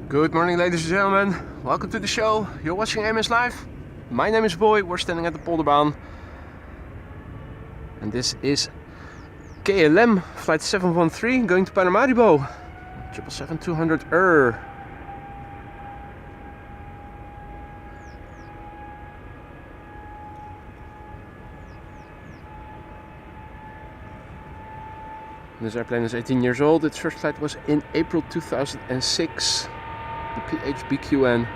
Good morning, ladies and gentlemen. Welcome to the show. You're watching MS Live. My name is Boy. We're standing at the Polderbaan. And this is KLM flight 713 going to Paramaribo. 777-200 This airplane is 18 years old. Its first flight was in April 2006. The PHBQN.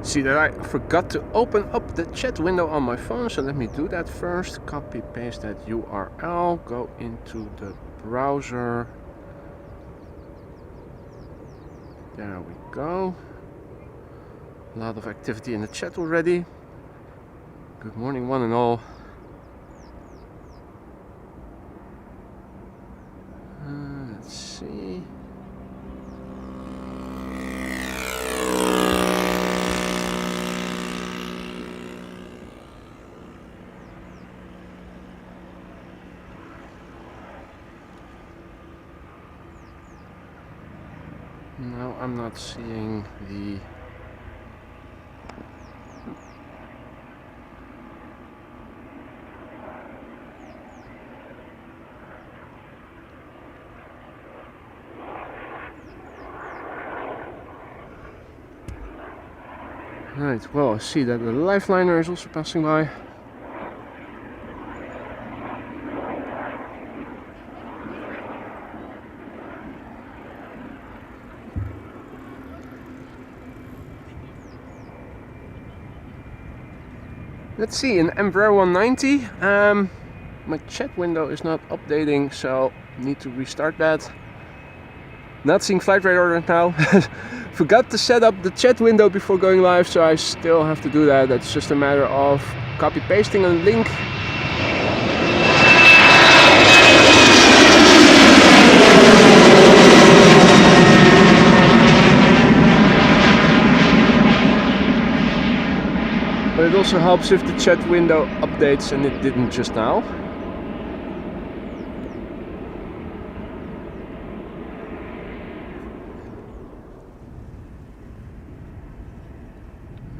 See that I forgot to open up the chat window on my phone, so let me do that first. Copy paste that URL, go into the browser. There we go. A lot of activity in the chat already. Good morning one and all. Let's see. No, I'm not seeing the... Right, well, I see that the Lifeliner is also passing by. Let's see, in Embraer 190, my chat window is not updating, so need to restart that. Not seeing flight radar right now. Forgot to set up the chat window before going live, so I still have to do that. That's just a matter of copy pasting a link. But it also helps if the chat window updates, and it didn't just now.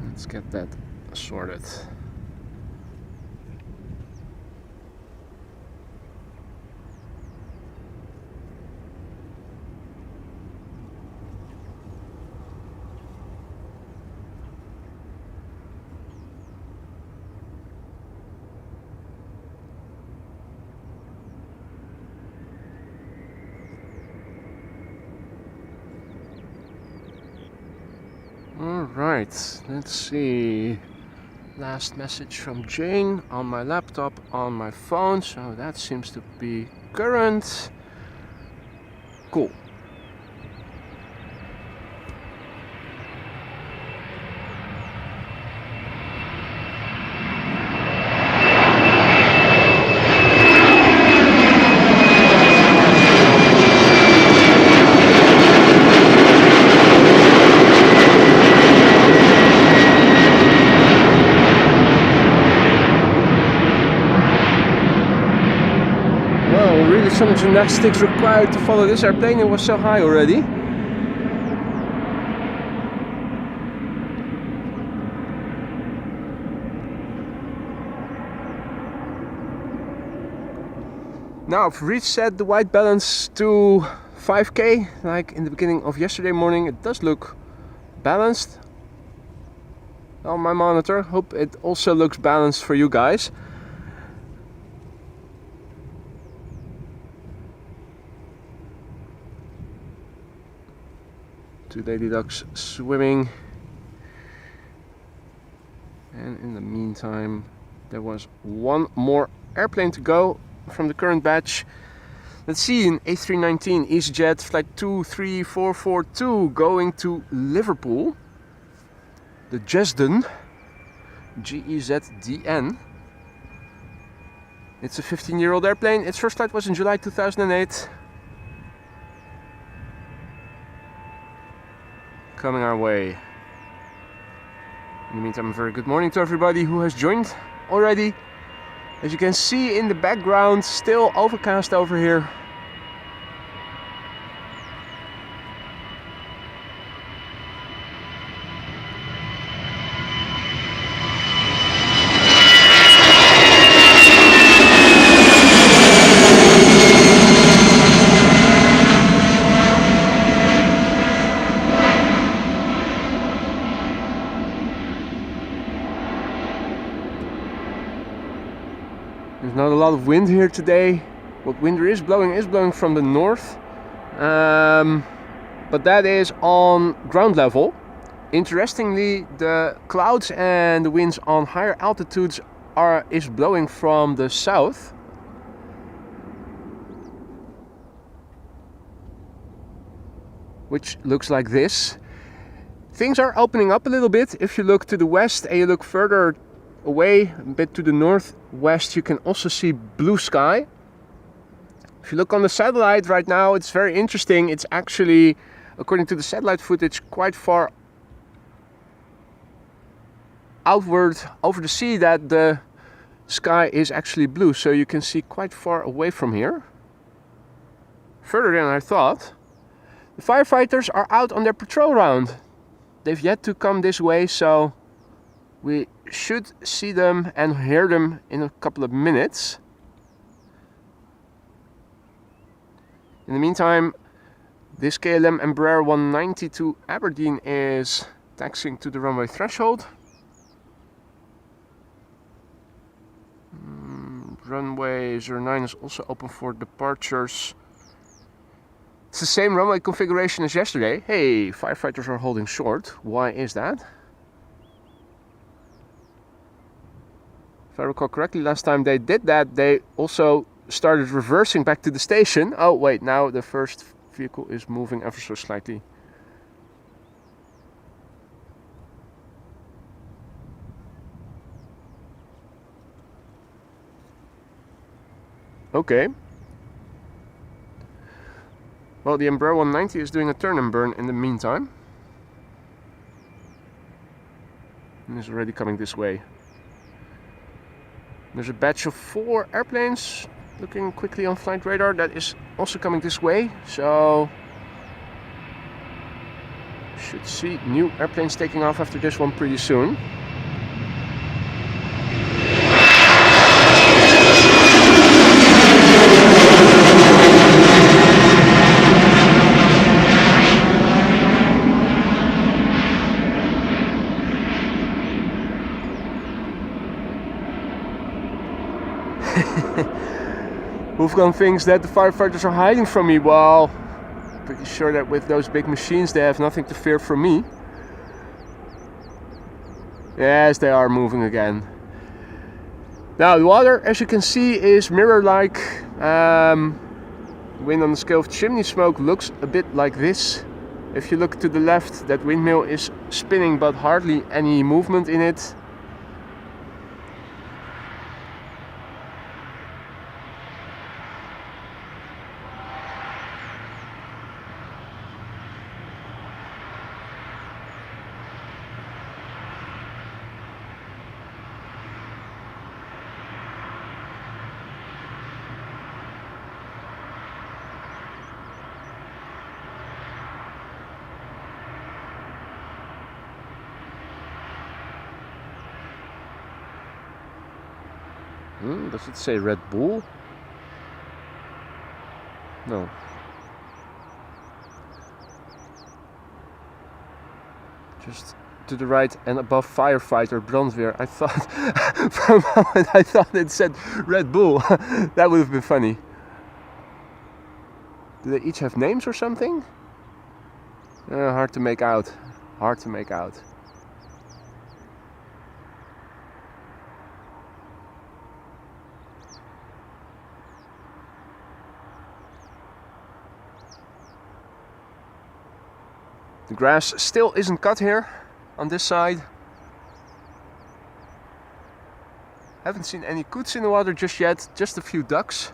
Let's get that sorted. Alright, let's see. Last message from Jane on my laptop, on my phone, so that seems to be current. Cool. Some gymnastics required to follow this airplane. It was so high already. Now I've reset the white balance to 5K like in the beginning of yesterday morning. It does look balanced on my monitor. Hope it also looks balanced for you guys. Two lady ducks swimming. And in the meantime, there was one more airplane to go from the current batch. Let's see, an A319 Easyjet flight 23442 going to Liverpool. The Jesden GEZDN. It's a 15-year-old airplane. Its first flight was in July 2008. Coming our way. In the meantime, a very good morning to everybody who has joined already. As you can see in the background, still overcast over here. There's not a lot of wind here today. What wind there is blowing from the north. But that is on ground level. Interestingly, the clouds and the winds on higher altitudes is blowing from the south. Which looks like this. Things are opening up a little bit. If you look to the west and you look further away, a bit to the northwest, you can also see blue sky. If you look on the satellite right now, it's very interesting. It's actually, according to the satellite footage, quite far outward over the sea that the sky is actually blue. So you can see quite far away from here. Further than I thought. The firefighters are out on their patrol round. They've yet to come this way, so we should see them and hear them in a couple of minutes. In the meantime, this KLM Embraer 190 to Aberdeen is taxiing to the runway threshold. Runway 09 is also open for departures. It's the same runway configuration as yesterday. Hey, firefighters are holding short. Why is that? If I recall correctly, last time they did that, they also started reversing back to the station. Oh wait, now the first vehicle is moving ever so slightly. Okay. Well, the Embraer 190 is doing a turn and burn in the meantime. And is already coming this way. There's a batch of 4 airplanes looking quickly on flight radar that is also coming this way. So should see new airplanes taking off after this one pretty soon. Wolfgang thinks that the firefighters are hiding from me. Well, pretty sure that with those big machines they have nothing to fear from me. Yes, they are moving again. Now the water, as you can see, is mirror-like. Wind on the scale of chimney smoke looks a bit like this. If you look to the left, that windmill is spinning but hardly any movement in it. Does it say Red Bull? No. Just to the right and above firefighter brandweer. I thought for a moment I thought it said Red Bull. That would have been funny. Do they each have names or something? Hard to make out. Hard to make out. The grass still isn't cut here on this side. Haven't seen any coots in the water just yet, just a few ducks.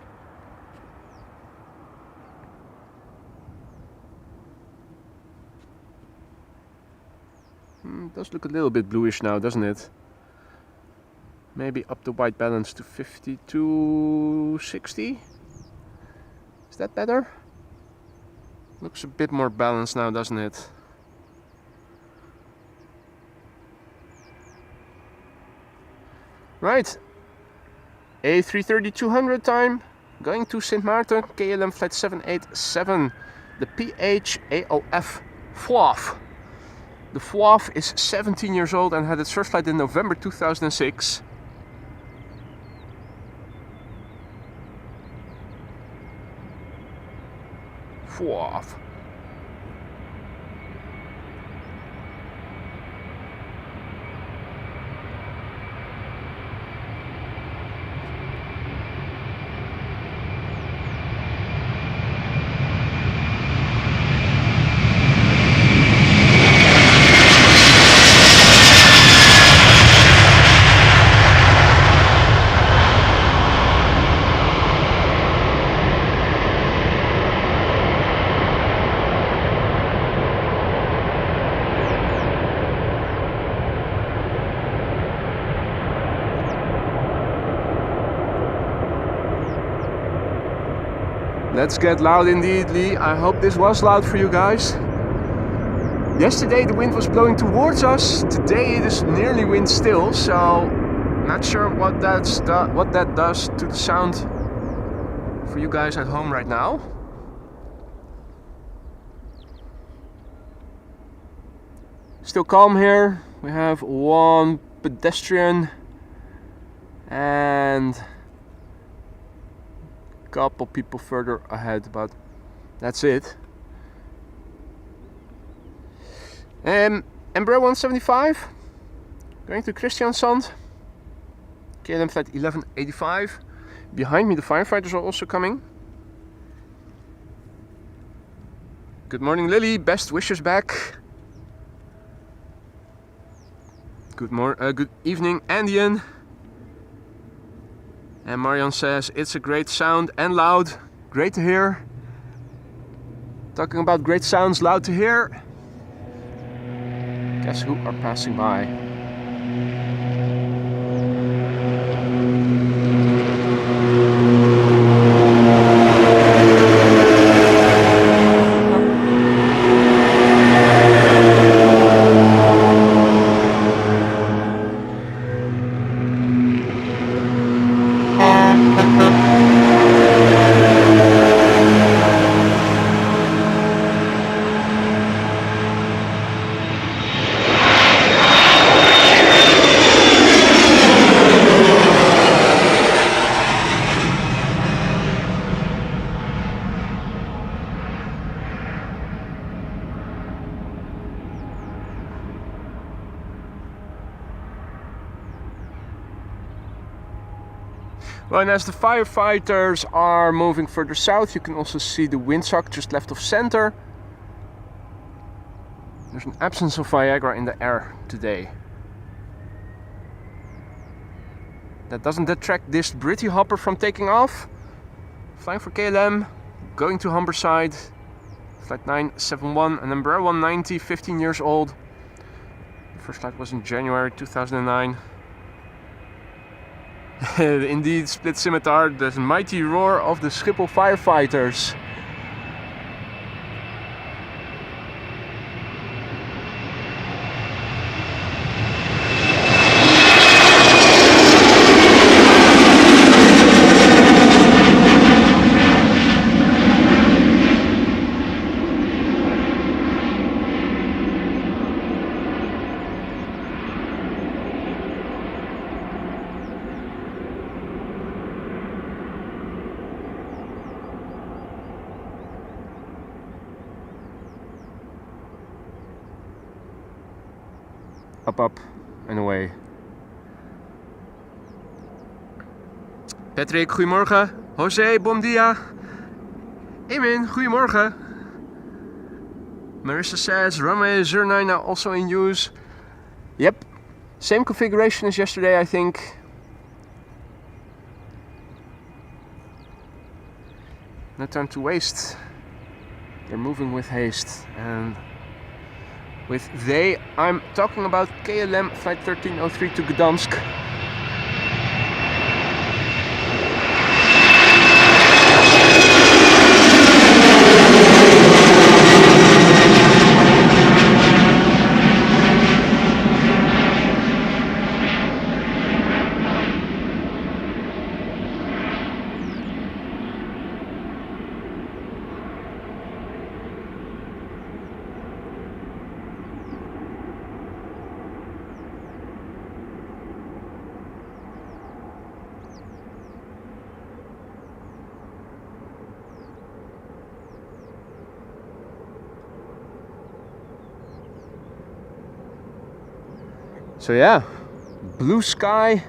It does look a little bit bluish now, doesn't it? Maybe up the white balance to 52-60. Is that better? Looks a bit more balanced now, doesn't it? Right, A330-200 time, going to Sint Maarten, KLM flight 787, the PH-AOF FWAF. The FWAF is 17 years old and had its first flight in November 2006. FWAF. Let's get loud indeedly. I hope this was loud for you guys. Yesterday the wind was blowing towards us. Today it is nearly wind still, so not sure what that does to the sound for you guys at home right now. Still calm here. We have one pedestrian and couple people further ahead, but that's it. Embraer 175 going to Kristiansand, KLM flight 1185. Behind me the firefighters are also coming. Good morning Lily, best wishes back. Good evening Andean. And Marion says, it's a great sound and loud. Great to hear. Talking about great sounds, loud to hear. Guess who are passing by? Well, and as the firefighters are moving further south, you can also see the windsock just left of center. There's an absence of Viagra in the air today. That doesn't detract this Britty hopper from taking off. Flying for KLM, going to Humberside, flight 971, an Embraer 190, 15 years old. The first flight was in January 2009. Indeed, split scimitar, the mighty roar of the Schiphol Fire Fighters. up and away. Patrick, goedemorgen. Jose, bom dia. Emin, goedemorgen. Marissa says runway 09 now also in use. Yep, same configuration as yesterday, I think. No time to waste. They're moving with haste, and with they, I'm talking about KLM flight 1303 to Gdansk. So yeah, blue sky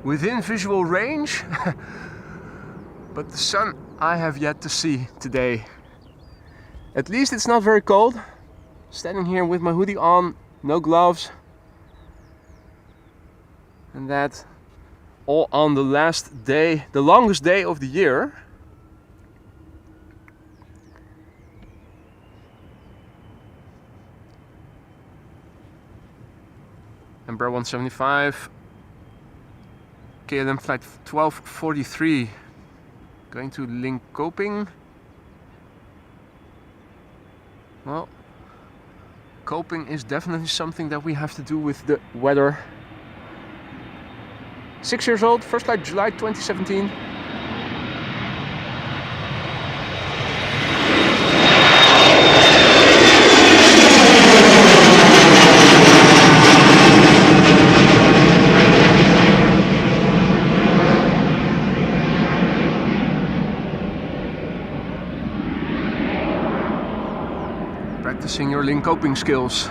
within visual range, but the sun I have yet to see today. At least it's not very cold. Standing here with my hoodie on, no gloves, and that all on the last day, the longest day of the year. Embraer 175, KLM flight 1243, going to Linköping. Well, coping is definitely something that we have to do with the weather. 6 years old, first flight July 2017. Practicing your Linköping skills.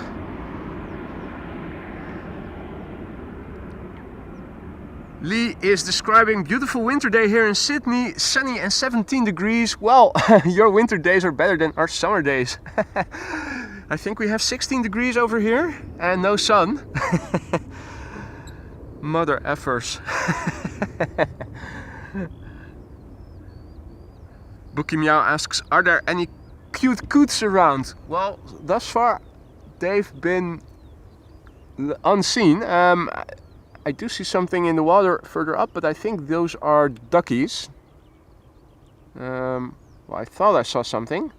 Lee is describing beautiful winter day here in Sydney, sunny and 17 degrees. Well, your winter days are better than our summer days. I think we have 16 degrees over here and no sun. Mother effers. Bookie Meow asks, are there any cute coots around? Well, thus far they've been unseen. I do see something in the water further up, but I think those are duckies. Well, I thought I saw something.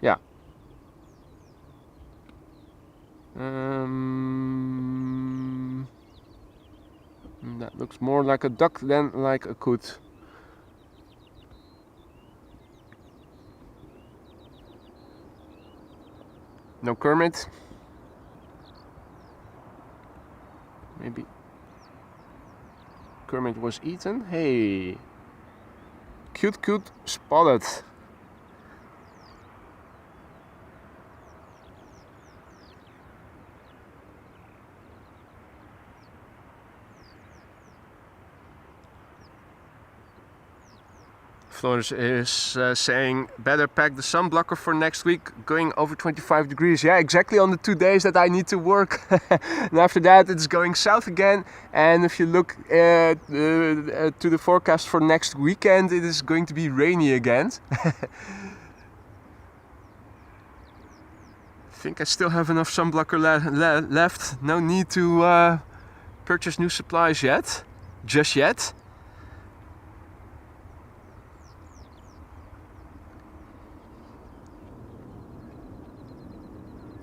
Yeah. That looks more like a duck than like a coot. No Kermit. Maybe Kermit was eaten. Hey, cute spotted. Flores is saying better pack the sun blocker for next week, going over 25 degrees. Yeah, exactly on the 2 days that I need to work. And after that it's going south again, and if you look to the forecast for next weekend, it is going to be rainy again. I think I still have enough sun blocker left. No need to purchase new supplies yet, just yet.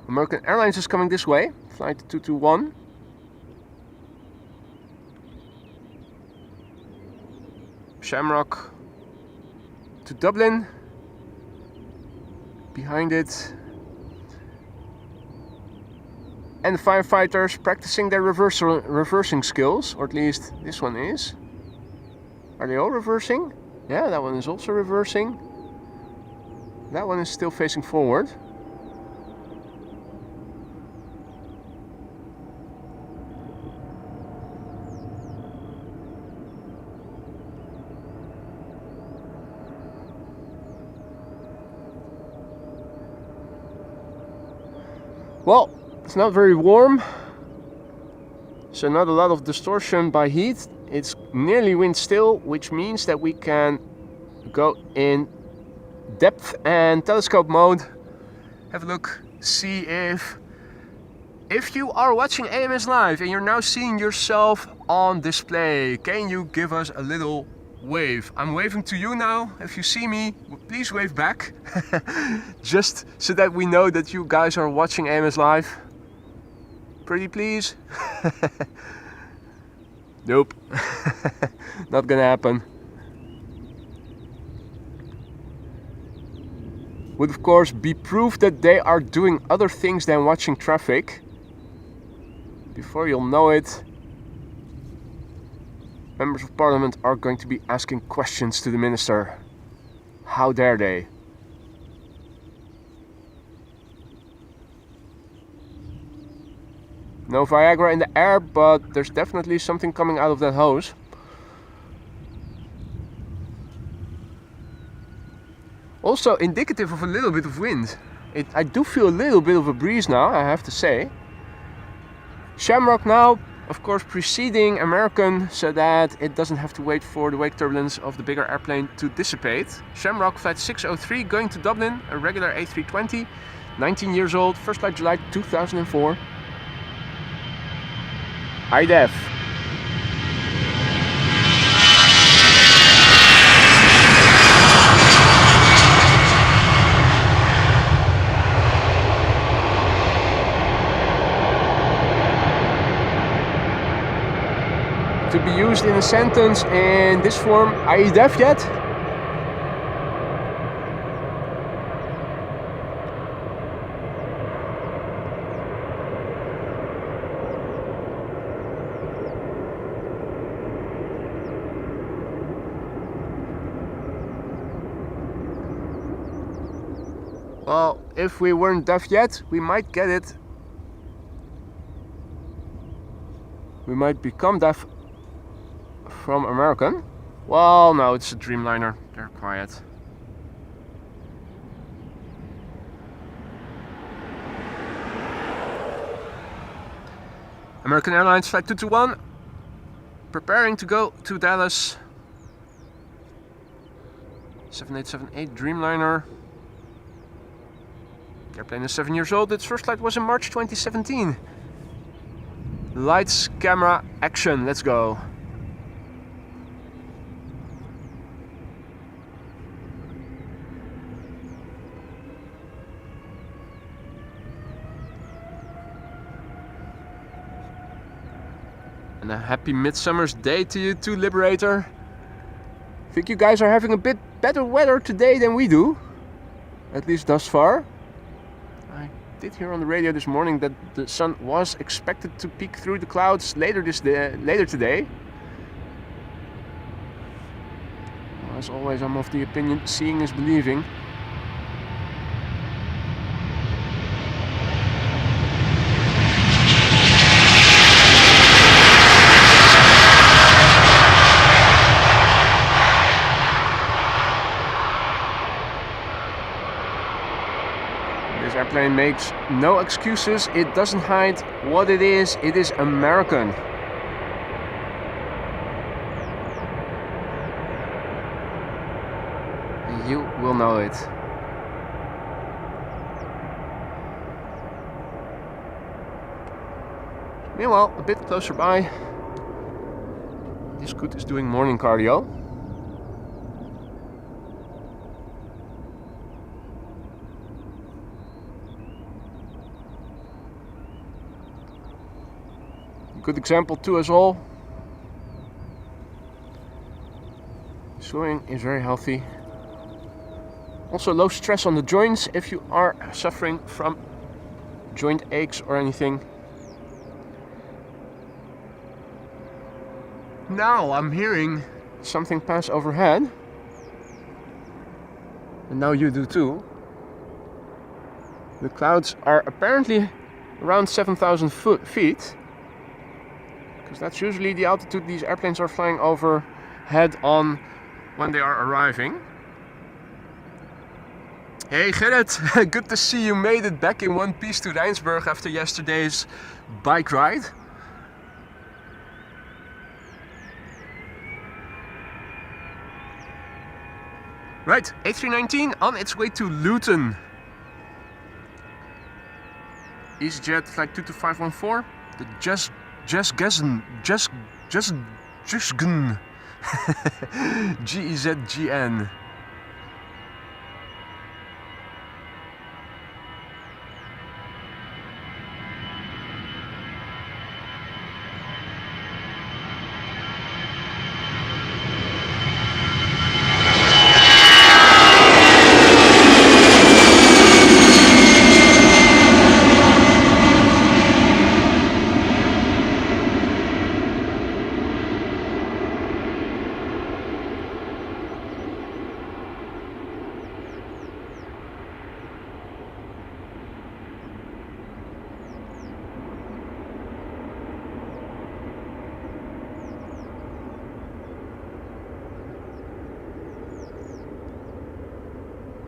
American Airlines is coming this way, flight 221. Shamrock to Dublin. Behind it. And the firefighters practicing their reversing skills, or at least this one is. Are they all reversing? Yeah, that one is also reversing. That one is still facing forward. Well, it's not very warm, so not a lot of distortion by heat. It's nearly wind still, which means that we can go in depth and telescope mode. Have a look, see if you are watching AMS live and you're now seeing yourself on display, can you give us a little wave? I'm waving to you now. If you see me, please wave back. Just so that we know that you guys are watching AMS live. Pretty please. Nope. Not gonna happen. Would of course be proof that they are doing other things than watching traffic. Before you'll know it, members of parliament are going to be asking questions to the minister. How dare they? No Viagra in the air, but there's definitely something coming out of that hose. Also indicative of a little bit of wind. I do feel a little bit of a breeze now, I have to say. Shamrock now, of course, preceding American so that it doesn't have to wait for the wake turbulence of the bigger airplane to dissipate. Shamrock flight 603 going to Dublin, a regular A320, 19 years old, first flight July 2004. IDEF. To be used in a sentence in this form, are you deaf yet? Well, if we weren't deaf yet, we might get it. We might become deaf from American. Well, no, it's a Dreamliner. They're quiet. American Airlines flight 221 preparing to go to Dallas. 7878 Dreamliner. The airplane is 7 years old. Its first flight was in March 2017. Lights, camera, action. Let's go. And a happy Midsummer's Day to you too, Liberator. I think you guys are having a bit better weather today than we do. At least thus far. I did hear on the radio this morning that the sun was expected to peek through the clouds later today. Well, as always, I'm of the opinion seeing is believing. This airplane makes no excuses. It doesn't hide what it is. It is American. You will know it. Meanwhile, a bit closer by, this Scoot is doing morning cardio. Good example to us all. Swimming is very healthy. Also low stress on the joints if you are suffering from joint aches or anything. Now I'm hearing something pass overhead. And now you do too. The clouds are apparently around 7,000 feet. Because that's usually the altitude these airplanes are flying overhead on when they are arriving. Hey Gerrit, good to see you made it back in one piece to Rijnsburg after yesterday's bike ride. Right, A319 on its way to Luton. Easyjet flight 22514, the just GEZGN.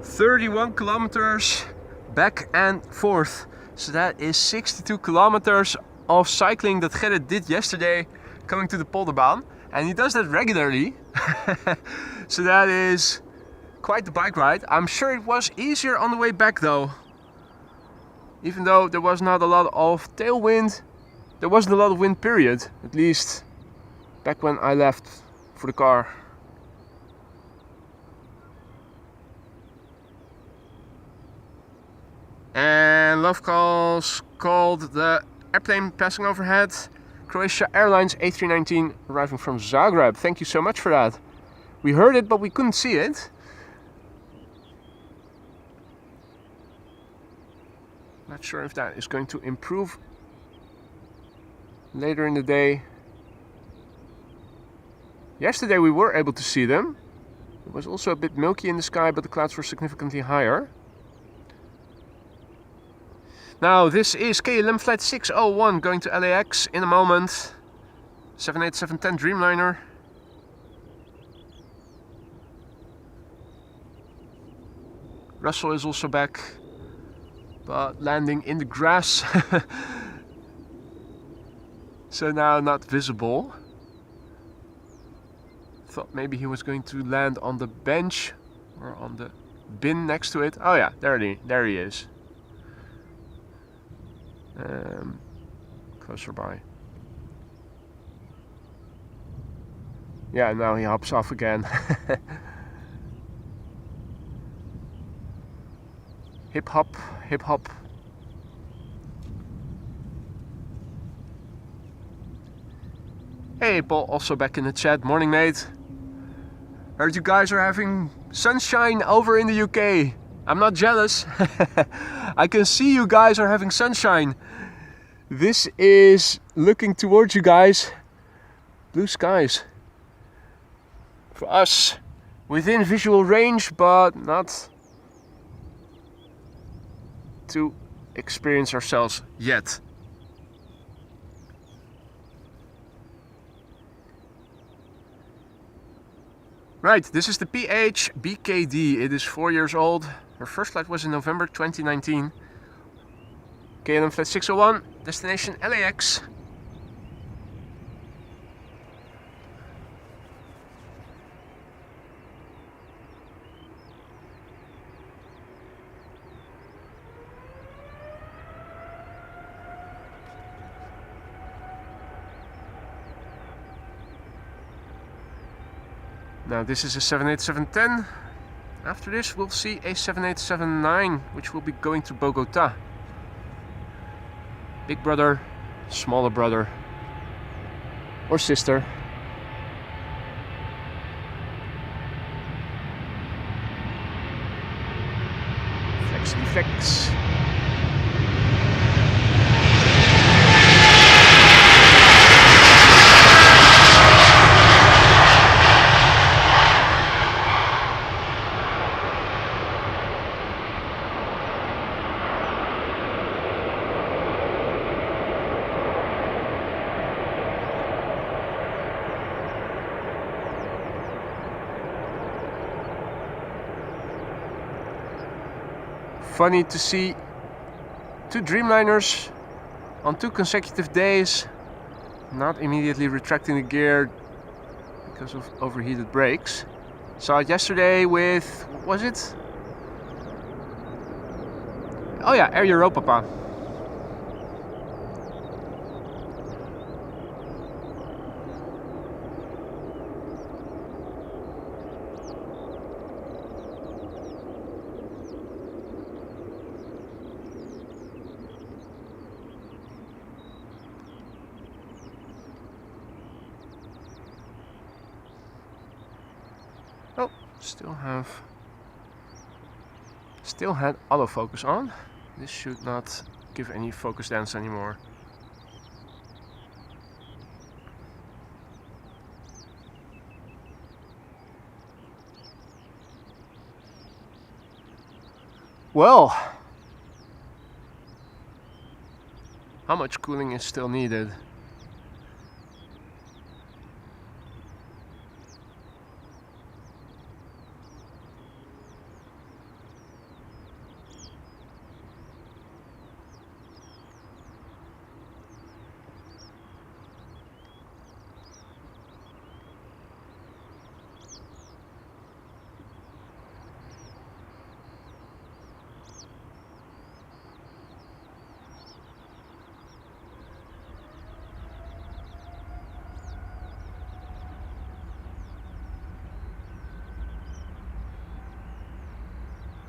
"31 kilometers back and forth." So that is 62 kilometers of cycling that Gerrit did yesterday coming to the Polderbaan. And he does that regularly. So that is quite the bike ride. I'm sure it was easier on the way back though. Even though there was not a lot of tailwind, there wasn't a lot of wind period. At least back when I left for the car. And love calls called the airplane passing overhead. Croatia Airlines A359 arriving from Zagreb. Thank you so much for that. We heard it, but we couldn't see it. Not sure if that is going to improve later in the day. Yesterday we were able to see them. It was also a bit milky in the sky, but the clouds were significantly higher. Now this is KLM flight 601 going to LAX in a moment. 787-10 Dreamliner. Russell is also back, but landing in the grass. So now not visible. Thought maybe he was going to land on the bench or on the bin next to it. Oh yeah, there he is. Closer by. Yeah, now he hops off again. Hip hop, hip hop. Hey Paul, also back in the chat. Morning mate. Heard you guys are having sunshine over in the UK. I'm not jealous. I can see you guys are having sunshine. This is looking towards you guys. Blue skies. For us, within visual range, but not to experience ourselves yet. Right, this is the PH BKD. It is 4 years old. Her first flight was in November 2019. KLM flight 601, destination LAX. Now this is a 787-10. After this we'll see a 787-9, which will be going to Bogota. Big brother, smaller brother, or sister. Flexity flex. Funny to see two Dreamliners on 2 consecutive days not immediately retracting the gear because of overheated brakes. Saw it yesterday with, what was it? Oh yeah, Air Europa. Oh, still had autofocus on. This should not give any focus dance anymore. Well, how much cooling is still needed?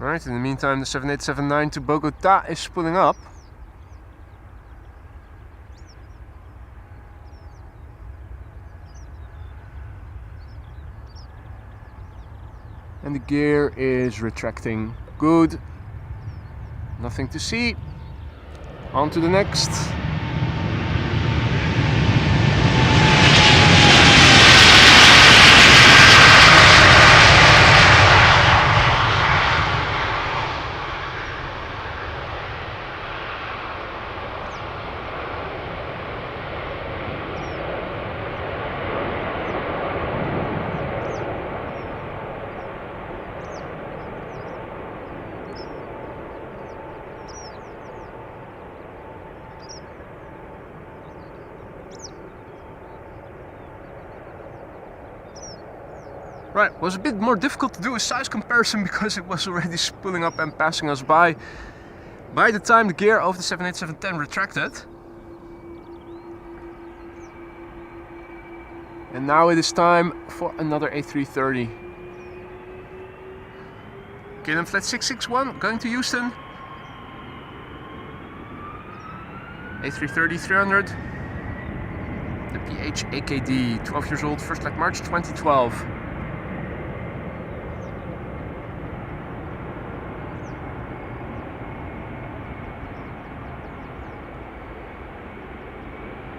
Alright, in the meantime the 7879 to Bogota is pulling up. And the gear is retracting. Good. Nothing to see. On to the next. Right, was a bit more difficult to do a size comparison because it was already pulling up and passing us by the time the gear of the 787-10 retracted. And now it is time for another A330. KLM flight 661 going to Houston. A330-300. The PH AKD, 12 years old, first flight March 2012.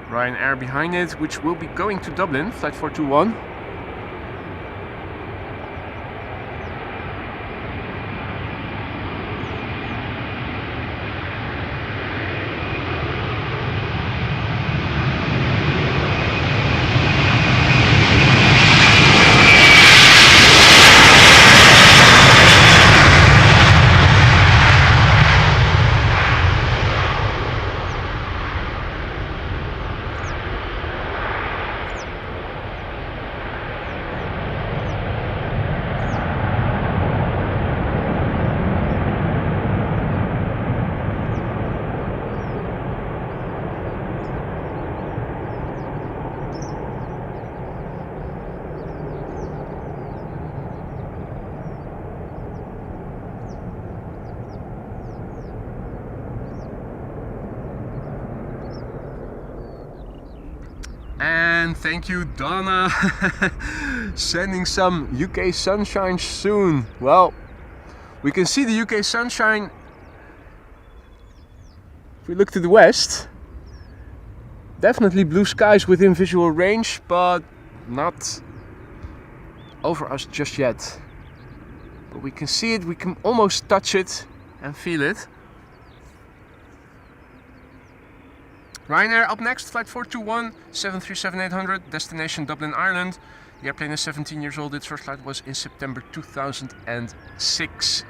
Ryanair behind it, which will be going to Dublin, flight 421. And thank you, Donna, sending some UK sunshine soon. Well, we can see the UK sunshine if we look to the west. Definitely blue skies within visual range, but not over us just yet. But we can see it, we can almost touch it and feel it. Ryanair up next, flight 421, 737-800, destination Dublin, Ireland. The airplane is 17 years old, its first flight was in September 2006.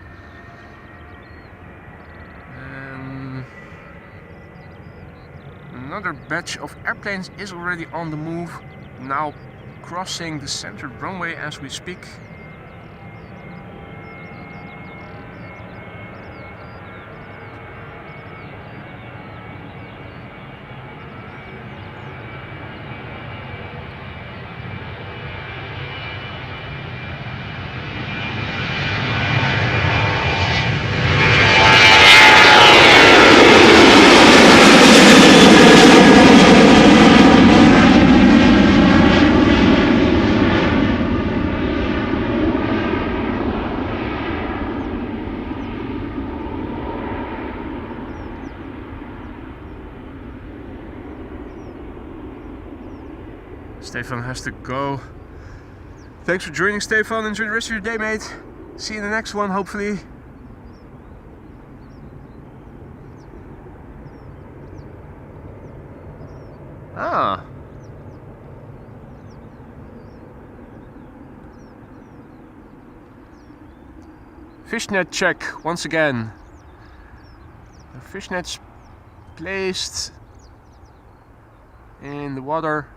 Another batch of airplanes is already on the move, now crossing the center runway as we speak. Stefan has to go. Thanks for joining, Stefan. Enjoy the rest of your day, mate. See you in the next one, hopefully. Ah. Fishnet check once again. The fishnet's placed in the water.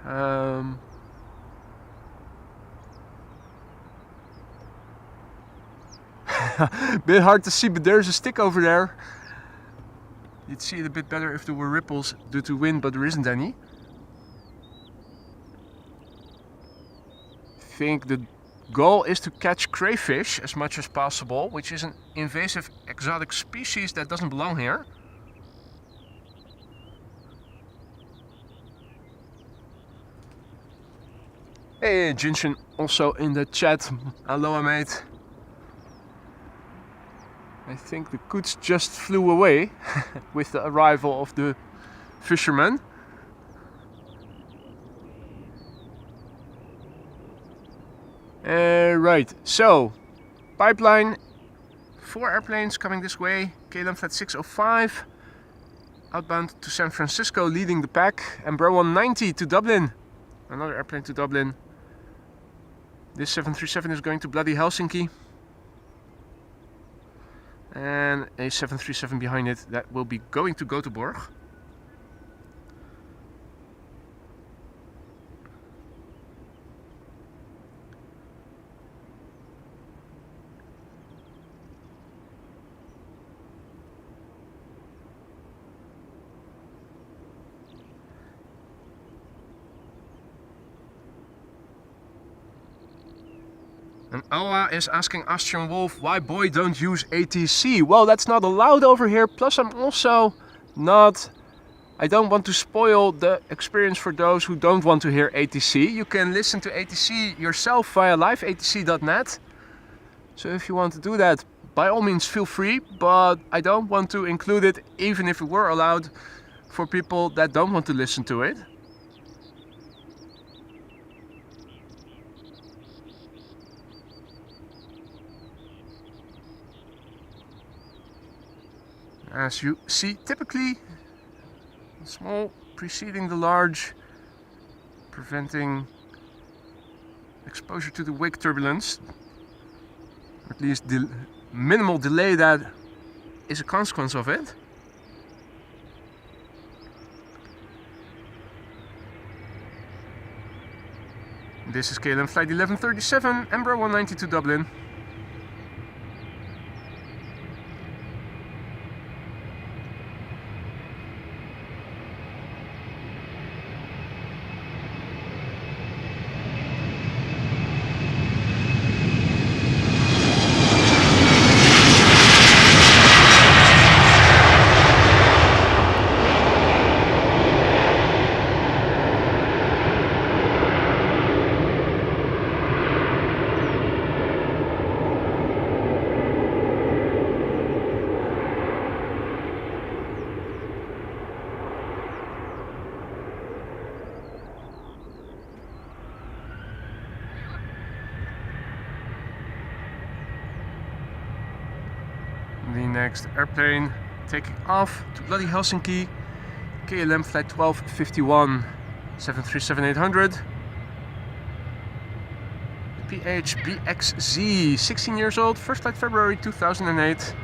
Bit hard to see, but there's a stick over there. You'd see it a bit better if there were ripples due to wind, but there isn't any. I think the goal is to catch crayfish as much as possible, which is an invasive exotic species that doesn't belong here. Hey, Jinshin also in the chat. Aloha, mate. I think the coots just flew away with the arrival of the fishermen. Right, so pipeline, 4 airplanes coming this way. KLM Flight 605 outbound to San Francisco, leading the pack. Embraer 190 to Dublin, another airplane to Dublin. This 737 is going to bloody Helsinki. And a 737 behind it that will be going to Göteborg. And Oa is asking Austrian Wolf, why boy don't use ATC? Well, that's not allowed over here. Plus I'm also not, I don't want to spoil the experience for those who don't want to hear ATC. You can listen to ATC yourself via liveatc.net. So if you want to do that, by all means feel free, but I don't want to include it, even if it were allowed, for people that don't want to listen to it. As you see, typically the small preceding the large, preventing exposure to the wake turbulence, or at least the minimal delay that is a consequence of it. This is KLM Flight 1137, Embraer 190 to Dublin. The next airplane taking off to bloody Helsinki, KLM Flight 1251, 737-800. PHBXZ, 16 years old, first flight February 2008.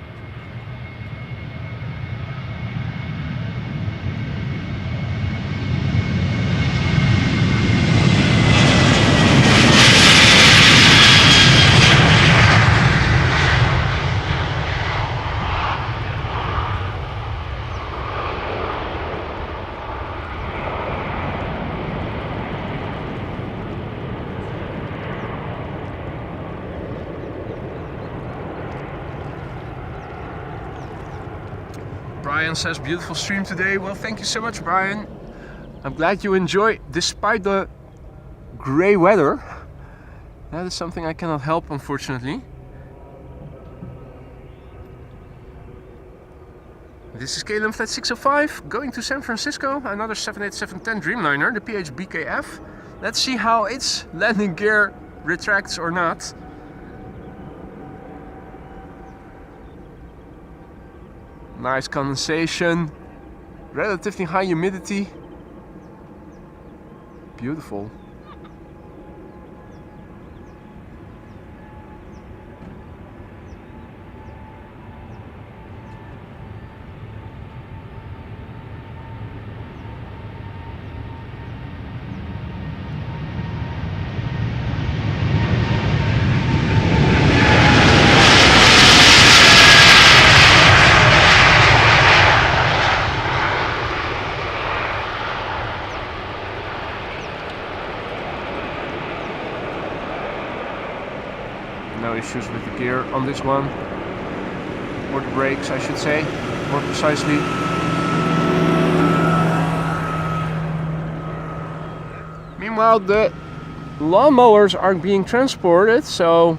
Brian says beautiful stream today. Well, thank you so much, Brian. I'm glad you enjoy despite the grey weather. That is something I cannot help, unfortunately. This is KLM Flight 605 going to San Francisco. Another 787-10 Dreamliner, the PHBKF. Let's see how its landing gear retracts or not. Nice condensation, relatively high humidity. Beautiful. No issues with the gear on this one, or the brakes I should say, more precisely. Meanwhile, the lawnmowers are being transported, so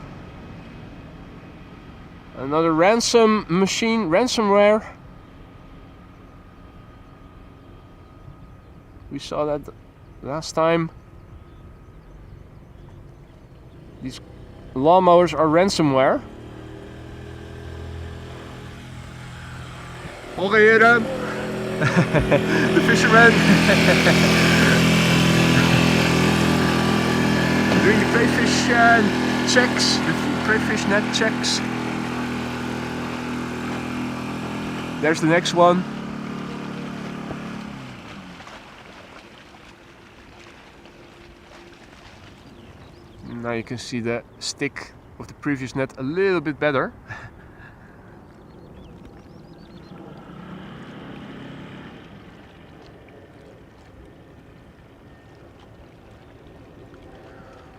another ransom machine, ransomware. We saw that last time. These lawnmowers are ransomware. Hoge heren. The fishermen. Doing the crayfish checks, the crayfish net checks. There's the next one. Now you can see the stick of the previous net a little bit better.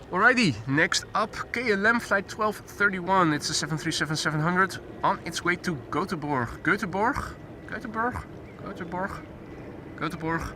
Alrighty, next up KLM Flight 1231. It's a 737-700 on its way to Göteborg. Göteborg? Göteborg? Göteborg? Göteborg?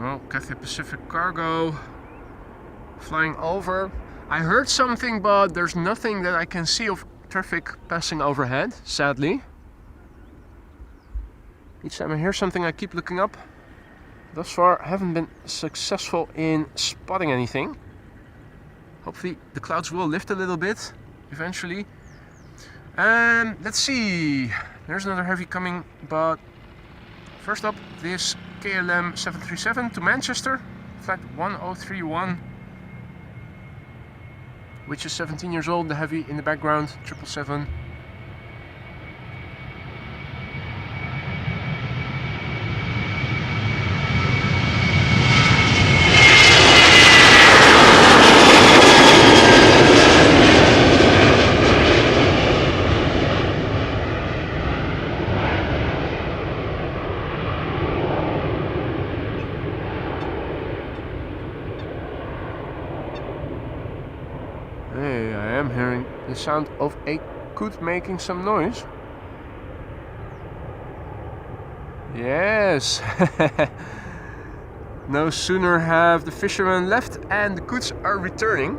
Oh, Cathay Pacific cargo flying over. I heard something, but there's nothing that I can see of traffic passing overhead, sadly. Each time I hear something, I keep looking up. Thus far, I haven't been successful in spotting anything. Hopefully the clouds will lift a little bit eventually. Let's see. There's another heavy coming, but first up, this KLM 737 to Manchester, flight 1031, which is 17 years old. The heavy in the background, 777. Hey, I am hearing the sound of a coot making some noise. Yes. No sooner have the fishermen left and the coots are returning.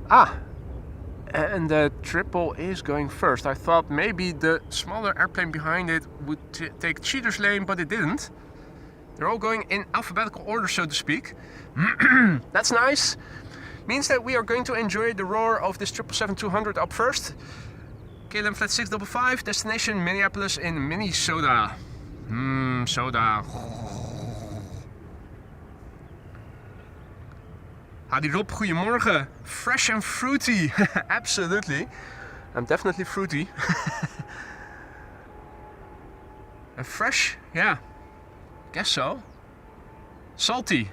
Ah, and the triple is going first. I thought maybe the smaller airplane behind it would take cheater's lane, but it didn't. They're all going in alphabetical order, so to speak. That's nice. Means that we are going to enjoy the roar of this 777-200 up first. KLM Flight 655, destination Minneapolis in Minnesota. Soda. Hadi Rob, goedemorgen. Fresh and fruity. Absolutely. I'm definitely fruity. And fresh? Yeah. Guess so. Salty.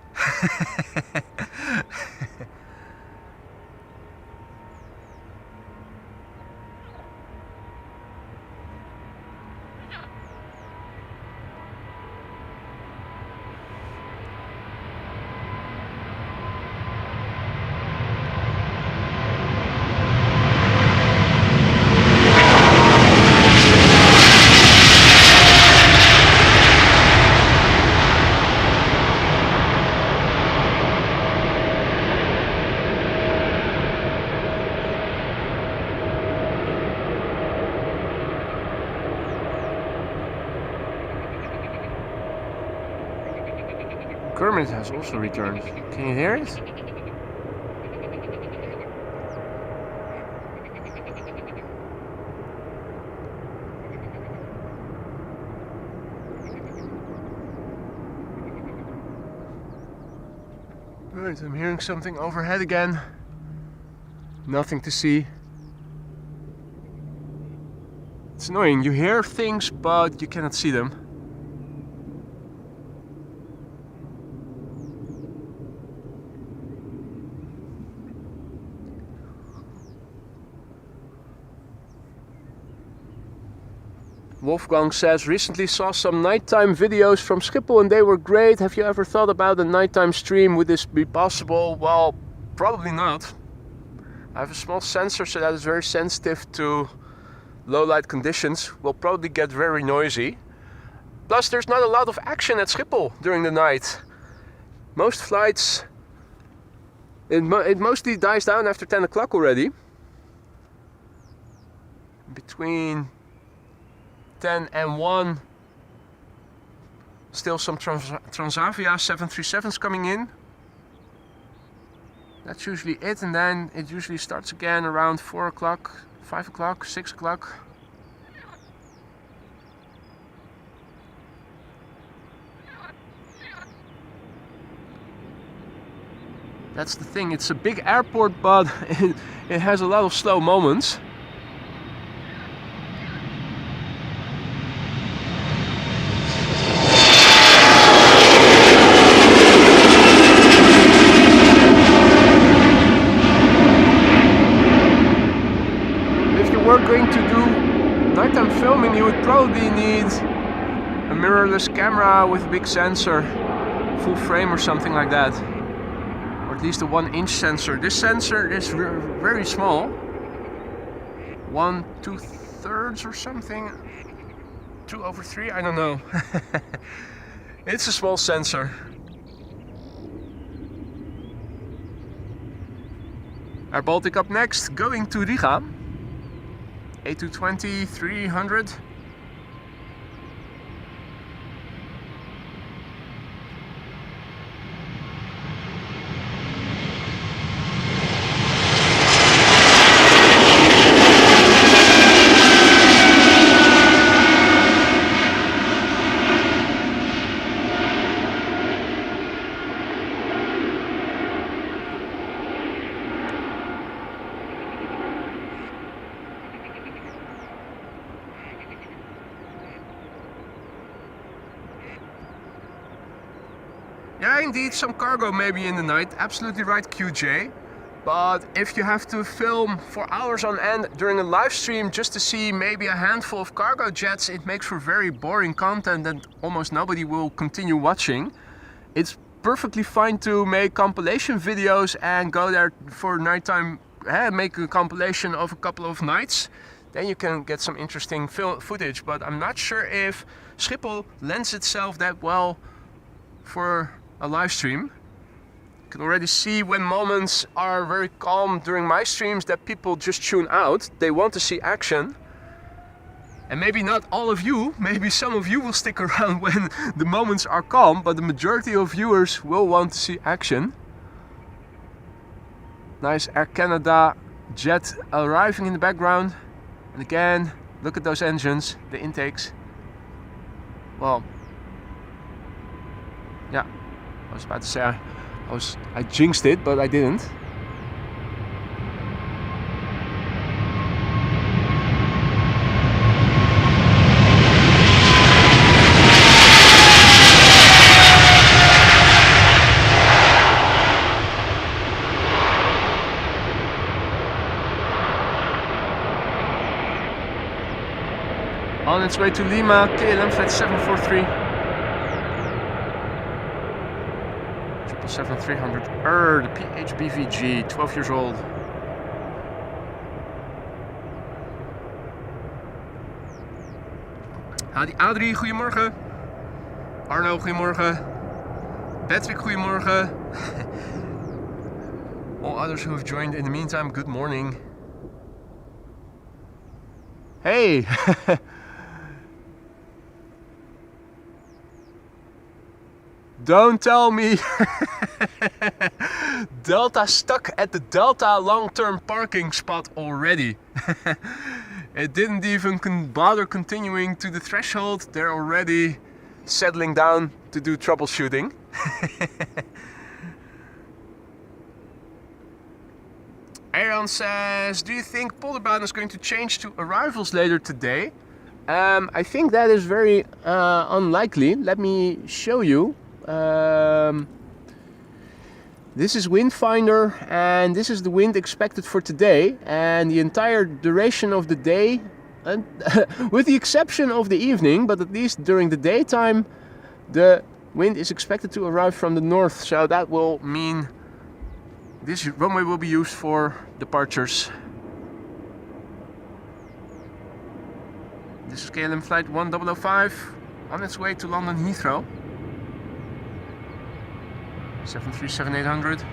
Kermit has also returned. Can you hear it? Right, I'm hearing something overhead again. Nothing to see. It's annoying. You hear things, but you cannot see them. Wolfgang says, recently saw some nighttime videos from Schiphol and they were great. Have you ever thought about a nighttime stream? Would this be possible? Well, probably not. I have a small sensor, so that is very sensitive to low light conditions. Will probably get very noisy. Plus, there's not a lot of action at Schiphol during the night. Most flights, it mostly dies down after 10 o'clock already. Between 10 and 1, still some Transavia 737s coming in. That's usually it, and then it usually starts again around 4 o'clock, 5 o'clock, 6 o'clock. That's the thing, it's a big airport, but it has a lot of slow moments. Going to do nighttime filming, you would probably need a mirrorless camera with a big sensor, full frame or something like that, or at least a 1-inch sensor. This sensor is very small, 1/2 or something, 2/3, I don't know. It's a small sensor. Air Baltic up next, going to Riga. A220 300. Yeah, indeed, some cargo maybe in the night. Absolutely right, QJ. But if you have to film for hours on end during a live stream just to see maybe a handful of cargo jets, it makes for very boring content and almost nobody will continue watching. It's perfectly fine to make compilation videos and go there for nighttime, make a compilation of a couple of nights. Then you can get some interesting footage, but I'm not sure if Schiphol lends itself that well for a live stream. You can already see when moments are very calm during my streams that people just tune out. They want to see action. And maybe not all of you, maybe some of you will stick around when the moments are calm, but the majority of viewers will want to see action. Nice Air Canada jet arriving in the background. And again, look at those engines, the intakes. Well, yeah, I was about to say I jinxed it, but I didn't. On its way to Lima, KLM flight 743. 777-300 the PHBVG, 12 years old. Hadi Adrie, goedemorgen. Arno, goedemorgen. Patrick, goedemorgen. All others who have joined in the meantime, good morning. Hey! Don't tell me Delta stuck at the Delta long-term parking spot already. It didn't even bother continuing to the threshold. They're already settling down to do troubleshooting. Aaron says, do you think Polderbaan is going to change to arrivals later today? I think that is very unlikely. Let me show you. This is wind finder, and this is the wind expected for today, and the entire duration of the day, and with the exception of the evening, but at least during the daytime the wind is expected to arrive from the north, so that will mean this runway will be used for departures. This is KLM flight 1005 on its way to London Heathrow. 737-800.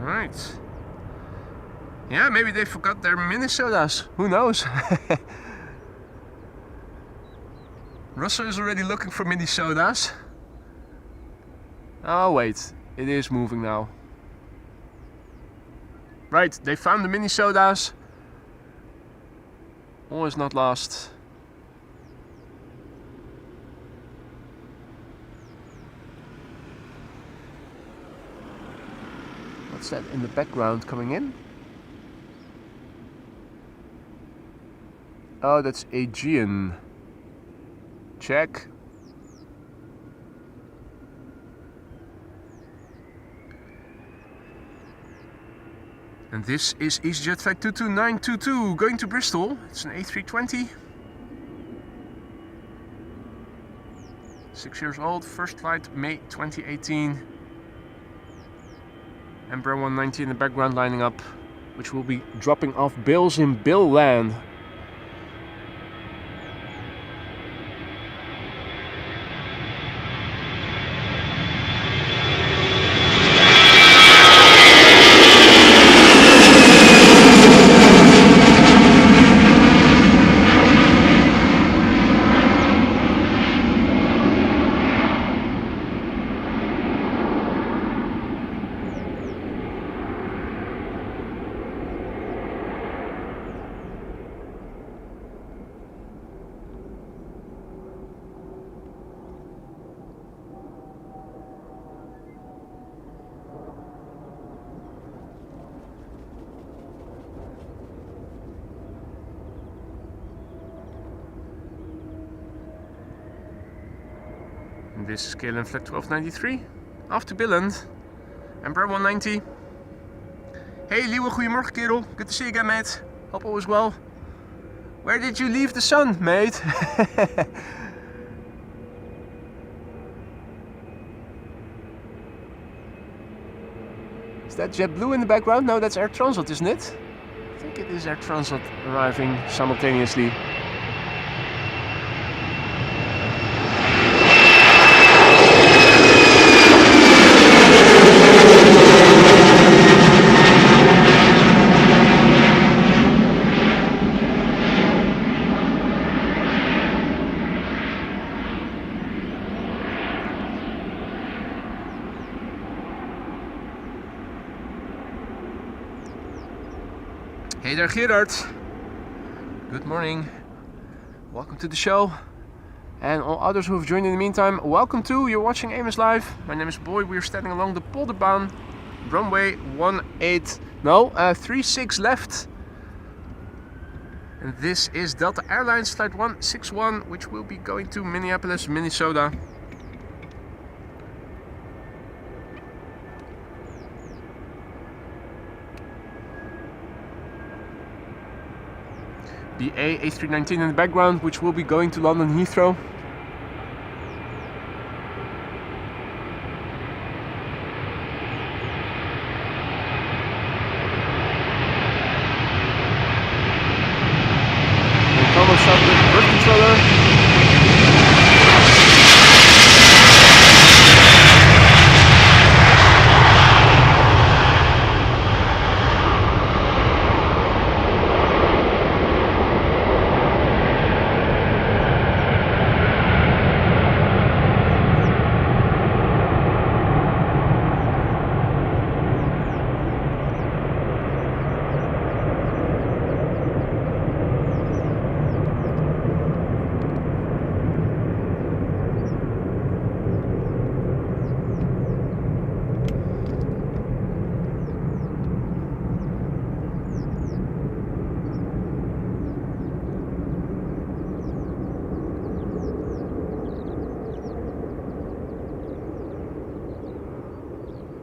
Right. Yeah, maybe they forgot their Minnesotas. Who knows? Russell is already looking for Minnesotas. Oh wait, it is moving now. Right, they found the Minnesotas. All is not lost. What's that in the background coming in? Oh, that's Aegean. Check. And this is Easyjet flight 22922 going to Bristol. It's an A320. 6 years old, first flight May 2018. Embraer 190 in the background lining up, which will be dropping off bills in Bill Land. This is KLM flight 1293, off to Billund, Embraer 190. Hey Liewe, goedemorgen kerel, good to see you again mate, hope all is well. Where did you leave the sun mate? Is that JetBlue in the background? No, that's Air Transat, isn't it? I think it is Air Transat arriving simultaneously. Hey there, Gerard. Good morning. Welcome to the show. And all others who have joined in the meantime, welcome to. You're watching Amos Live. My name is Boy. We're standing along the Polderbaan, runway 36 left. And this is Delta Airlines flight 161, which will be going to Minneapolis, Minnesota. The A359 in the background, which will be going to London Heathrow. And Thomas up with the birth controller.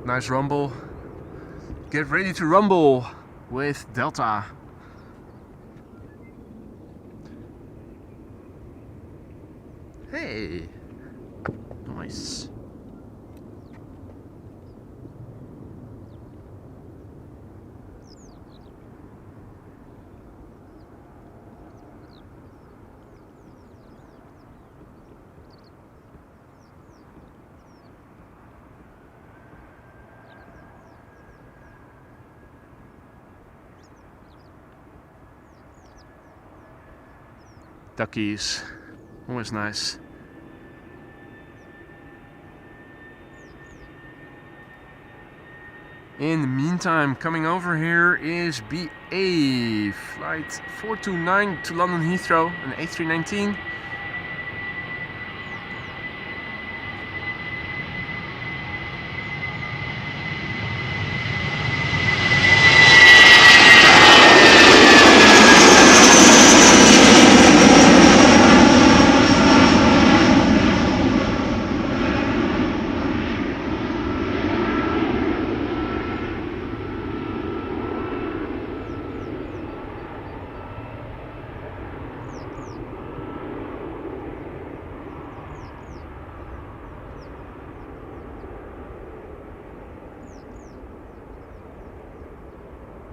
Nice rumble. Get ready to rumble with Delta. Hey, nice. Duckies, always nice. In the meantime, coming over here is BA flight 429 to London Heathrow, an A319.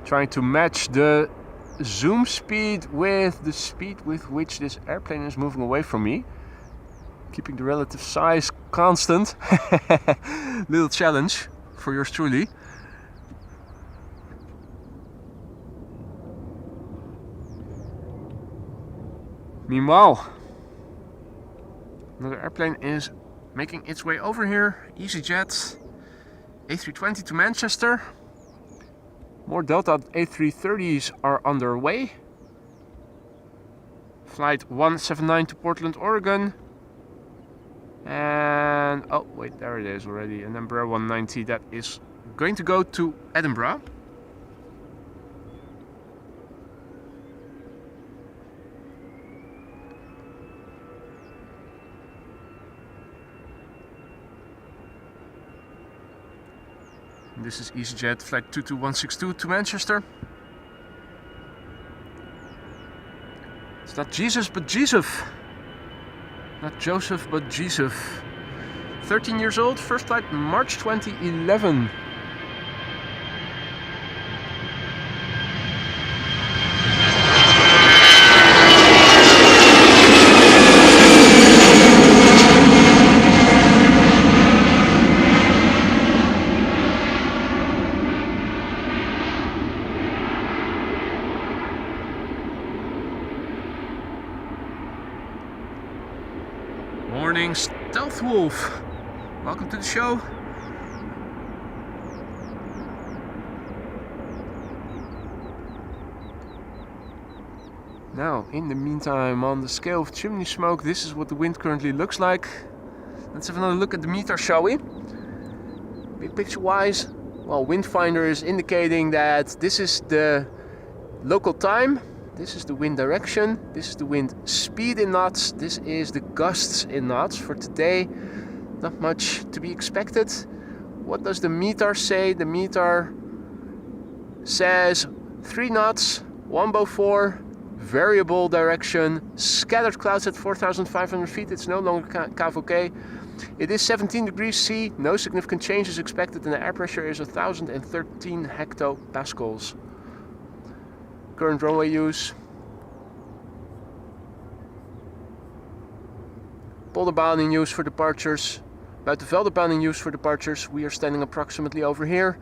Trying to match the zoom speed with the speed with which this airplane is moving away from me. Keeping the relative size constant. Little challenge for yours truly. Meanwhile, another airplane is making its way over here. Easyjet A320 to Manchester. More Delta A330s are underway. Flight 179 to Portland, Oregon. And, oh wait, there it is already. An Embraer 190 that is going to go to Edinburgh. This is Easyjet flight 22162 to Manchester. It's not Jesus but Joseph. Not Joseph but Joseph. 13 years old, first flight March 2011. Morning, Stealth Wolf. Welcome to the show. Now, in the meantime, on the scale of chimney smoke, this is what the wind currently looks like. Let's have another look at the meter, shall we? Big picture wise, well, wind finder is indicating that this is the local time, this is the wind direction, this is the wind speed in knots, this is the gusts in knots. For today, not much to be expected. What does the meter say? The meter says 3 knots, 1 bow 4, variable direction, scattered clouds at 4,500 feet. It's no longer KVK. It is 17 degrees C, no significant changes expected, and the air pressure is 1,013 hectopascals. Current runway use. Polderbaan in use for departures. Buitenveldebaan in use for departures. We are standing approximately over here.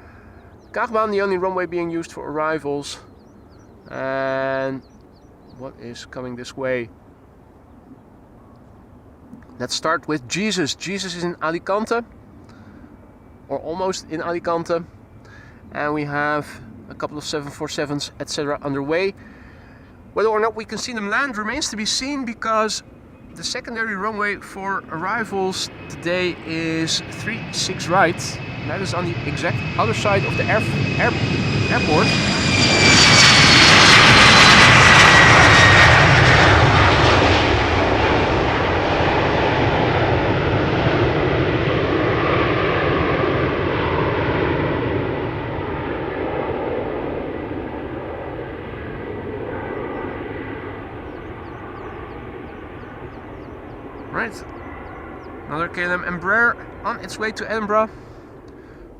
Kaagbaan, the only runway being used for arrivals. And what is coming this way? Let's start with Jesus. Jesus is in Alicante, or almost in Alicante. And we have a couple of 747s, etc. underway. Whether or not we can see them land remains to be seen, because the secondary runway for arrivals today is 36 right. And that is on the exact other side of the airport. Right, another KLM Embraer on its way to Edinburgh,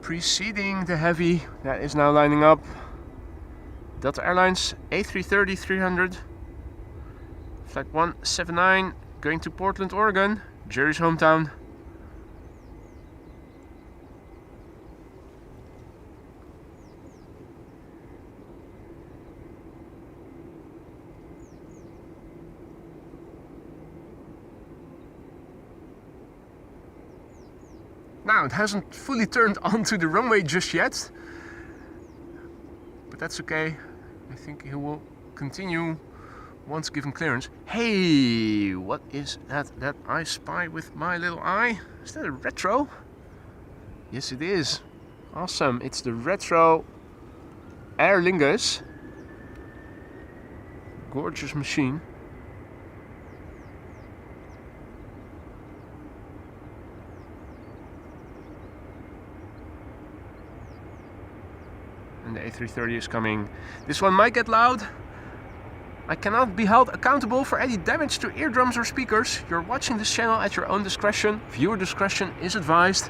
preceding the heavy that is now lining up. Delta Airlines A330-300, flight 179, going to Portland, Oregon, Jerry's hometown. Now, it hasn't fully turned onto the runway just yet, but that's okay. I think he will continue once given clearance. Hey, what is that I spy with my little eye? Is that a retro? Yes, it is. Awesome. It's the retro Air Lingus. Gorgeous machine. And the A330 is coming. This one might get loud. I cannot be held accountable for any damage to eardrums or speakers. You're watching this channel at your own discretion. Viewer discretion is advised.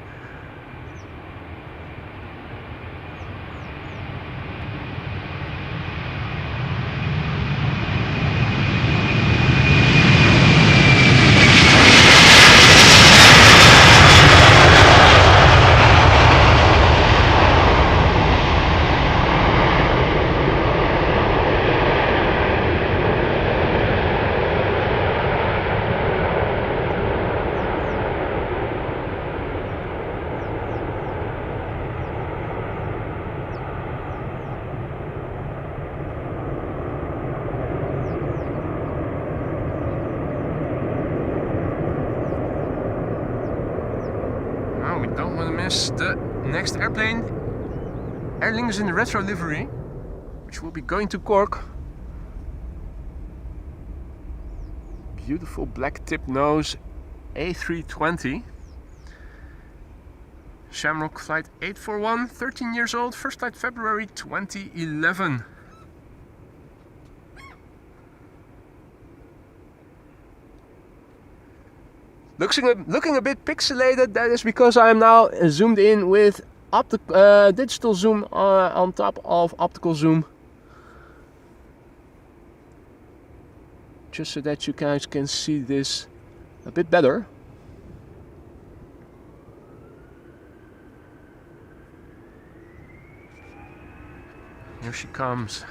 Don't want to miss the next airplane. Aer Lingus in the retro livery, which will be going to Cork. Beautiful black tip nose A320. Shamrock flight 841, 13 years old, first flight February 2011. Looking a bit pixelated. That is because I am now zoomed in with digital zoom on top of optical zoom, just so that you guys can see this a bit better. Here she comes.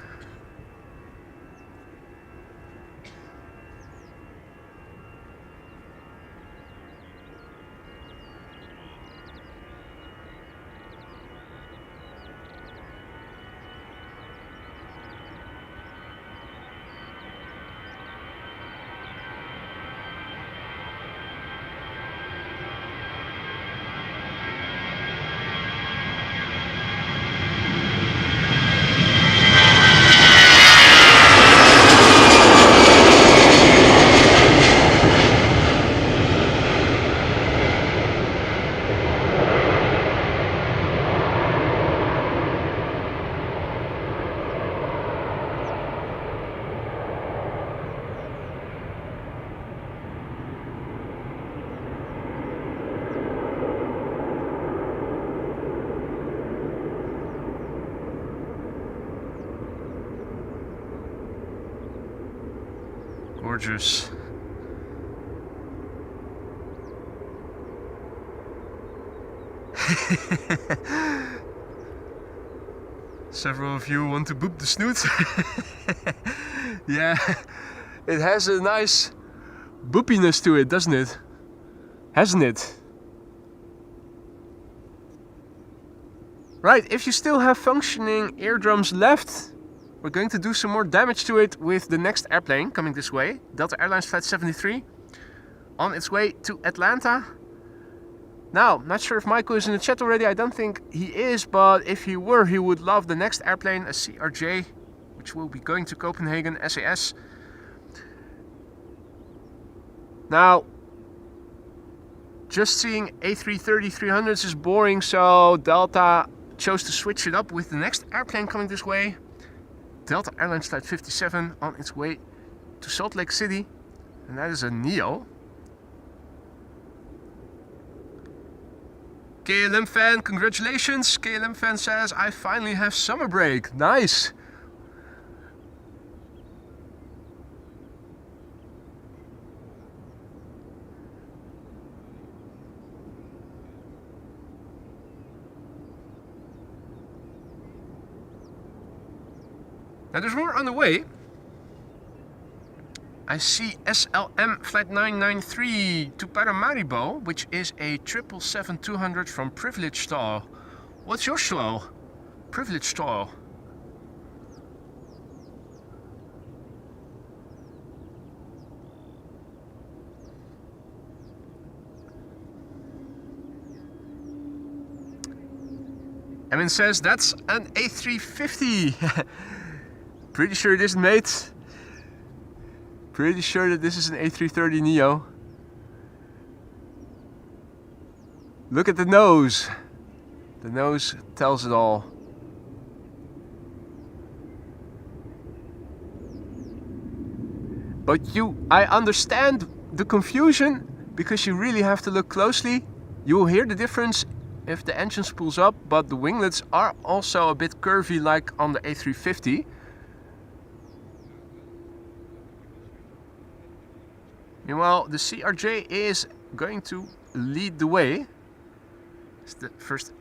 gorgeous. Several of you want to boop the snoot. Yeah, it has a nice boopiness to it, doesn't it? Hasn't it? Right, if you still have functioning eardrums left, we're going to do some more damage to it with the next airplane coming this way. Delta Airlines Flight 73 on its way to Atlanta. Now, not sure if Michael is in the chat already. I don't think he is, but if he were, he would love the next airplane, a CRJ, which will be going to Copenhagen, SAS. Now, just seeing A330-300s is boring, so Delta chose to switch it up with the next airplane coming this way. Delta Airlines Flight 57 on its way to Salt Lake City, and that is a Neo. KLM fan, congratulations. KLM fan says, I finally have summer break. Nice. Now there's more on the way. I see SLM Flight 993 to Paramaribo, which is a 777-200 from Privilege Shtoyle. What's your Shtoyle? Privilege Shtoyle. Emin says that's an A350. Pretty sure it isn't, mate. Pretty sure that this is an A330 Neo. Look at the nose. The nose tells it all. But I understand the confusion, because you really have to look closely. You will hear the difference if the engine spools up, but the winglets are also a bit curvy like on the A350. Meanwhile, the CRJ is going to lead the way. It's the first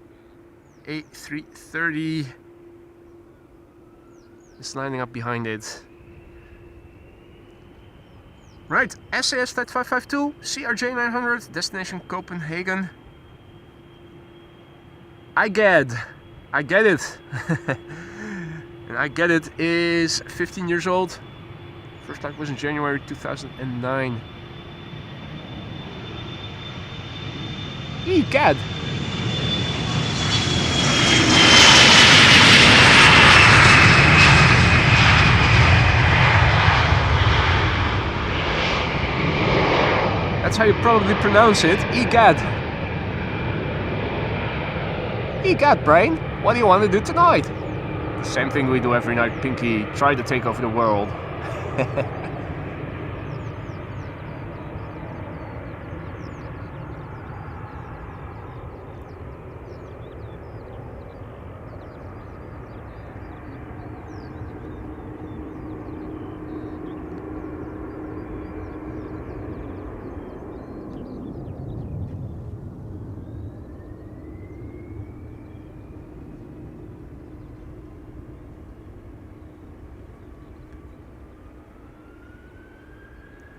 A330 is lining up behind it. Right, SAS Flight 552, CRJ900, destination Copenhagen. I get it. And I get it is 15 years old. First flight was in January 2009. Egad! That's how you probably pronounce it. Egad! Egad, brain! What do you want to do tonight? The same thing we do every night, Pinky. Try to take over the world.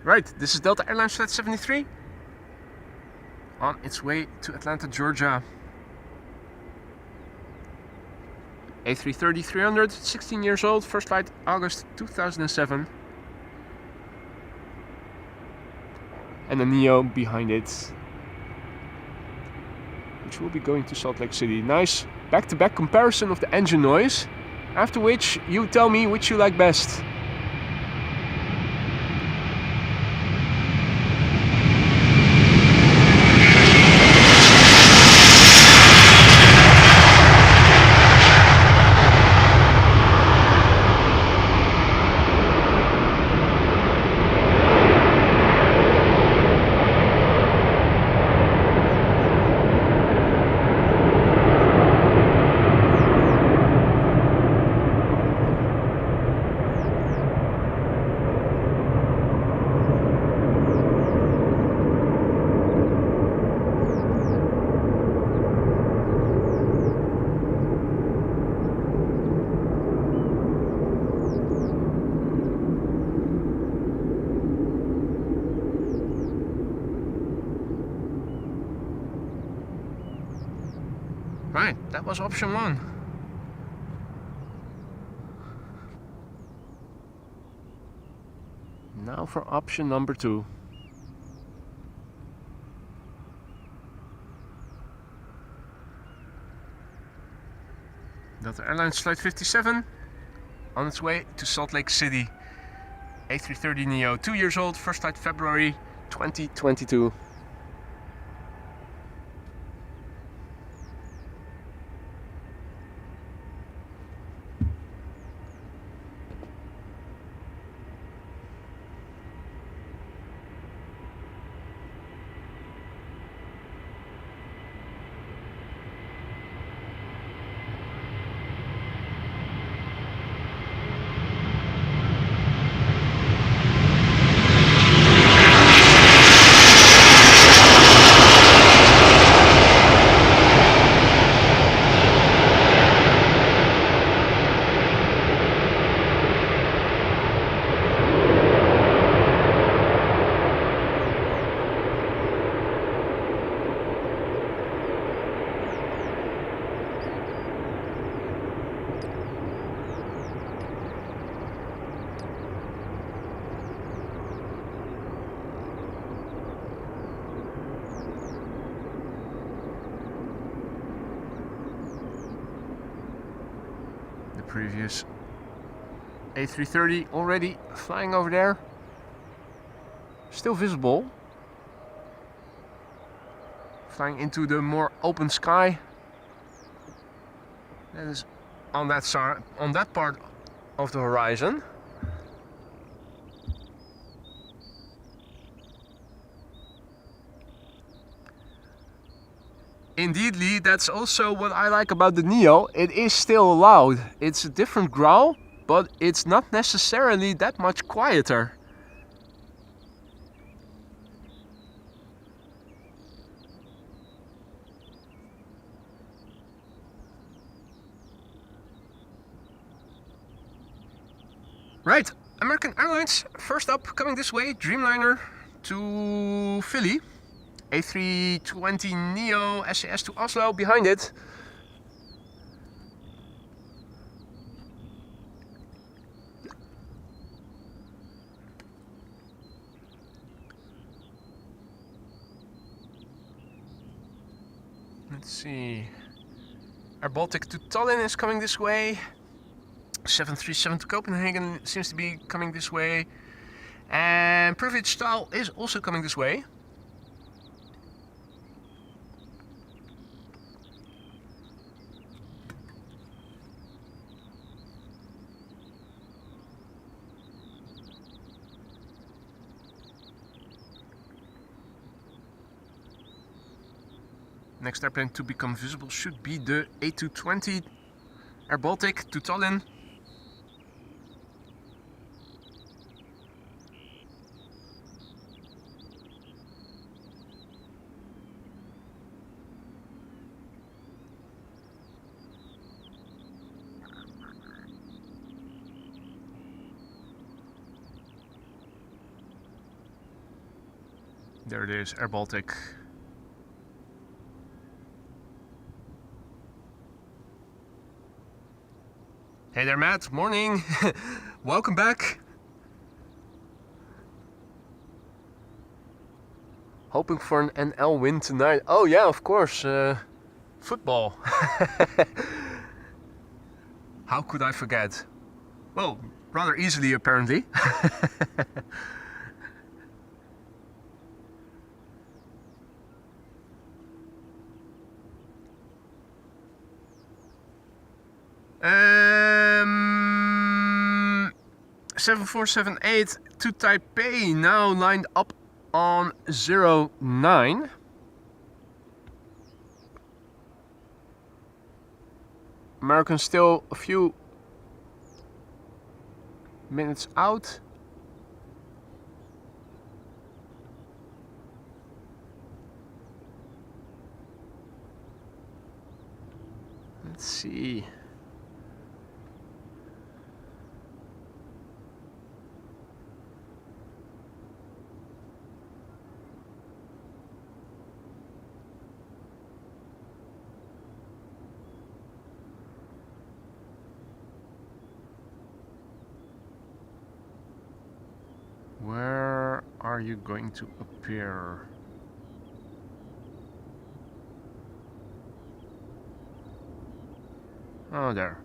Right, this is Delta Airlines Flight 73 on its way to Atlanta, Georgia. A330-300, 16 years old, first flight August 2007. And a Neo behind it, which will be going to Salt Lake City. Nice back-to-back comparison of the engine noise, after which you tell me which you like best. Right, that was option 1. Now for option number 2. Delta Airlines Flight 57 on its way to Salt Lake City. A330neo, 2 years old, first flight February 2022. Previous A330 already flying over there, still visible, flying into the more open sky. That is on that side, on that part of the horizon. Indeedly, that's also what I like about the Neo. It is still loud. It's a different growl, but it's not necessarily that much quieter. Right, American Airlines, first up, coming this way, Dreamliner to Philly. A320neo SAS to Oslo behind it. Let's see. Air Baltic to Tallinn is coming this way. 737 to Copenhagen seems to be coming this way. And Privilege Shtoyle is also coming this way. Next airplane to become visible should be the A220 Air Baltic to Tallinn. There it is, Air Baltic. Hey there, Matt. Morning. Welcome back. Hoping for an NL win tonight. Oh yeah, of course. Football. How could I forget? Well, rather easily apparently. Um, 7478 to Taipei, now lined up on 09. American still a few minutes out. Let's see. are you going to appear? Oh, there.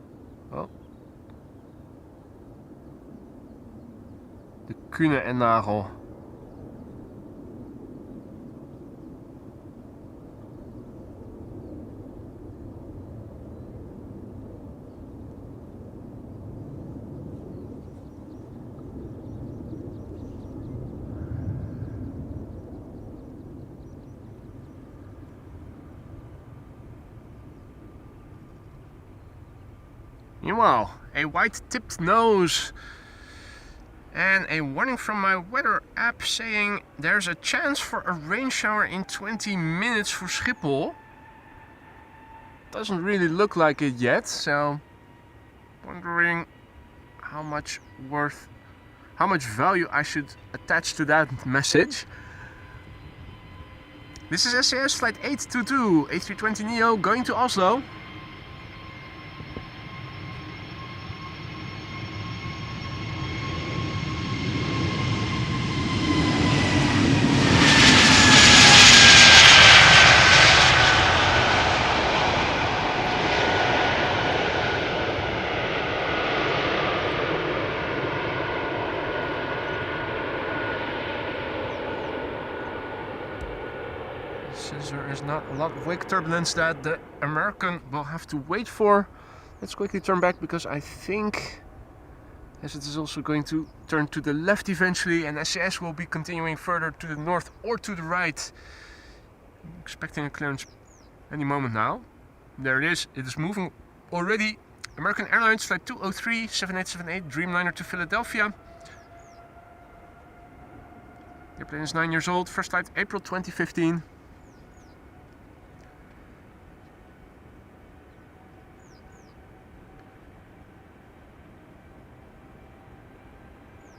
Oh. The Kuehne+Nagel. Wow, a white-tipped nose and a warning from my weather app saying there's a chance for a rain shower in 20 minutes for Schiphol. Doesn't really look like it yet, so wondering how much value I should attach to that message. This is SAS flight 822 A320neo going to Oslo. Since there is not a lot of wake turbulence that the American will have to wait for, let's quickly turn back because I think as it is also going to turn to the left eventually and SAS will be continuing further to the north or to the right. I'm expecting a clearance any moment now. There it is moving already. American Airlines flight 203 7878 Dreamliner to Philadelphia. The airplane is 9 years old, first flight April 2015.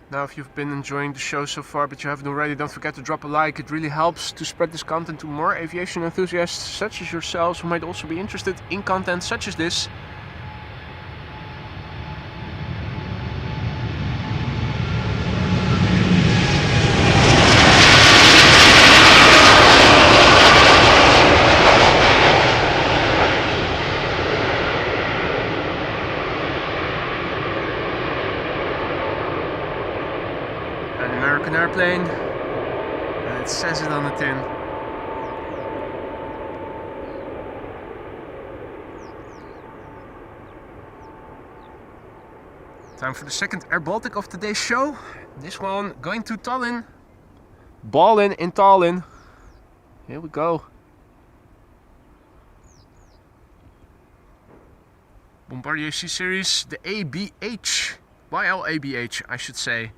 Now, if you've been enjoying the show so far but you haven't already, don't forget to drop a like. It really helps to spread this content to more aviation enthusiasts such as yourselves who might also be interested in content such as this. Airplane, and it says it on the tin. Time for the second Air Baltic of today's show. This one going to Tallinn. Ballin in Tallinn. Here we go. Bombardier C series, the YLABH I should say.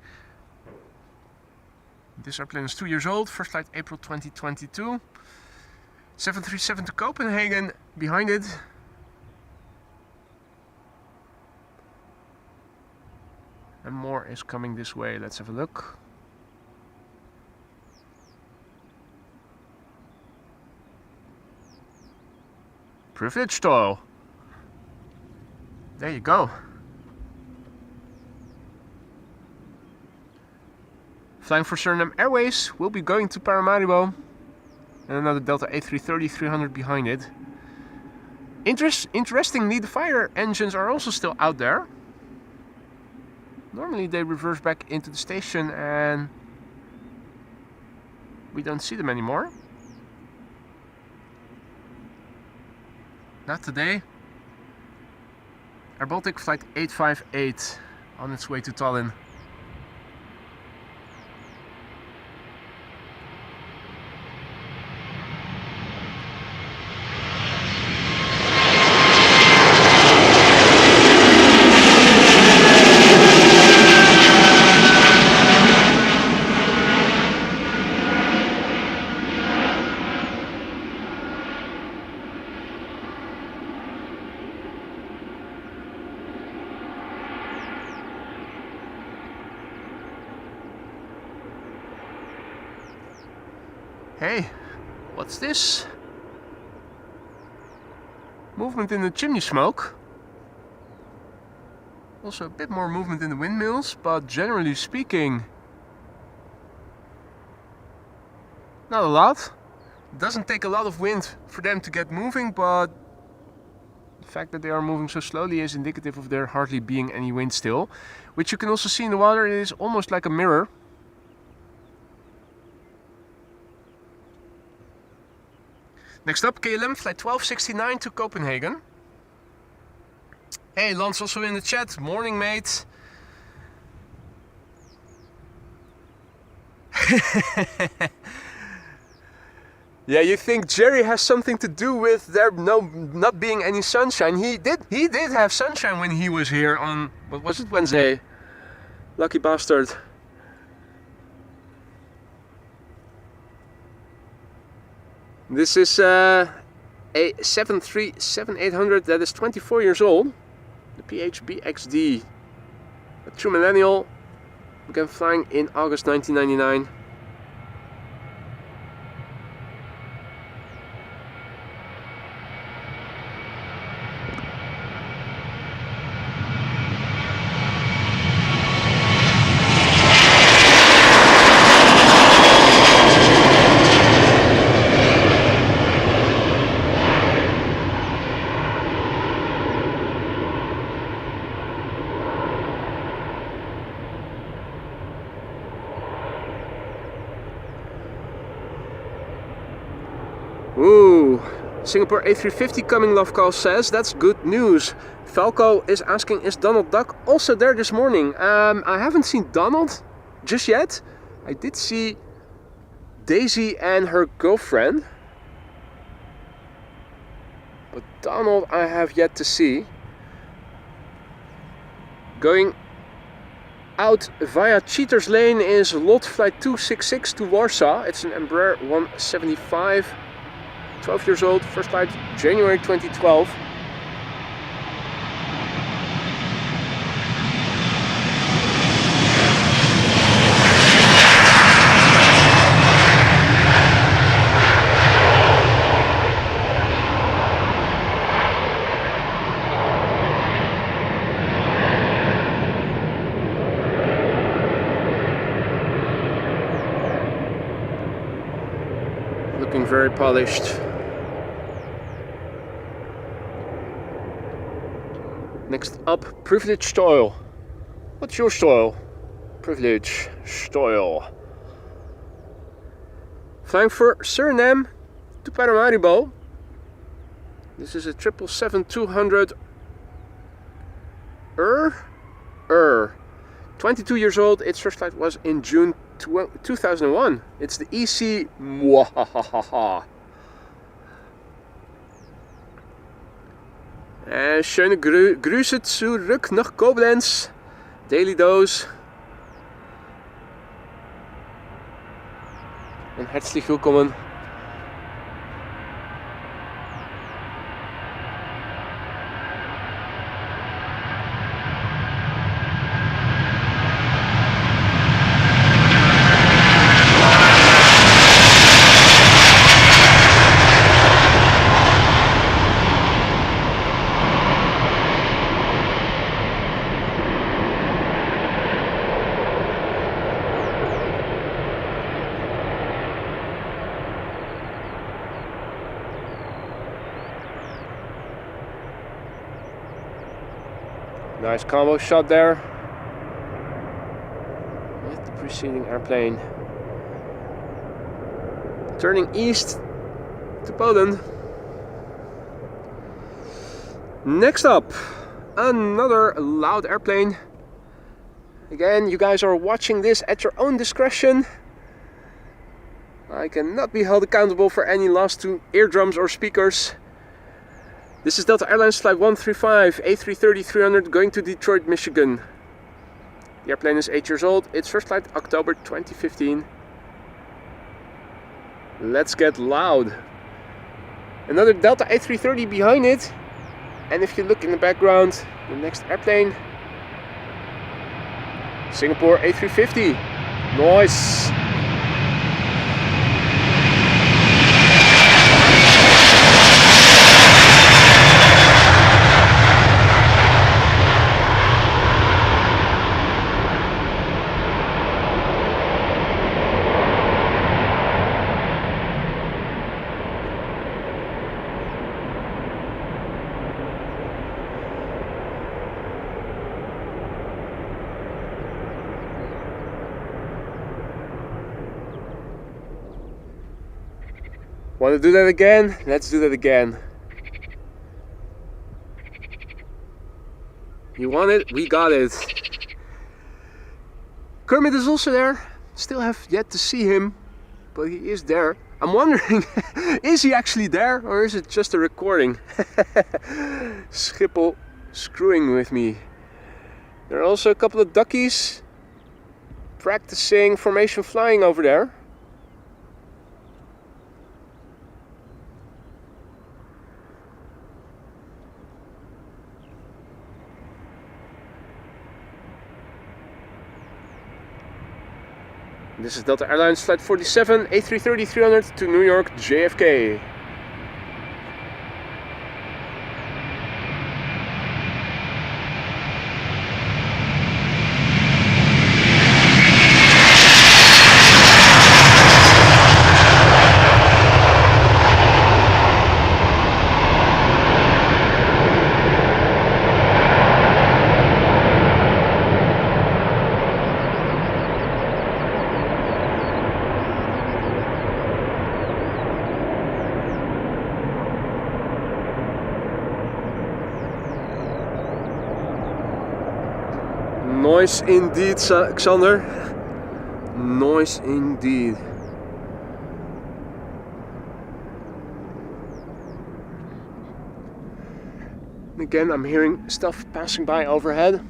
This airplane is 2 years old, first flight April 2022. 737 to Copenhagen behind it. And more is coming this way, let's have a look. Privilege Shtoyle. There you go. Flying for Surinam Airways, we'll be going to Paramaribo. And another Delta A330-300 behind it. Interestingly, the fire engines are also still out there. Normally they reverse back into the station and we don't see them anymore. Not today. Air Baltic flight 858 on its way to Tallinn. Hey, what's this? Movement in the chimney smoke. Also a bit more movement in the windmills, but generally speaking, Not a lot. It doesn't take a lot of wind for them to get moving, but the fact that they are moving so slowly is indicative of there hardly being any wind still. Which you can also see in the water, it is almost like a mirror. Next up, KLM flight 1269 to Copenhagen. Hey, Lance also in the chat. Morning, mate. Yeah, you think Jerry has something to do with there not being any sunshine? He did have sunshine when he was here on, what was it, Wednesday? Lucky bastard. This is a 737-800 that is 24 years old. The PHBXD. A true millennial. Began flying in August 1999. Ooh, Singapore A350 coming, Love Call says. That's good news. Falco is asking, is Donald Duck also there this morning? I haven't seen Donald just yet. I did see Daisy and her girlfriend. But Donald I have yet to see. Going out via Cheaters Lane is Lot Flight 266 to Warsaw. It's an Embraer 175. 12 years old, first flight January 2012. Looking very polished. Next up, Privilege Shtoyle. What's your Shtoyle? Privilege Shtoyle. Flying for Surinam to Paramaribo. This is a 777-200 ER. 22 years old. Its first flight was in June 2001. It's the EC. Schöne Grüße zurück nach Koblenz. Daily Dose. En herzlich willkommen. Nice combo shot there with the preceding airplane. Turning east to Poland. Next up, another loud airplane. Again, you guys are watching this at your own discretion. I cannot be held accountable for any loss to eardrums or speakers. This is Delta Airlines Flight 135, A330-300 going to Detroit, Michigan. The airplane is 8 years old. Its first flight October 2015. Let's get loud. Another Delta A330 behind it. And if you look in the background, the next airplane, Singapore A350. Nice. Want to do that again? Let's do that again. You want it? We got it. Kermit is also there. Still have yet to see him, but he is there. I'm wondering, is he actually there or is it just a recording? Schiphol screwing with me. There are also a couple of duckies practicing formation flying over there. This is Delta Airlines Flight 47, A330-300 to New York JFK. Noise indeed, Xander. Noise indeed. Again, I'm hearing stuff passing by overhead.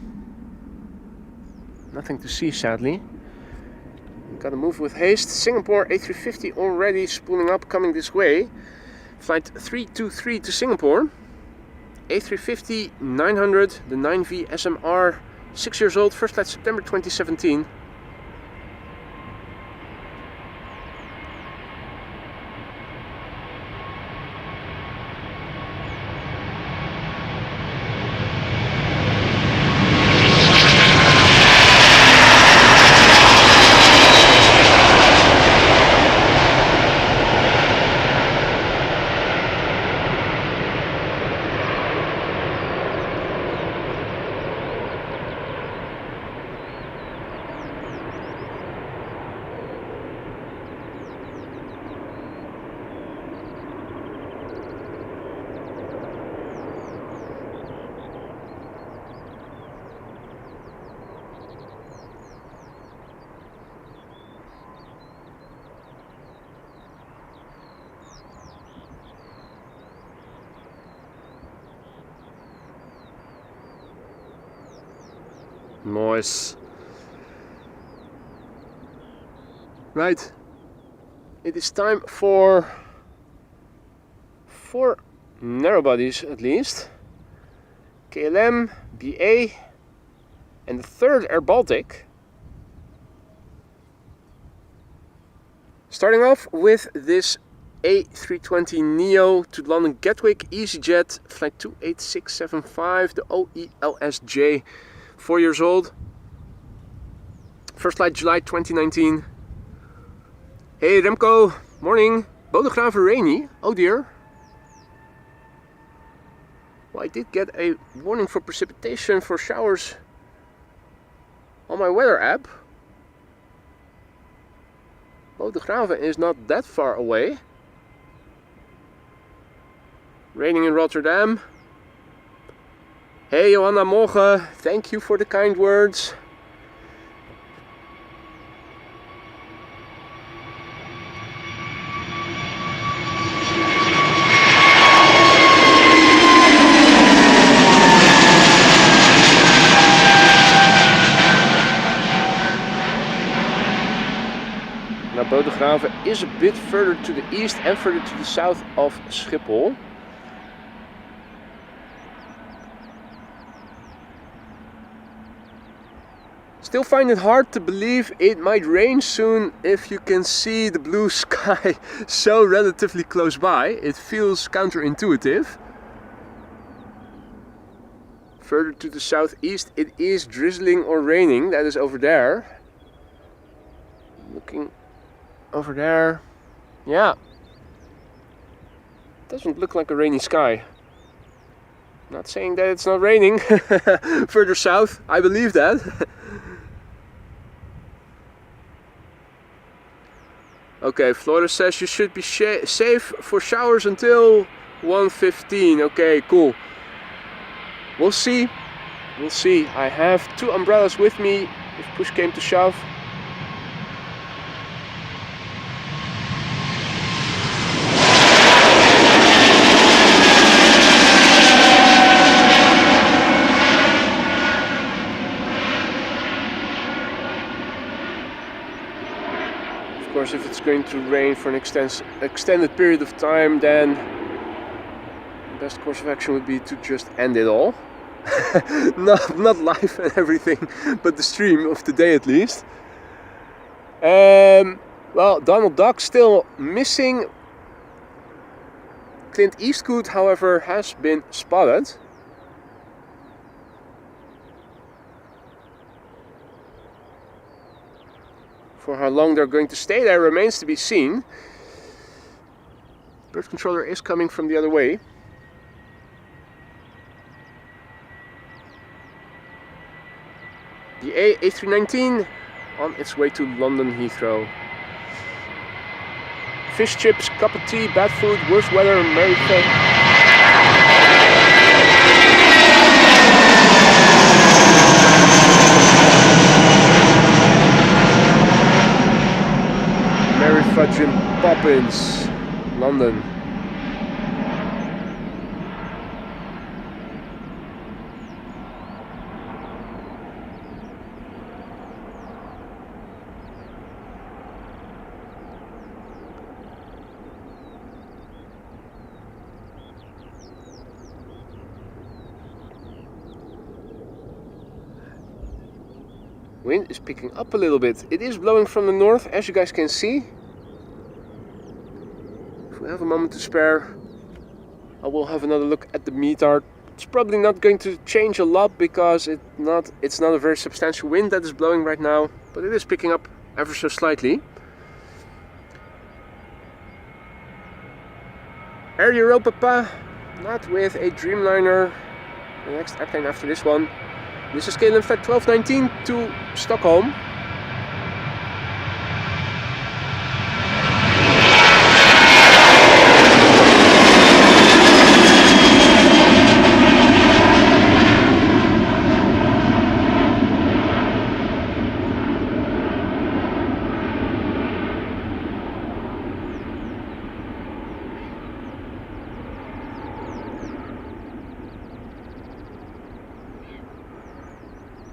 Nothing to see, sadly. Gotta move with haste. Singapore A350 already spooling up, coming this way. Flight 323 to Singapore. A350 900, the 9V SMR. 6 years old, first flight September 2017. Nice. Right. It is time for 4 narrow bodies at least. KLM, BA, and the third Air Baltic. Starting off with this A320neo to London Gatwick, Easyjet, flight 28675, the OELSJ. 4 years old. First flight July 2019. Hey Remco, morning. Bodegraven rainy. Oh dear. Well, I did get a warning for precipitation for showers on my weather app. Bodegraven is not that far away. Raining in Rotterdam. Hey Johanna, morgen. Thank you for the kind words. Now Bodegraven is a bit further to the east and further to the south of Schiphol. Still find it hard to believe it might rain soon if you can see the blue sky so relatively close by. It feels counterintuitive. Further to the southeast it is drizzling or raining, that is over there. Looking over there, yeah. Doesn't look like a rainy sky. Not saying that it's not raining further south, I believe that. Okay, Florida says you should be safe for showers until 1:15. Okay, cool. We'll see. We'll see. I have 2 umbrellas with me if push came to shove. Of course, if it's going to rain for an extended period of time, then the best course of action would be to just end it all. not live and everything, but the stream of the day at least. Well, Donald Duck still missing. Clint Eastwood, however, has been spotted. For how long they're going to stay there remains to be seen. Bird controller is coming from the other way. The A319 on its way to London Heathrow. Fish chips, cup of tea, bad food, worse weather, merry fun. Merry fudge and poppins, London. Wind is picking up a little bit. It is blowing from the north, as you guys can see. If we have a moment to spare, I will have another look at the METAR. It's probably not going to change a lot because it's not a very substantial wind that is blowing right now, but it is picking up ever so slightly. Air Europa, not with a Dreamliner. The next airplane after this one. This is KLM Flight 1219 to Stockholm.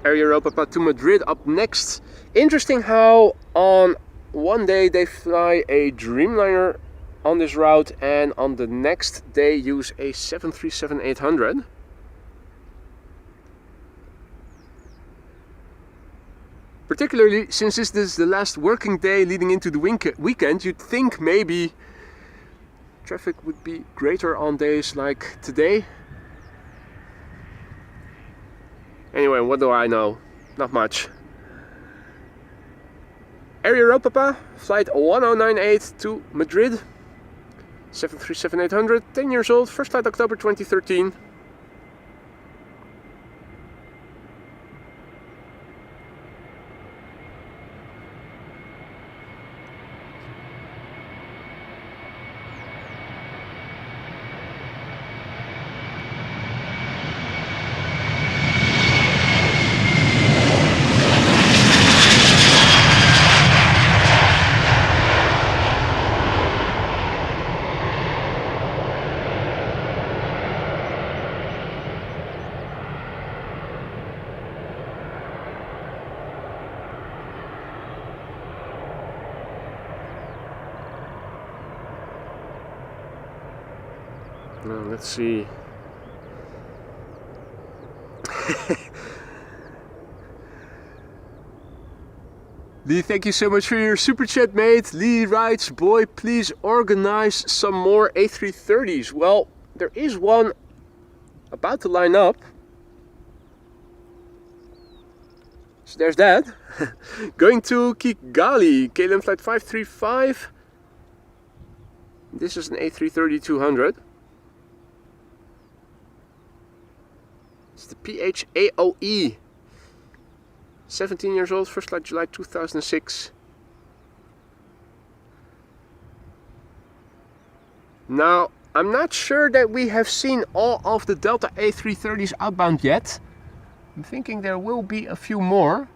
Air Europa to Madrid up next. Interesting how on one day they fly a Dreamliner on this route and on the next they use a 737-800. Particularly since this is the last working day leading into the weekend, you'd think maybe traffic would be greater on days like today. Anyway, what do I know? Not much. Air Europa, flight 1098 to Madrid. 737-800, 10 years old, first flight October 2013. Now, let's see. Lee, thank you so much for your super chat, mate. Lee writes, boy, please organize some more A330s. Well, there is one about to line up. So there's that. Going to Kigali, KLM Flight 535. This is an A330-200. It's the PHAOE. 17 years old, first flight July 2006. Now, I'm not sure that we have seen all of the Delta A330s outbound yet. I'm thinking there will be a few more.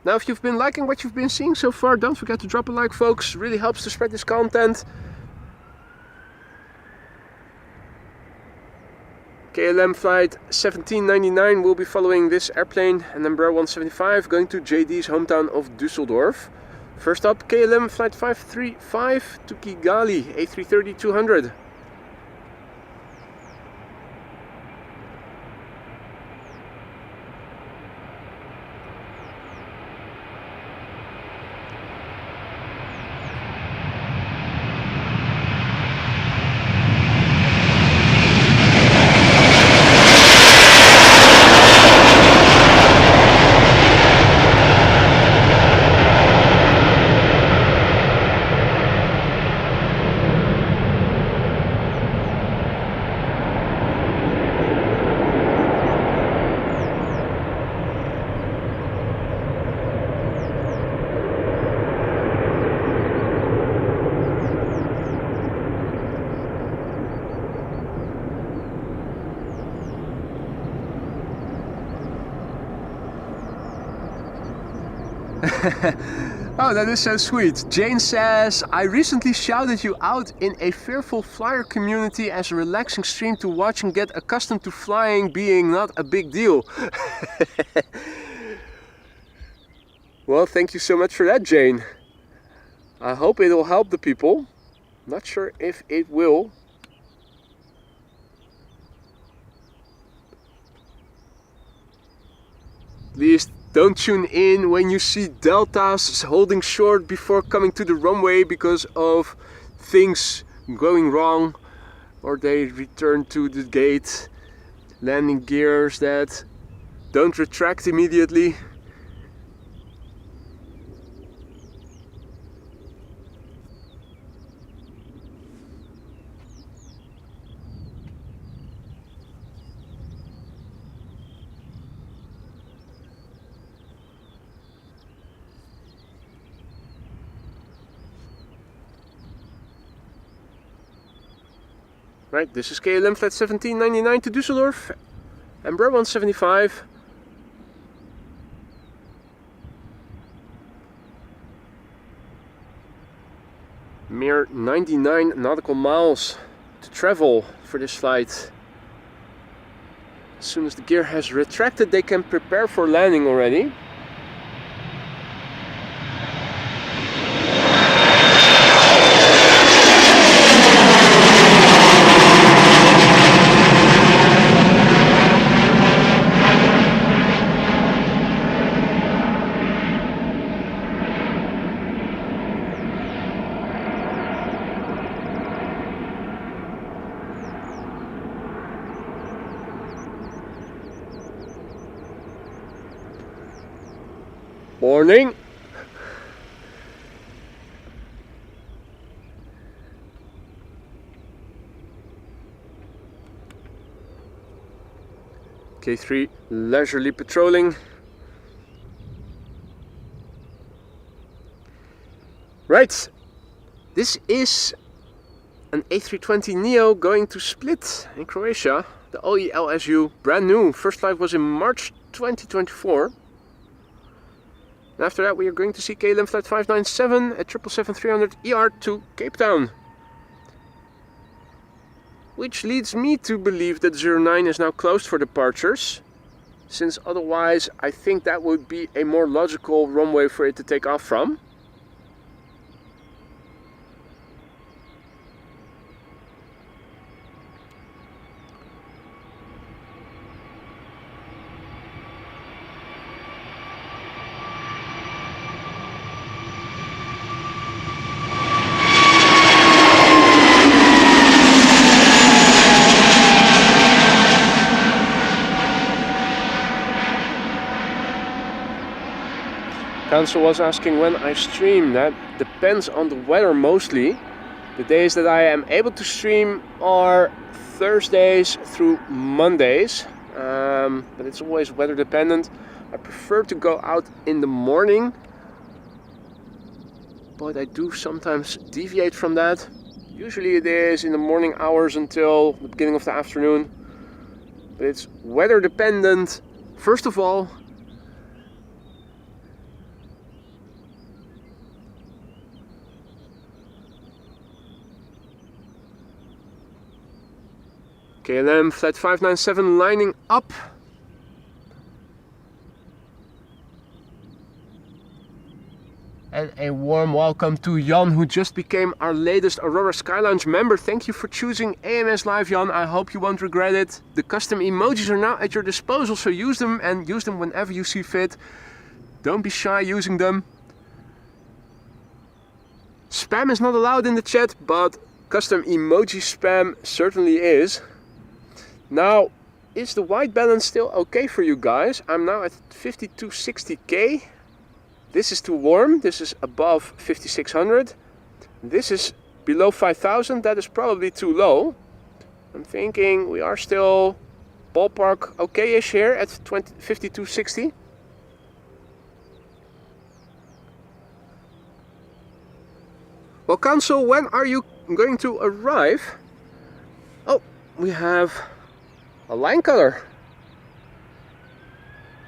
Now, if you've been liking what you've been seeing so far, don't forget to drop a like, folks. Really helps to spread this content. KLM flight 1799 will be following this airplane and Embraer 175 going to JD's hometown of Düsseldorf. First up, KLM flight 535 to Kigali, A330-200. Oh, that is so sweet. Jane says, I recently shouted you out in a fearful flyer community as a relaxing stream to watch and get accustomed to flying being not a big deal. Well, thank you so much for that, Jane. I hope it will help the people. Not sure if it will. Please don't tune in when you see deltas holding short before coming to the runway because of things going wrong, or they return to the gate, landing gears that don't retract immediately. Right, this is KLM flight 1799 to Düsseldorf, Embraer 175. Mere 99 nautical miles to travel for this flight. As soon as the gear has retracted, they can prepare for landing already. Warning! K3 leisurely patrolling. Right, this is an A320neo going to Split in Croatia. The OELSU, brand new. First flight was in March 2024. And after that we are going to see KLM flight 597 at 777-300 ER to Cape Town. Which leads me to believe that 09 is now closed for departures, since otherwise I think that would be a more logical runway for it to take off from. Council was asking when I stream. That depends on the weather mostly. The days that I am able to stream are Thursdays through Mondays, but it's always weather dependent. I prefer to go out in the morning. but I do sometimes deviate from that. Usually it is in the morning hours until the beginning of the afternoon, but it's weather dependent. First of all, KLM flight 597 lining up. And a warm welcome to Jan, who just became our latest Aurora Skylounge member. Thank you for choosing AMS Live, Jan. I hope you won't regret it. The custom emojis are now at your disposal, so use them, and use them whenever you see fit. Don't be shy using them. Spam is not allowed in the chat, but custom emoji spam certainly is. Now, is the white balance still okay for you guys? I'm now at 5260K. This is too warm. This is above 5600. This is below 5000. That is probably too low. I'm thinking we are still ballpark okay-ish here at 5260. Well, Council, when are you going to arrive? Oh, we have a line cutter.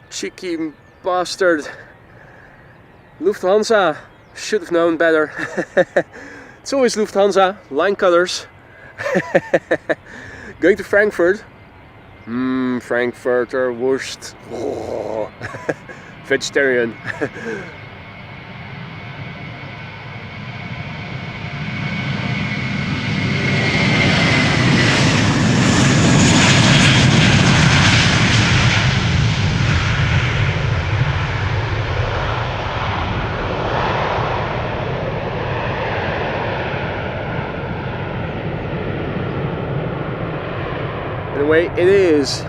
Cheeky bastard. Lufthansa should have known better. It's always Lufthansa, line cutters. Going to Frankfurt. Frankfurter Wurst. Oh. Vegetarian. Anyway, it is.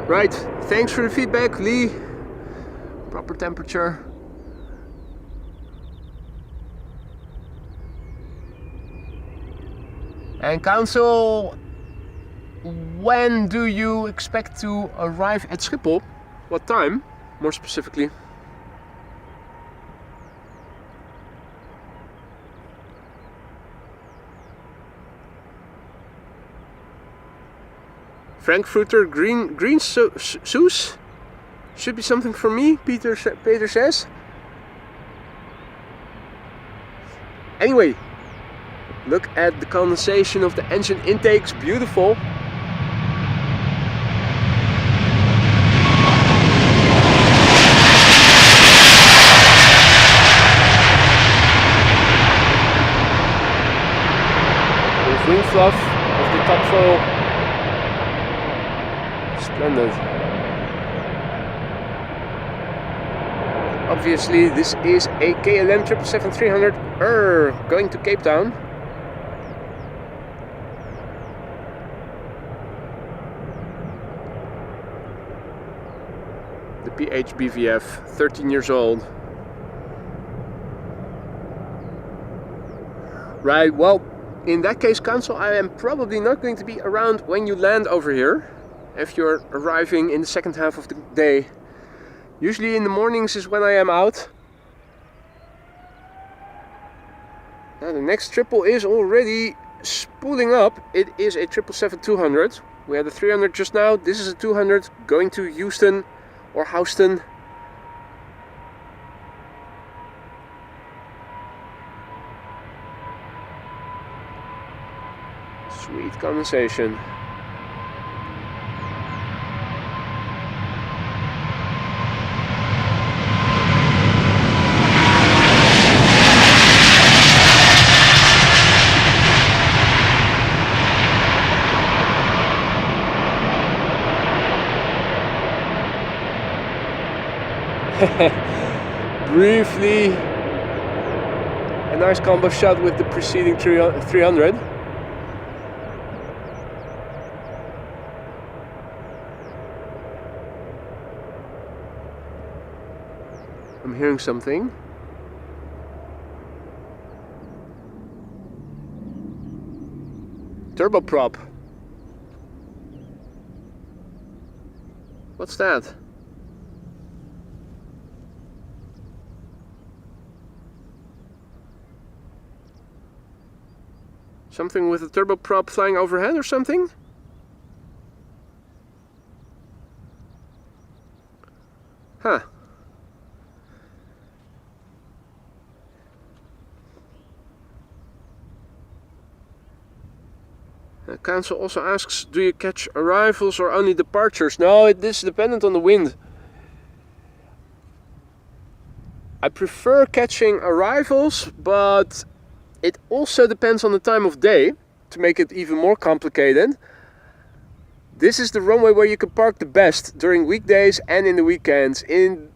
Right, thanks for the feedback, Lee. Proper temperature. And Council, when do you expect to arrive at Schiphol? What time, more specifically? Frankfurter green sauce should be something for me, Peter says. Anyway, look at the condensation of the engine intakes, beautiful. The wing fluff of the top foil. Splendid. Obviously, this is a KLM 777-300 going to Cape Town. The PHBVF, 13 years old. Right, well, in that case, Council, I am probably not going to be around when you land over here. If you're arriving in the second half of the day. Usually in the mornings is when I am out. Now the next triple is already spooling up. It is a 777-200. We had a 300 just now. This is a 200 going to Houston or Houston. Sweet condensation. Briefly, a nice combo shot with the preceding 300. I'm hearing something. Turboprop. What's that? Something with a turboprop flying overhead or something? Huh. Council also asks, do you catch arrivals or only departures? No, this is dependent on the wind. I prefer catching arrivals, but it also depends on the time of day to make it even more complicated. This is the runway where you can park the best during weekdays and in the weekends.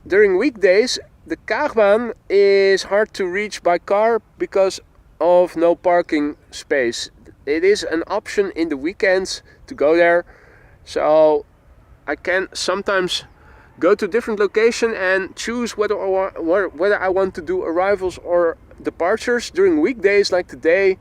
During weekdays, the Polderbaan is hard to reach by car because of no parking space. It is an option in the weekends to go there, so I can sometimes go to a different location and choose whether I want to do arrivals or departures. During weekdays like today,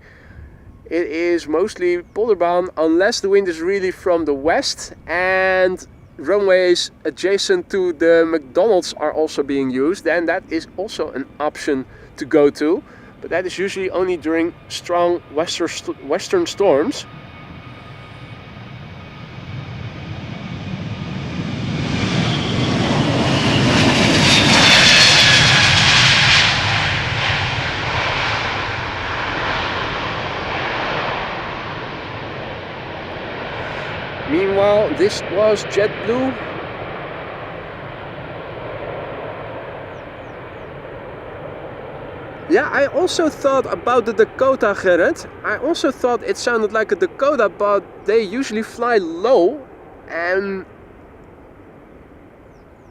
it is mostly Polderbaan unless the wind is really from the west and runways adjacent to the McDonald's are also being used. Then that is also an option to go to. But that is usually only during strong western storms. Meanwhile, this was JetBlue. Yeah, I also thought about the Dakota, Gerrit. I also thought it sounded like a Dakota, but they usually fly low, and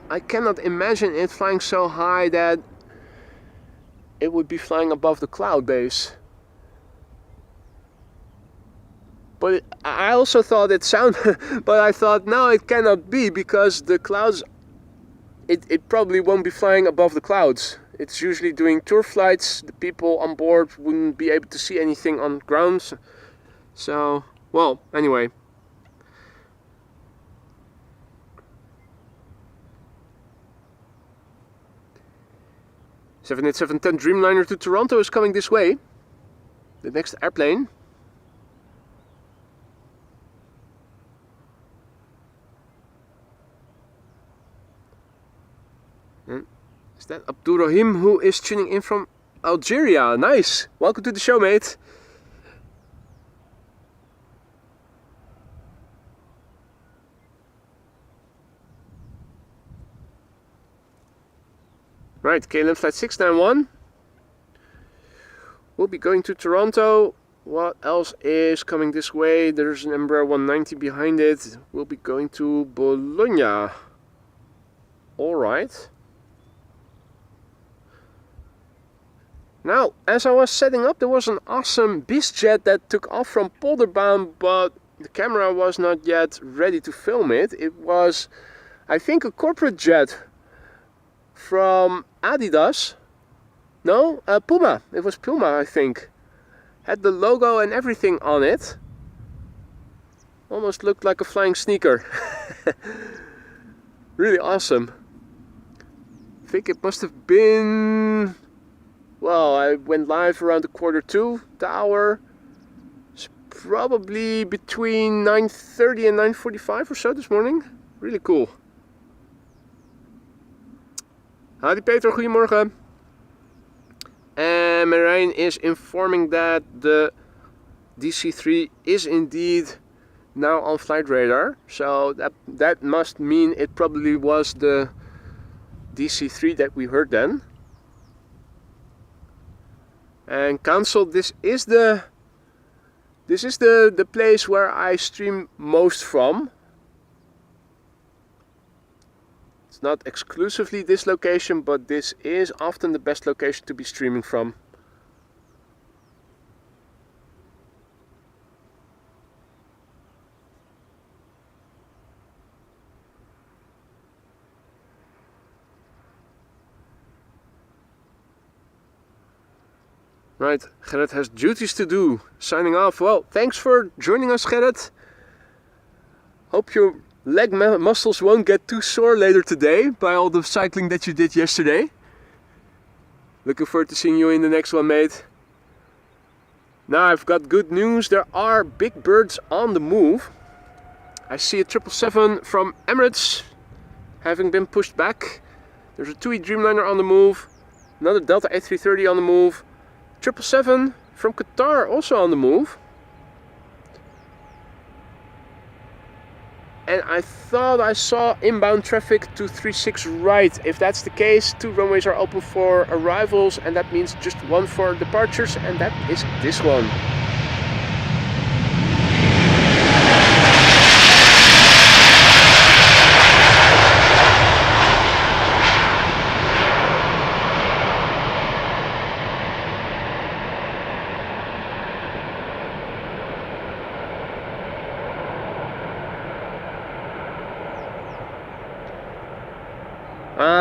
I cannot imagine it flying so high that it would be flying above the cloud base. But I also thought it sounded, but I thought no, it cannot be because the clouds, it probably won't be flying above the clouds. It's usually doing tour flights. The people on board wouldn't be able to see anything on ground. So, well, anyway. $787-10 Dreamliner to Toronto is coming this way. The next airplane. And is that Abdurrahim, who is tuning in from Algeria? Nice! Welcome to the show, mate. Right, KLM flight 691. We'll be going to Toronto. What else is coming this way? There's an Embraer 190 behind it. We'll be going to Bologna. Alright. Now, as I was setting up, there was an awesome BizJet that took off from Polderbaan, but the camera was not yet ready to film it. It was, I think, a corporate jet from Adidas. No, Puma. It was Puma, I think. Had the logo and everything on it. Almost looked like a flying sneaker. Really awesome. I think it must have been... Well, I went live around 1:45 the hour. It's probably between 9:30 and 9:45 or so this morning. Really cool. Howdy Peter, goedemorgen. And Marijn is informing that the DC-3 is indeed now on flight radar. So that must mean it probably was the DC-3 that we heard then. And Council, this is the place where I stream most from. It's not exclusively this location, but this is often the best location to be streaming from. Right, Gerrit has duties to do. Signing off. Well, thanks for joining us, Gerrit. Hope you leg muscles won't get too sore later today by all the cycling that you did yesterday. Looking forward to seeing you in the next one, mate. Now I've got good news. There are big birds on the move. I see a 777 from Emirates having been pushed back. There's a TUI Dreamliner on the move. Another Delta A330 on the move. 777 from Qatar also on the move. And I thought I saw inbound traffic to 36 right. If that's the case, 2 runways are open for arrivals, and that means just 1 for departures, and that is this one.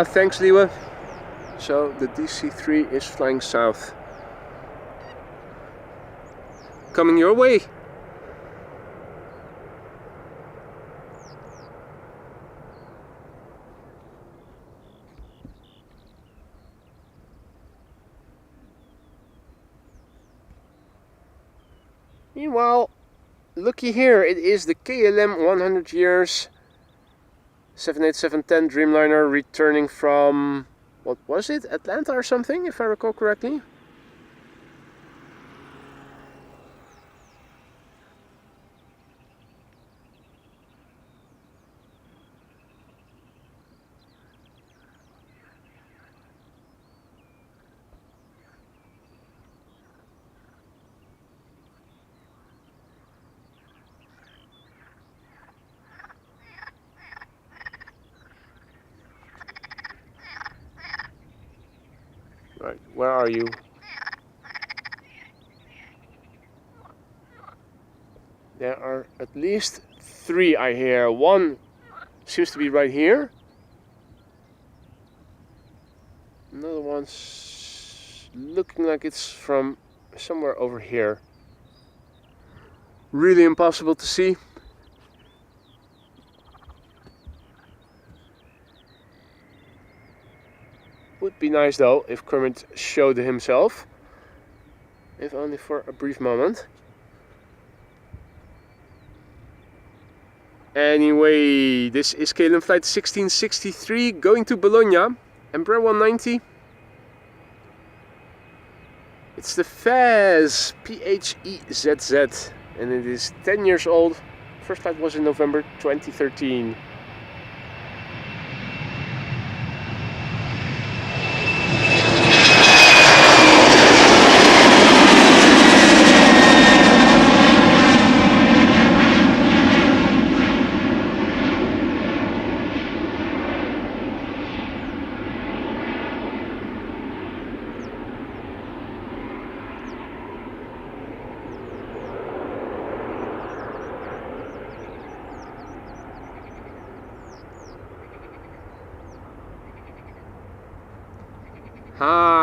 Thanks, Liwa. So the DC-3 is flying south. Coming your way. Meanwhile, looky here, it is the KLM 100 years 787-10 Dreamliner returning from, what was it, Atlanta or something, if I recall correctly? Right, where are you? There are at least 3 I hear. 1 seems to be right here. Another one's looking like it's from somewhere over here. Really impossible to see. Would be nice though if Kermit showed himself, if only for a brief moment. Anyway, this is KLM flight 1663 going to Bologna, Embraer 190. It's the SAS PHEZZ and it is 10 years old. First flight was in November 2013.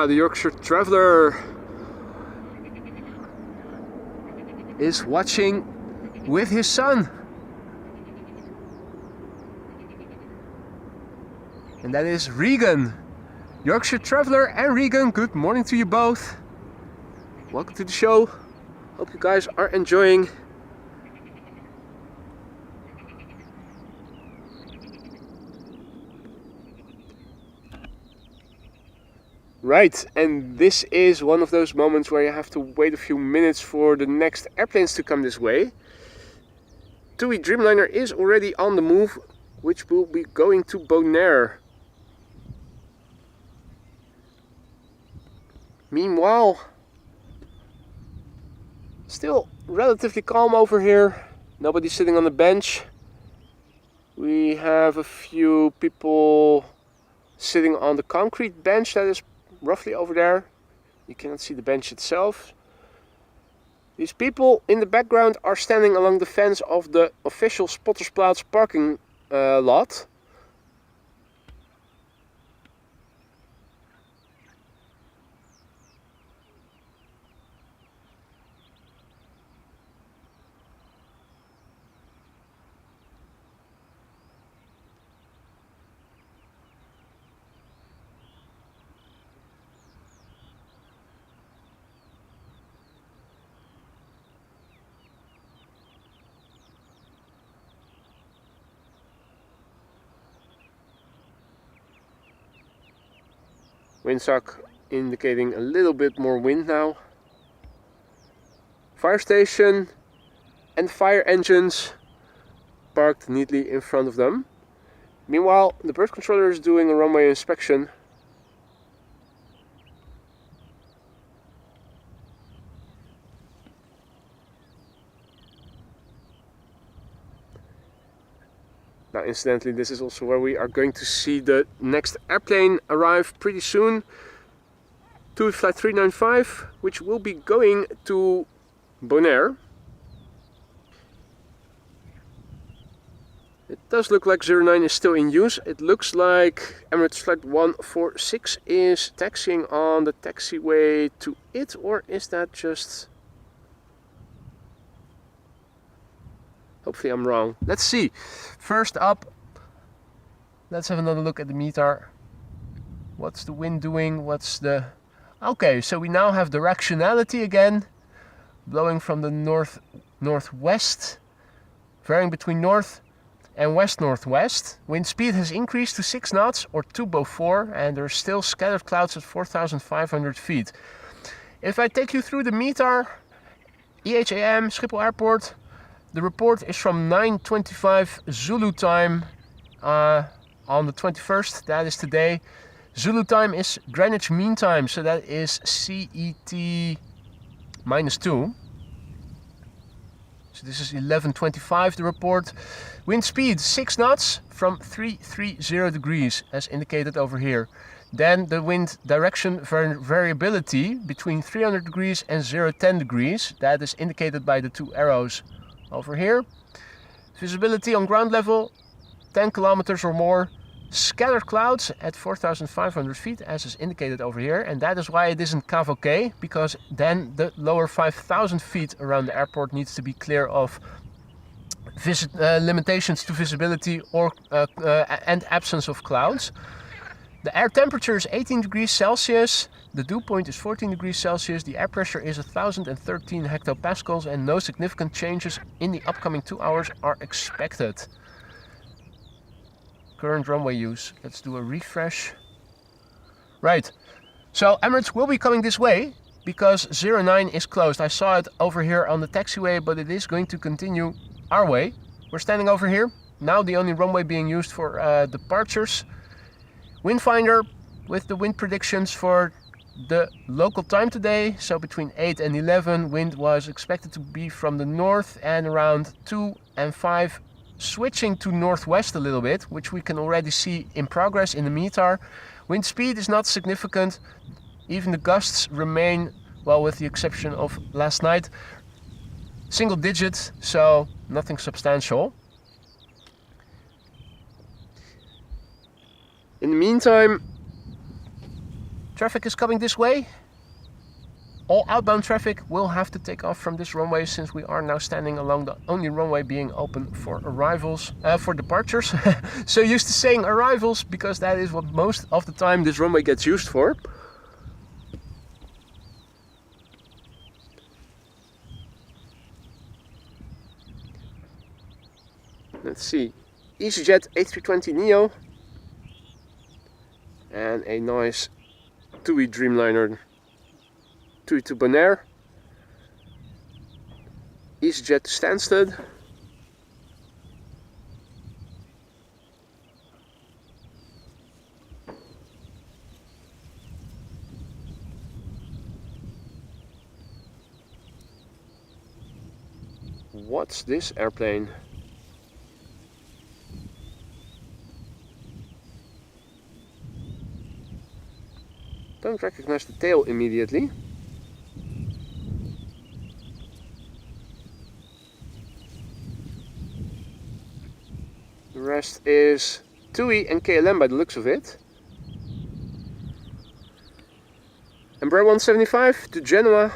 The Yorkshire Traveller is watching with his son. And that is Regan. Yorkshire Traveller and Regan, good morning to you both. Welcome to the show. Hope you guys are enjoying. Right, and this is one of those moments where you have to wait a few minutes for the next airplanes to come this way. TUI Dreamliner is already on the move, which will be going to Bonaire. Meanwhile, still relatively calm over here. Nobody's sitting on the bench. We have a few people sitting on the concrete bench that is roughly over there. You cannot see the bench itself. These people in the background are standing along the fence of the official Spottersplaats parking lot. Windsock indicating a little bit more wind now. Fire station and fire engines parked neatly in front of them. Meanwhile, the bird controller is doing a runway inspection. Now, incidentally, this is also where we are going to see the next airplane arrive pretty soon. TUI Flight 395, which will be going to Bonaire. It does look like 09 is still in use. It looks like Emirates Flight 146 is taxiing on the taxiway to it, or is that just... Hopefully I'm wrong. Let's see. First up, let's have another look at the METAR. What's the wind doing? What's the... Okay, so we now have directionality again, blowing from the north-northwest, varying between north and west-northwest. Wind speed has increased to 6 knots or 2 Beaufort, and there are still scattered clouds at 4,500 feet. If I take you through the METAR, EHAM, Schiphol Airport, the report is from 9:25 Zulu time on the 21st, that is today. Zulu time is Greenwich Mean Time, so that is CET -2. So this is 11:25 the report. Wind speed 6 knots from 330 degrees as indicated over here. Then the wind direction variability between 300 degrees and 010 degrees. That is indicated by the 2 arrows over here. Visibility on ground level 10 kilometers or more. Scattered clouds at 4,500 feet as is indicated over here, and that is why it isn't cavalcade, because then the lower 5,000 feet around the airport needs to be clear of limitations to visibility or and absence of clouds. The air temperature is 18 degrees Celsius, the dew point is 14 degrees Celsius, the air pressure is 1,013 hectopascals, and no significant changes in the upcoming 2 hours are expected. Current runway use. Let's do a refresh. Right, so Emirates will be coming this way because 09 is closed. I saw it over here on the taxiway, but it is going to continue our way. We're standing over here. Now the only runway being used for departures. Windfinder with the wind predictions for the local time today. So between 8 and 11, wind was expected to be from the north and around 2 and 5. Switching to northwest a little bit, which we can already see in progress in the METAR. Wind speed is not significant. Even the gusts remain, well, with the exception of last night, single digit, so nothing substantial. In the meantime, traffic is coming this way. All outbound traffic will have to take off from this runway since we are now standing along the only runway being open for arrivals, for departures. So used to saying arrivals because that is what most of the time this runway gets used for. Let's see, Easyjet A320neo and a nice TUI Dreamliner TUI to Bonaire, Easyjet to Stansted, what's this airplane? Don't recognize the tail immediately. The rest is TUI and KLM by the looks of it. Embraer 175 to Genoa.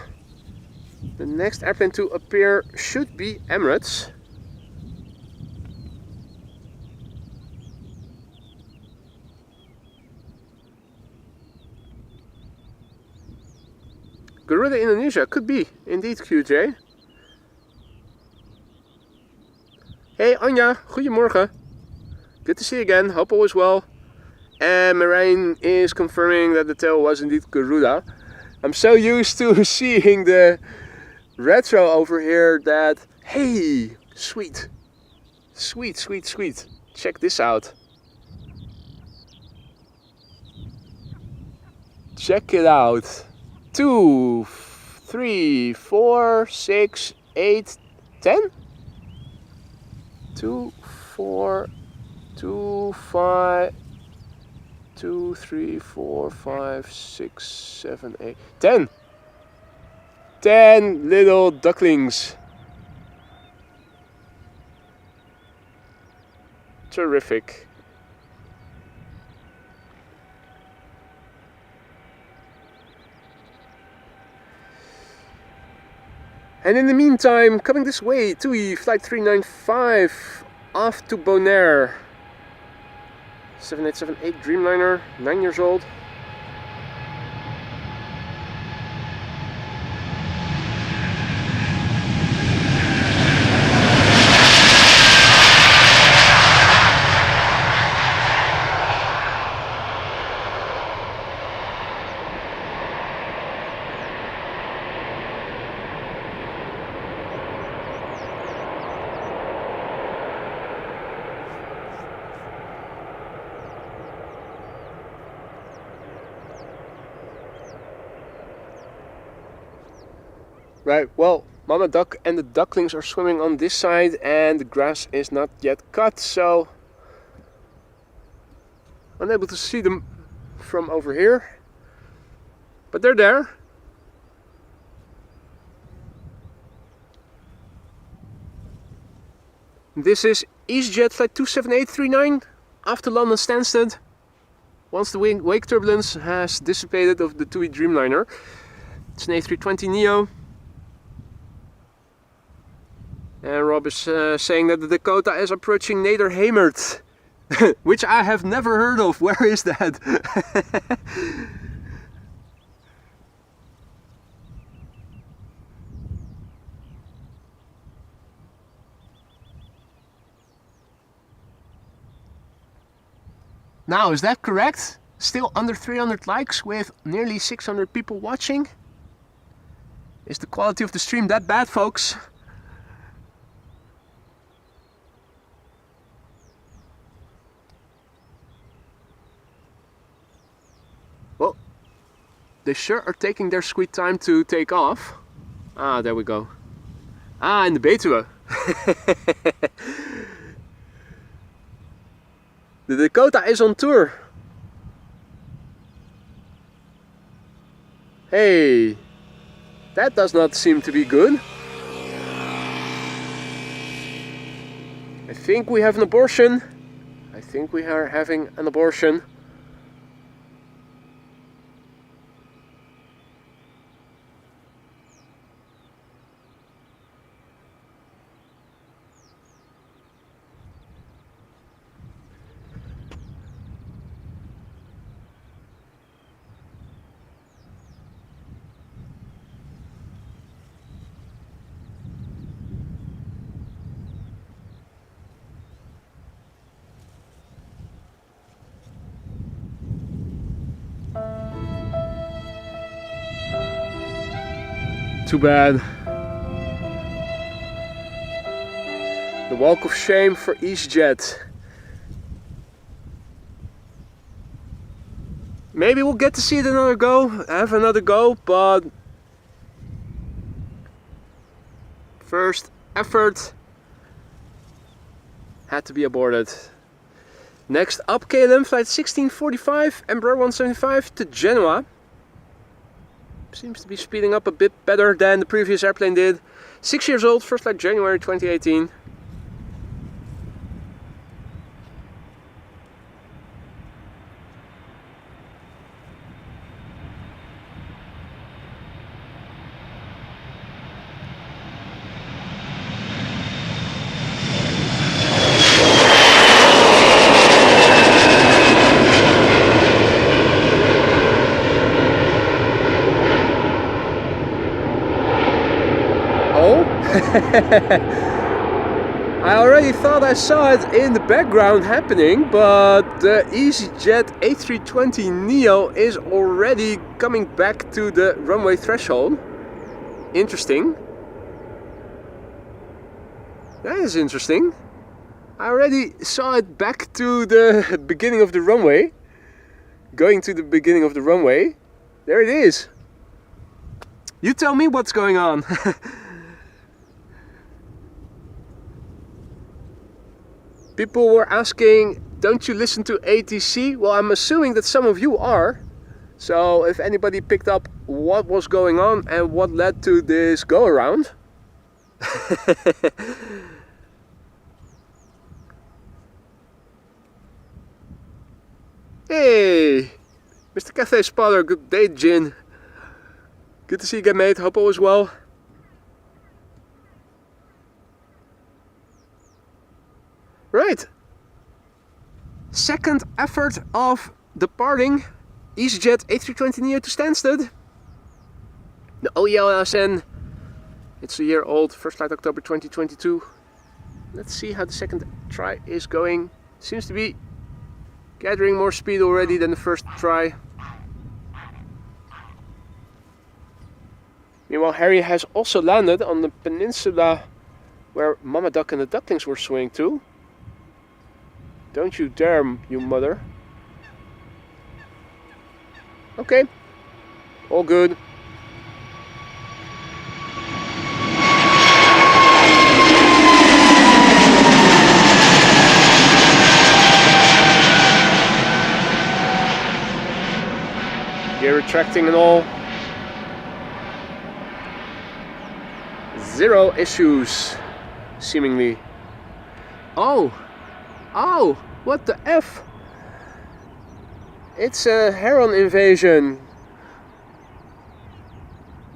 The next airplane to appear should be Emirates. Garuda Indonesia could be indeed QJ. Hey Anja, goedemorgen. Good to see you again, hope all is well. and Marijn is confirming that the tail was indeed Garuda. I'm so used to seeing the retro over here that, hey, sweet, sweet, sweet, sweet. Check this out. Check it out. 2, 3, 4, 6, 8, 10? 2, 4, 2, 5, 2, 3, 4, 5, 6, 7, 8, 10. 10 little ducklings. Terrific. And in the meantime, coming this way, TUI flight 395 off to Bonaire. 7878 Dreamliner, 9 years old. Right, well, Mama Duck and the ducklings are swimming on this side and the grass is not yet cut, so unable to see them from over here, but they're there. This is Easyjet flight 27839 after London Stansted, once the wake turbulence has dissipated of the TUI Dreamliner. It's an A320neo. And Rob is saying that the Dakota is approaching Nederhemert, which I have never heard of. Where is that? Now, is that correct? Still under 300 likes with nearly 600 people watching? Is the quality of the stream that bad, folks? Well, they sure are taking their sweet time to take off. Ah, there we go. Ah, in the Betuwe. The Dakota is on tour. Hey, that does not seem to be good. I think we have an abortion. I think we are having an abortion. Too bad. The walk of shame for Easyjet. Maybe we'll get to see it another go, have another go, but first effort had to be aborted. Next up, KLM flight 1645, Embraer 175 to Genoa. Seems to be speeding up a bit better than the previous airplane did. 6 years old, first flight January 2018. I already thought I saw it in the background happening, but the Easyjet A320neo is already coming back to the runway threshold. Interesting. That is interesting. I already saw it back to the beginning of the runway. Going to the beginning of the runway. There it is. You tell me what's going on. People were asking, don't you listen to ATC? Well, I'm assuming that some of you are. So if anybody picked up what was going on and what led to this go around. Hey, Mr. Cathay Spotter, good day, Jin. Good to see you again, mate. Hope all is well. Right. Second effort of departing Easyjet A320neo to Stansted. The OELSN. It's a year old, first flight October 2022. Let's see how the second try is going. Seems to be gathering more speed already than the first try. Meanwhile, Harry has also landed on the peninsula where Mama Duck and the ducklings were swimming to. Don't you dare, you mother. Okay, all good. Gear retracting and all. Zero issues, seemingly. Oh, what the F? It's a heron invasion.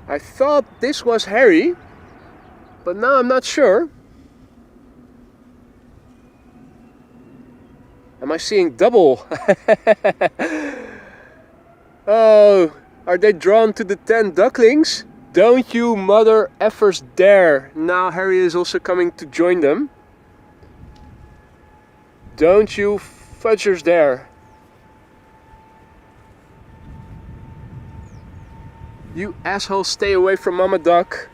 I thought this was Harry, but now I'm not sure. Am I seeing double? Oh, are they drawn to the 10 ducklings? Don't you mother effers dare. Now Harry is also coming to join them. Don't you fudgers dare. You assholes, stay away from Mama Duck.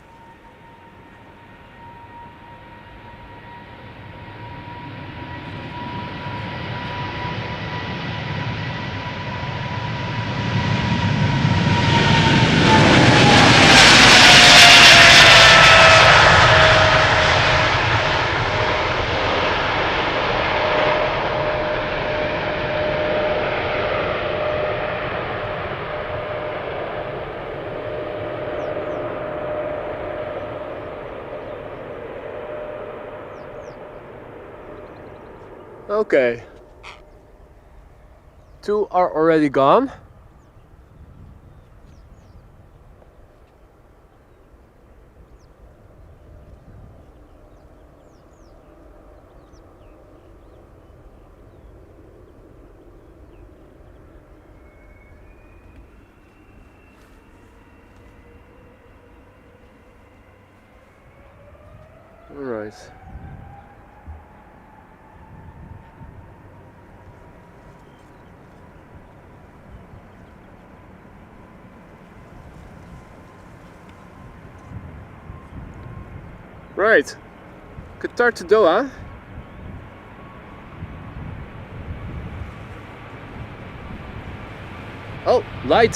Okay, 2 are already gone. All right. Right, Qatar to Doha. Oh, light.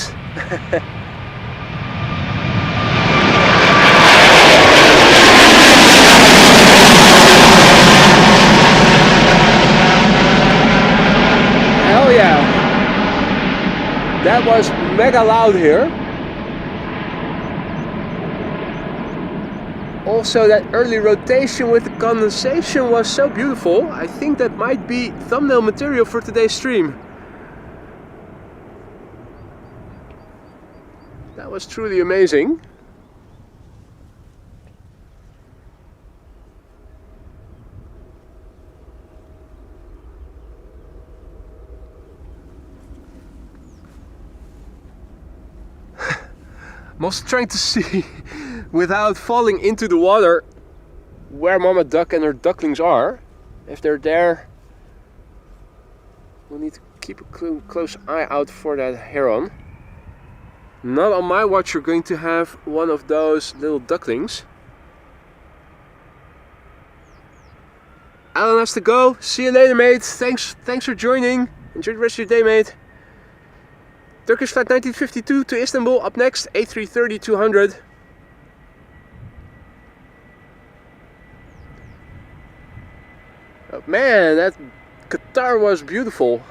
Hell yeah. That was mega loud here. Also, that early rotation with the condensation was so beautiful. I think that might be thumbnail material for today's stream. That was truly amazing. I'm also trying to see, without falling into the water, where Mama Duck and her ducklings are. if they're there, we'll need to keep a close eye out for that heron. Not on my watch you're going to have one of those little ducklings. Alan has to go. See you later, mate. Thanks for joining. Enjoy the rest of your day, mate. Turkish flight 1952 to Istanbul. Up next, A330-200. Oh, man, that Qatar was beautiful.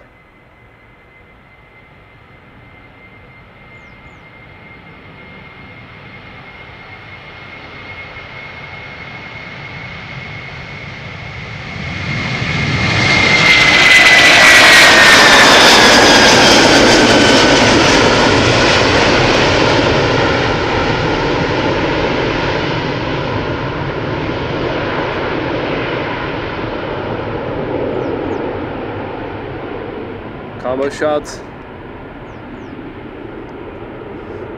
Combo shot.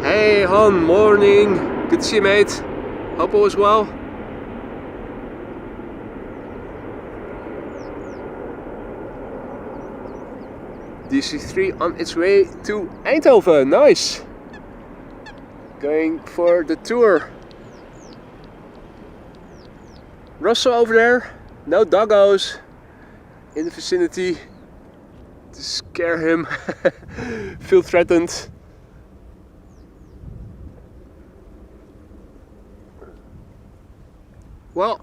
Hey Han, morning. Good to see you, mate. Hope all is well. DC-3 on its way to Eindhoven. Nice. Going for the tour. Russell over there. No doggos in the vicinity to scare him. Feel threatened. Well,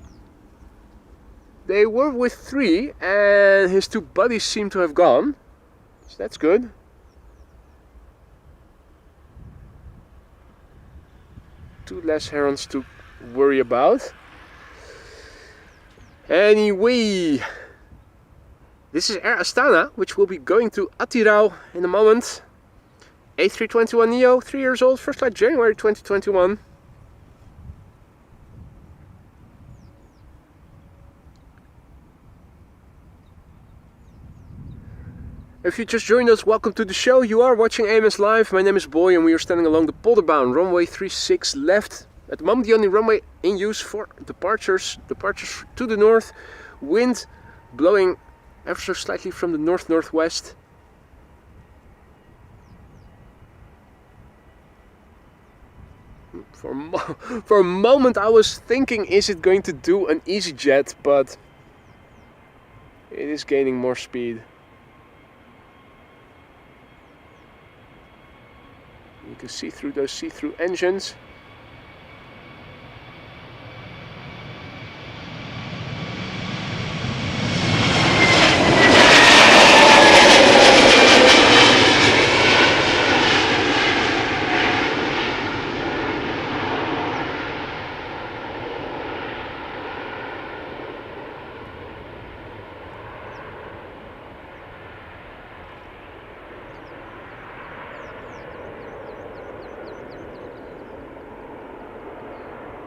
they were with 3 and his 2 buddies seem to have gone, so that's good. Two less herons to worry about. Anyway, this is Air Astana, which will be going to Attirau in a moment. A321neo, 3 years old, first flight January 2021. If you just joined us, welcome to the show. You are watching AMS Live. My name is Boy and we are standing along the Polderbaan, runway 36 left. At the moment the only runway in use for departures to the north. Wind blowing ever so slightly from the north-northwest. For a moment I was thinking, is it going to do an Easyjet, but it is gaining more speed. You can see through those see-through engines.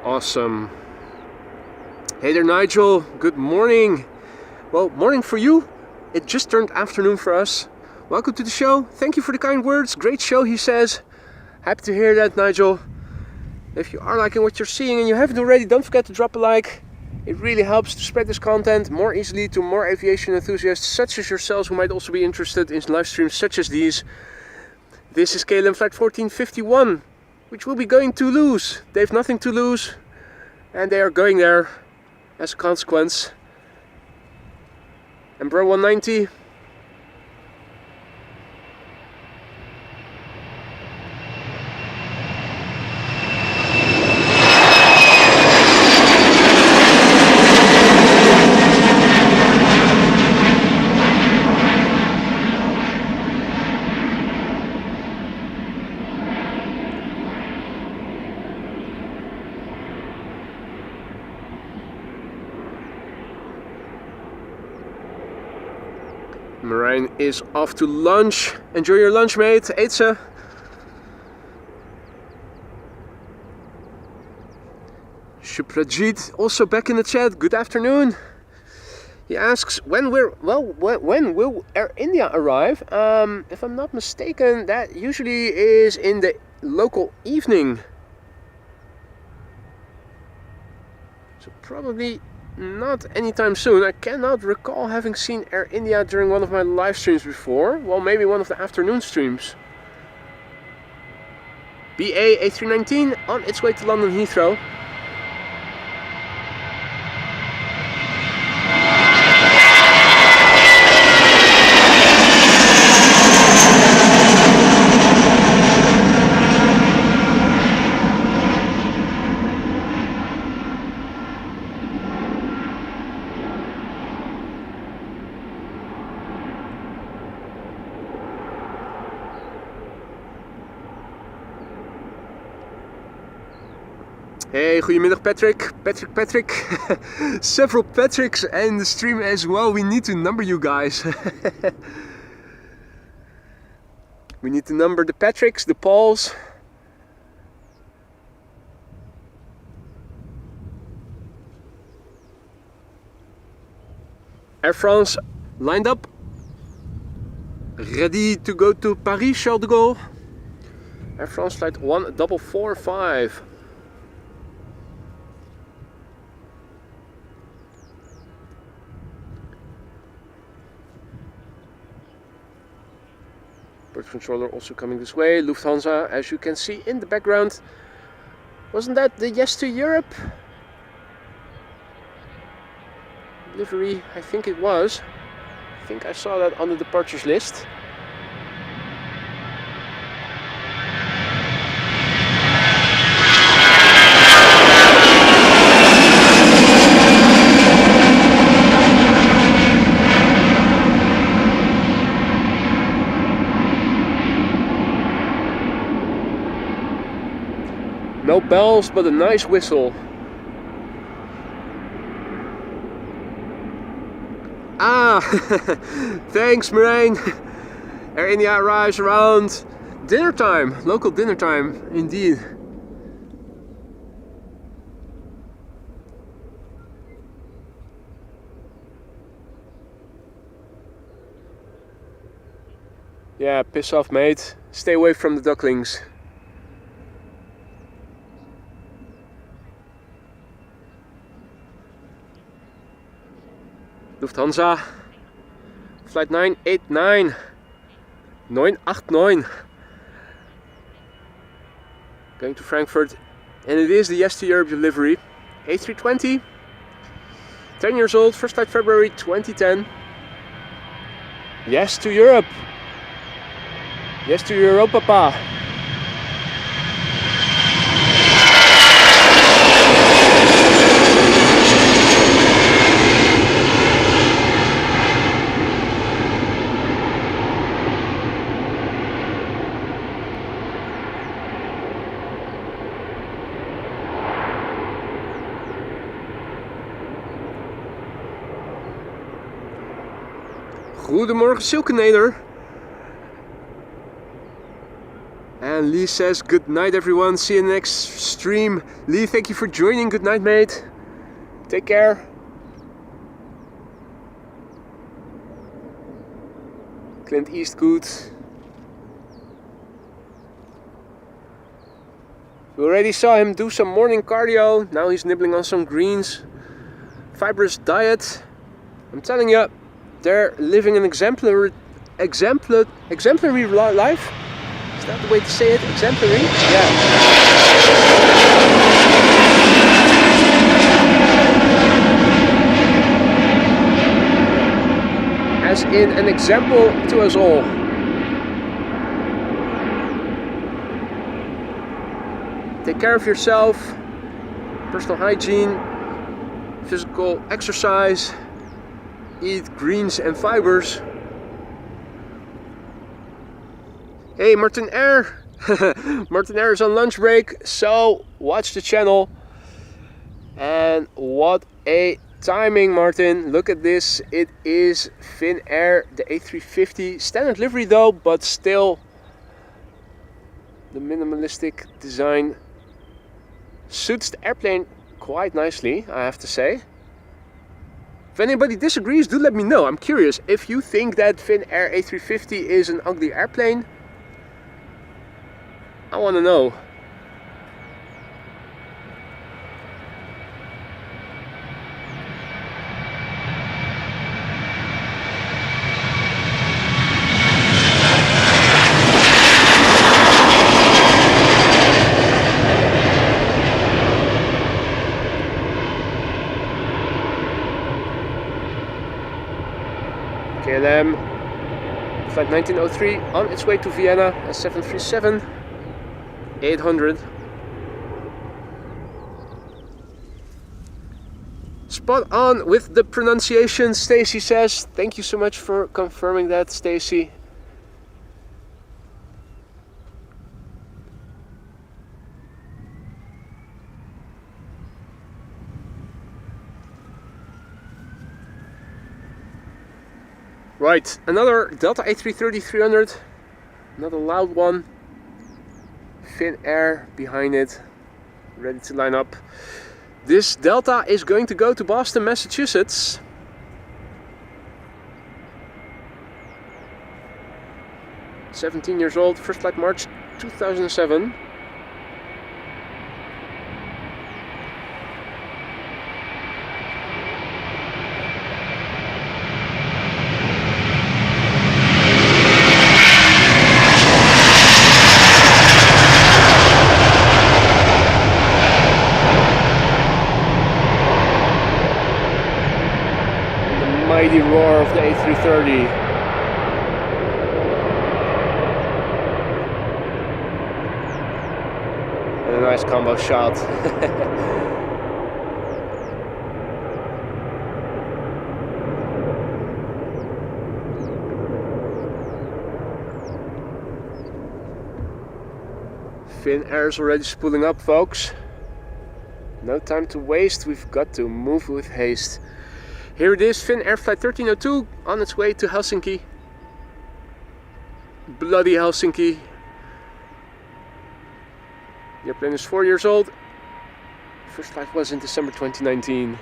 Awesome. Hey there, Nigel. Good morning. Well, morning for you. It just turned afternoon for us. Welcome to the show. Thank you for the kind words. Great show, he says. Happy to hear that, Nigel. If you are liking what you're seeing and you haven't already, don't forget to drop a like. It really helps to spread this content more easily to more aviation enthusiasts such as yourselves who might also be interested in live streams such as these. This is KLM flight 1451, which will be going to lose. They have nothing to lose. And they are going there as a consequence. Embraer 190. Marijn is off to lunch. Enjoy your lunch, mate. Eet ze. Shuprajit also back in the chat. Good afternoon. He asks when will Air India arrive? If I'm not mistaken, that usually is in the local evening. So probably not anytime soon. I cannot recall having seen Air India during one of my live streams before. Well, maybe one of the afternoon streams. BA A319 on its way to London Heathrow. Hey, goedemiddag Patrick. Patrick. Several Patricks in the stream as well. We need to number you guys. We need to number the Patricks, the Pauls. Air France lined up. Ready to go to Paris, Charles de Gaulle. Air France flight 1445. Bird controller also coming this way. Lufthansa, as you can see in the background. Wasn't that the Yes to Europe livery? I think it was. I think I saw that on the departures list. No bells, but a nice whistle. Ah, thanks Marijn. Air India arrives around dinner time, local dinner time, indeed. Yeah, piss off mate, stay away from the ducklings. Lufthansa, flight 989, 989, going to Frankfurt, and it is the Yes to Europe delivery, A320, 10 years old, first flight February 2010, Yes to Europe, Yes to Europe, papa. Goedemorgen Silkenader. And Lee says good night everyone, see you next stream. Lee, thank you for joining, good night mate. Take care. Clint Eastwood. We already saw him do some morning cardio, now he's nibbling on some greens. Fibrous diet. I'm telling you, they're living an exemplary life. Is that the way to say it? Exemplary? Yeah. As in an example to us all. Take care of yourself, personal hygiene, physical exercise, eat greens and fibers. Hey, Martin Air! Martin Air is on lunch break, so watch the channel. And what a timing, Martin. Look at this. It is Finnair, the A350. Standard livery though, but still the minimalistic design suits the airplane quite nicely, I have to say. If anybody disagrees, do let me know. I'm curious if you think that Finnair A350 is an ugly airplane. I want to know. KLM flight 1903 on its way to Vienna, a 737-800. Spot on with the pronunciation, Stacy says. Thank you so much for confirming that, Stacy. Right, another Delta A330-300, another loud one. Finnair behind it, ready to line up. This Delta is going to go to Boston, Massachusetts. "17 years old, first flight March 2007. Mighty roar of the A330. And a nice combo shot. Finnair is already spooling up, folks. No time to waste, we've got to move with haste. Here it is, Finnair flight 1302 on its way to Helsinki. Bloody Helsinki. The airplane is 4 years old. First flight was in December 2019.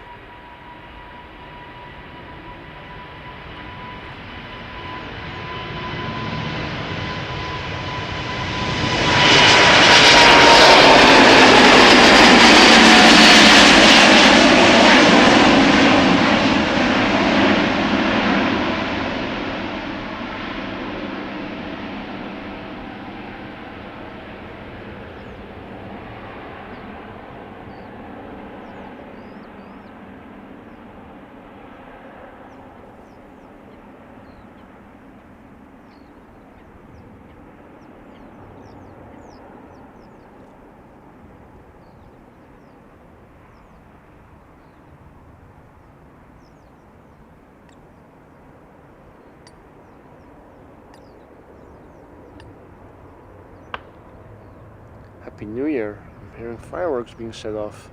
Happy New Year. I'm hearing fireworks being set off.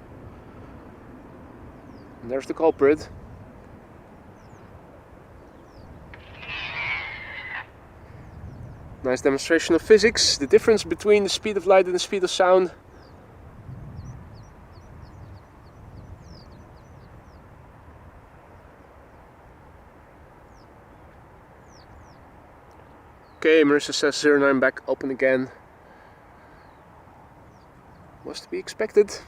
And there's the culprit. Nice demonstration of physics, the difference between the speed of light and the speed of sound. Okay, Marissa says 09 back open again. Was to be expected.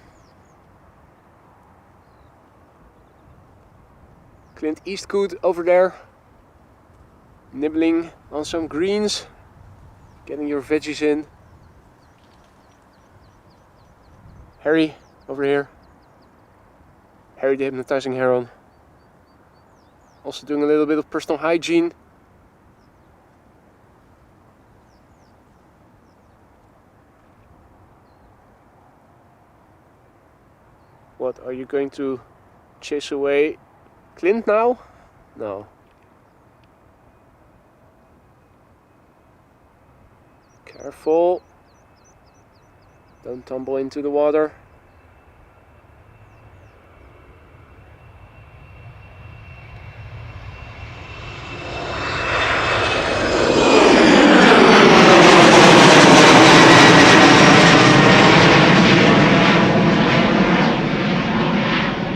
Clint Eastwood over there, nibbling on some greens, getting your veggies in. Harry over here, Harry the hypnotizing heron, also doing a little bit of personal hygiene. What, are you going to chase away Clint now? No. Careful. Don't tumble into the water.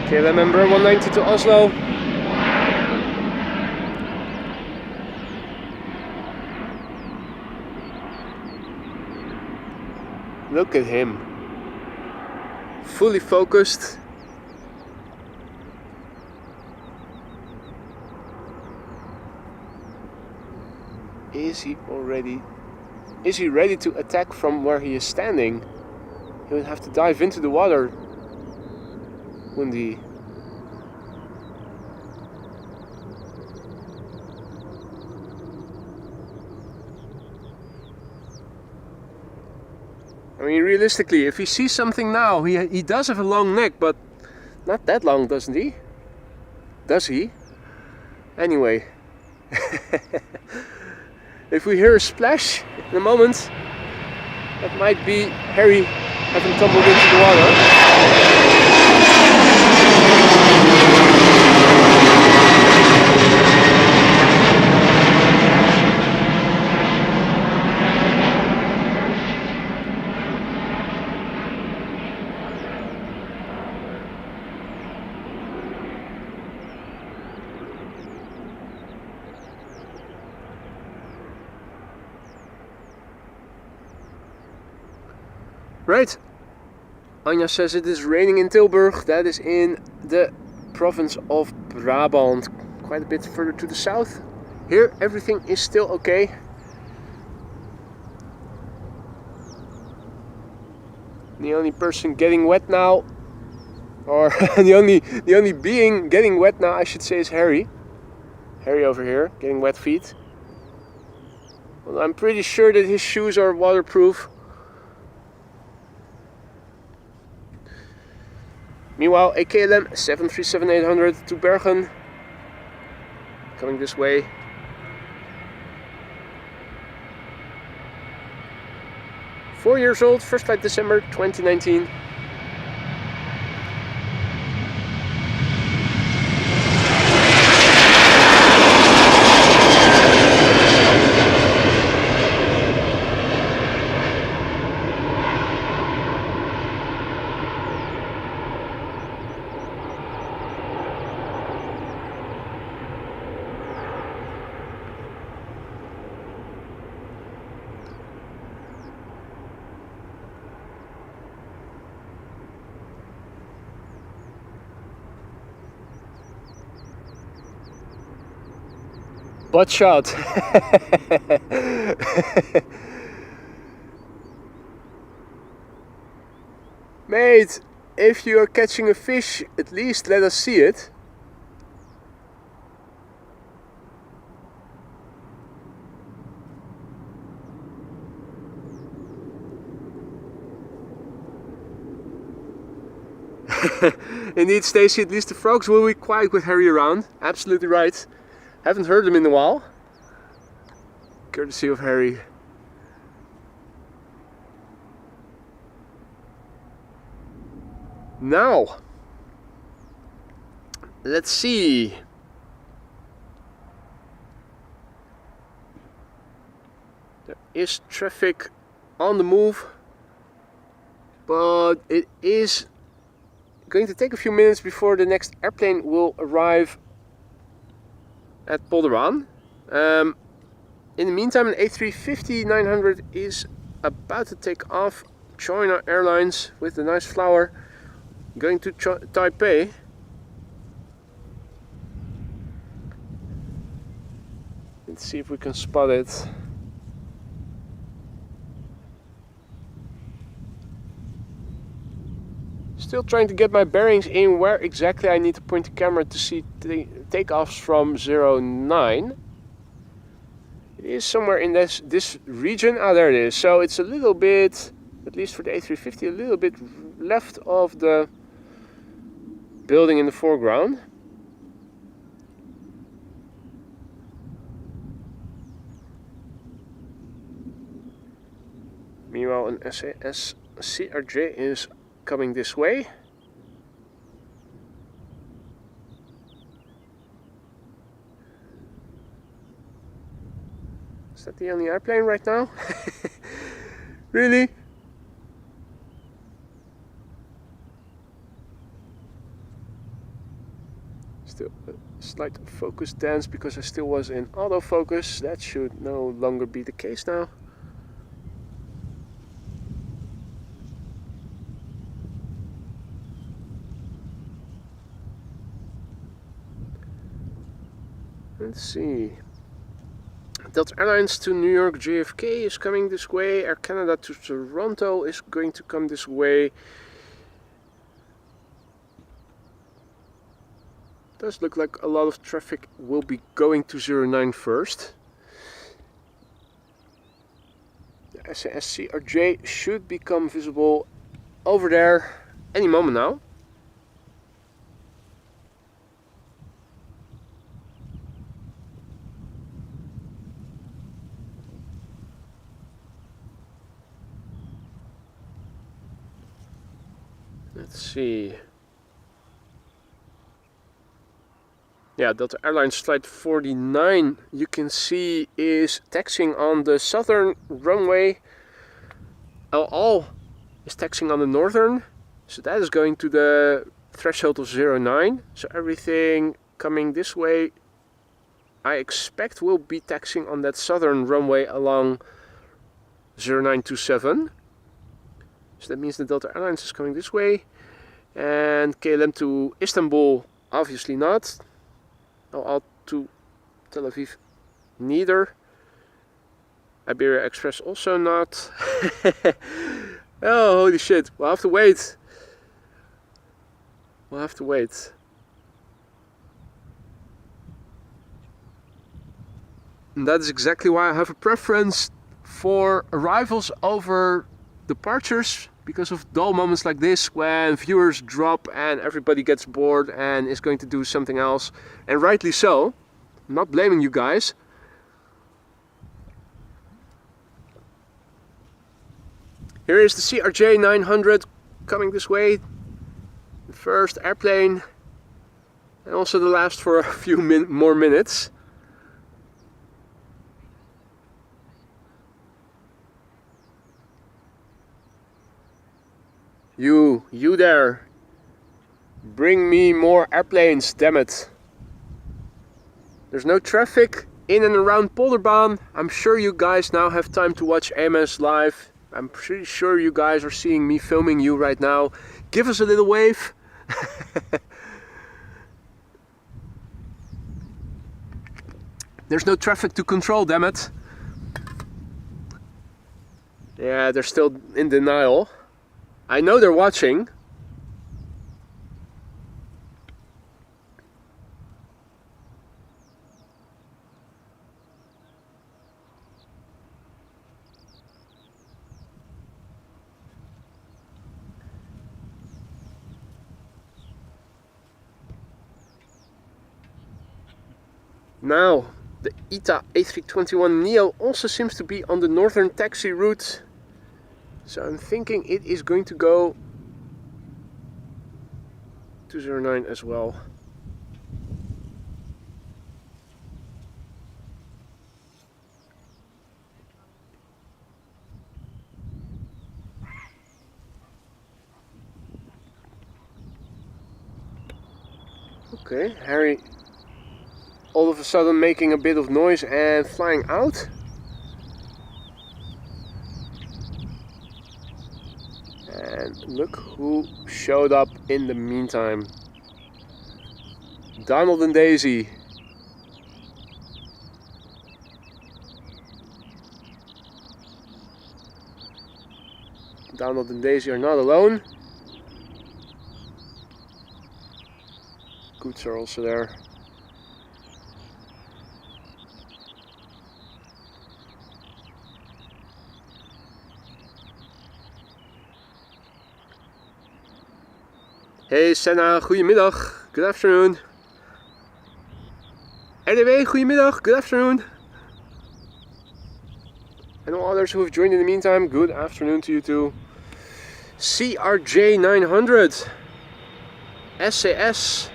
KLM member 190 to Oslo. Look at him. Fully focused. Is he ready to attack from where he is standing? He would have to dive into the water. Wouldn't he? I mean, realistically, if he sees something now, he does have a long neck, but not that long, doesn't he? Does he? Anyway, if we hear a splash in a moment, that might be Harry having tumbled into the water. Right, Anja says it is raining in Tilburg. That is in the province of Brabant, quite a bit further to the south. Here everything is still okay. The only person getting wet now, or the only being getting wet now, I should say, is Harry. Harry over here, getting wet feet. Well, I'm pretty sure that his shoes are waterproof. Meanwhile, a KLM 737-800 to Bergen, coming this way. Four years old, first flight December 2019. Butt shot. Mate, if you are catching a fish, at least let us see it. Indeed, Stacy, at least the frogs will be quiet with Harry around. Absolutely right. Haven't heard them in a while. Courtesy of Harry. Now, let's see. There is traffic on the move, but it is going to take a few minutes before the next airplane will arrive at Polderbaan. In the meantime, an A350-900 is about to take off. China Airlines with a nice flower, going to Taipei. Let's see if we can spot it. Still trying to get my bearings in where exactly I need to point the camera to see takeoffs from 09. It is somewhere in this region. Ah, there it is. So it's a little bit, at least for the A350, a little bit left of the building in the foreground. Meanwhile, an SAS CRJ is coming this way. Is that the only airplane right now? Really? Still a slight focus dance because I still was in autofocus. That should no longer be the case now. Let's see. Delta Airlines to New York JFK is coming this way. Air Canada to Toronto is going to come this way. Does look like a lot of traffic will be going to 09 first. SAS CRJ should become visible over there any moment now. Let's see. Yeah, Delta Airlines Flight 49 you can see is taxiing on the southern runway. El is taxiing on the northern, so that is going to the threshold of 09. So everything coming this way I expect will be taxiing on that southern runway along 0927. So that means the Delta Airlines is coming this way, and KLM to Istanbul obviously not. El to Tel Aviv neither. Iberia Express also not. Oh, holy shit, we'll have to wait. We'll have to wait. And that is exactly why I have a preference for arrivals over departures, because of dull moments like this when viewers drop and everybody gets bored and is going to do something else, and rightly so. I'm not blaming you guys. Here is the CRJ900 coming this way, the first airplane, and also the last for a few more minutes. You there, bring me more airplanes, damn it. There's no traffic in and around Polderbaan. I'm sure you guys now have time to watch AMS live. I'm pretty sure you guys are seeing me filming you right now. Give us a little wave. There's no traffic to control, damn it. Yeah, they're still in denial. I know they're watching. Now, the ITA A321neo also seems to be on the northern taxi route. So I'm thinking it is going to go to 09 as well. Okay, Harry all of a sudden making a bit of noise and flying out. And look who showed up in the meantime. Donald and Daisy. Donald and Daisy are not alone. Goods are also there. Hey Senna, goedemiddag, good afternoon. RDW, goedemiddag, good afternoon. And all others who have joined in the meantime, good afternoon to you too. CRJ900 SAS.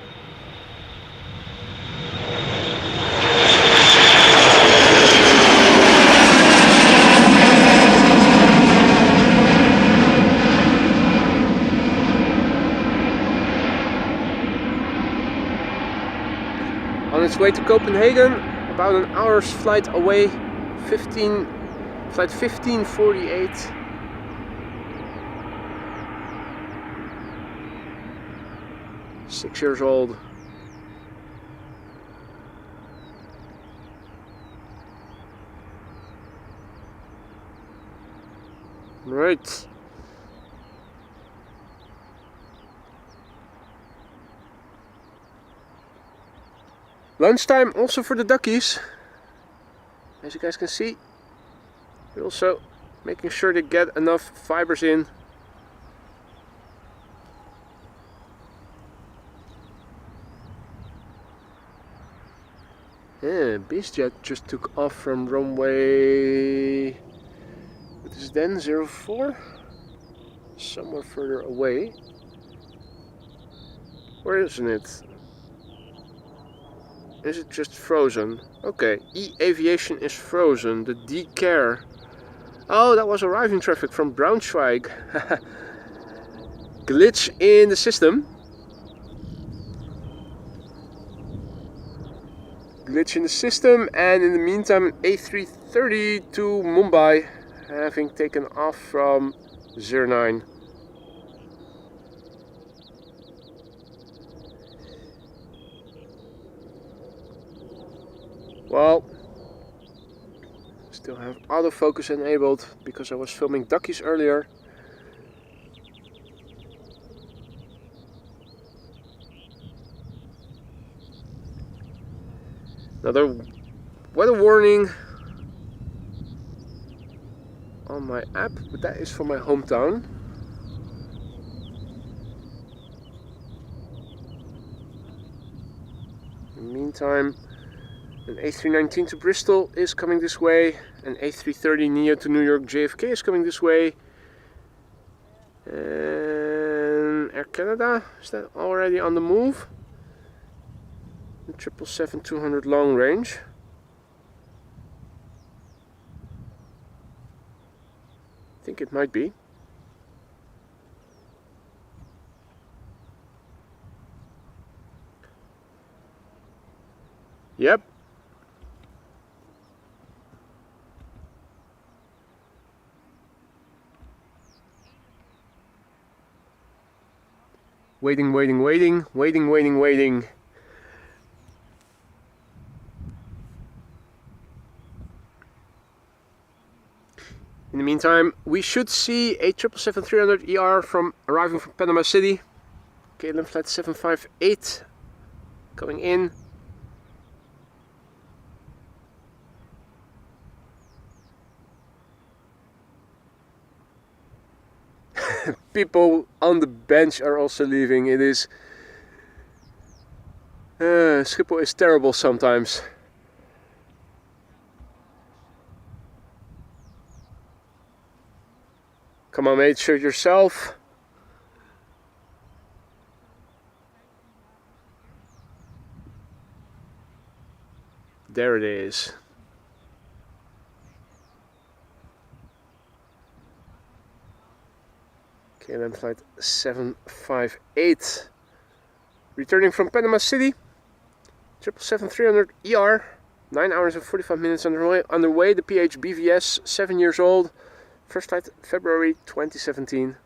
On its way to Copenhagen, about an hour's flight away, flight 1548. Six years old. Right. Lunchtime also for the duckies, as you guys can see. We also making sure they get enough fibers in. Yeah, Easyjet just took off from runway, what is then 04? Somewhere further away. Where isn't it? Is it just frozen? Okay, E-Aviation is frozen. The D-Care. Oh, that was arriving traffic from Braunschweig. Glitch in the system. Glitch in the system, and in the meantime an A330 to Mumbai, having taken off from 09. Well, still have autofocus enabled because I was filming duckies earlier. Another weather warning on my app, but that is for my hometown. In the meantime, an A319 to Bristol is coming this way, an A330 Neo to New York JFK is coming this way, and Air Canada, is that already on the move? The 777-200 long range. I think it might be. Yep. Waiting. In the meantime, we should see a 777-300ER from arriving from Panama City. KLM flight 758 coming in. People on the bench are also leaving. It is Schiphol is terrible sometimes. Come on, mate, show yourself. There it is. KLM flight 758 returning from Panama City. 777-300ER, 9 hours and 45 minutes underway. The PH BVS, 7 years old. First flight February 2017.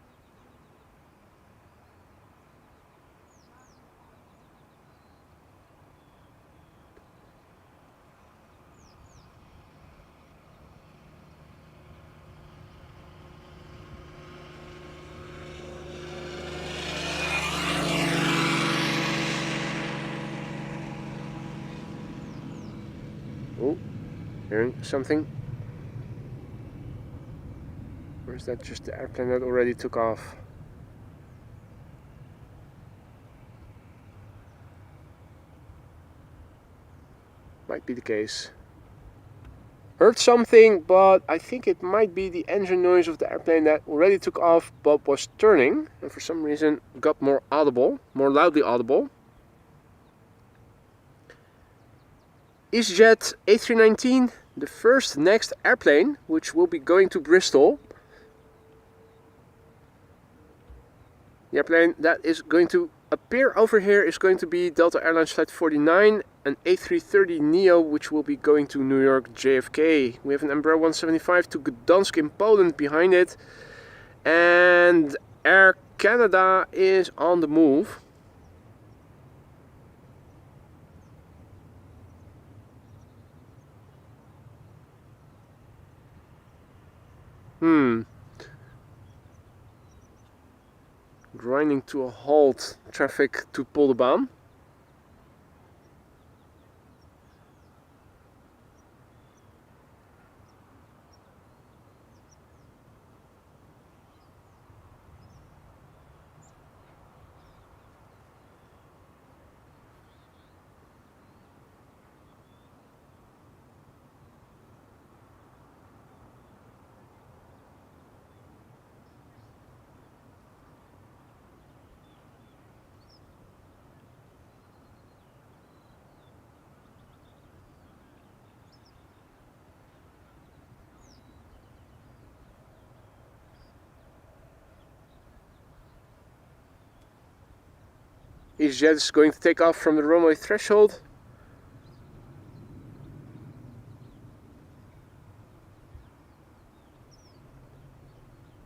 Oh, hearing something. Or is that just the airplane that already took off? Might be the case. Heard something, but I think it might be the engine noise of the airplane that already took off but was turning, and for some reason got more audible, more loudly audible. Easyjet A319, the first next airplane, which will be going to Bristol. The airplane that is going to appear over here is going to be Delta Airlines Flight 49, an A330 Neo, which will be going to New York JFK. We have an Embraer 175 to Gdansk in Poland behind it. And Air Canada is on the move. Grinding to a halt traffic to Polderbaan. Easyjet is going to take off from the runway threshold.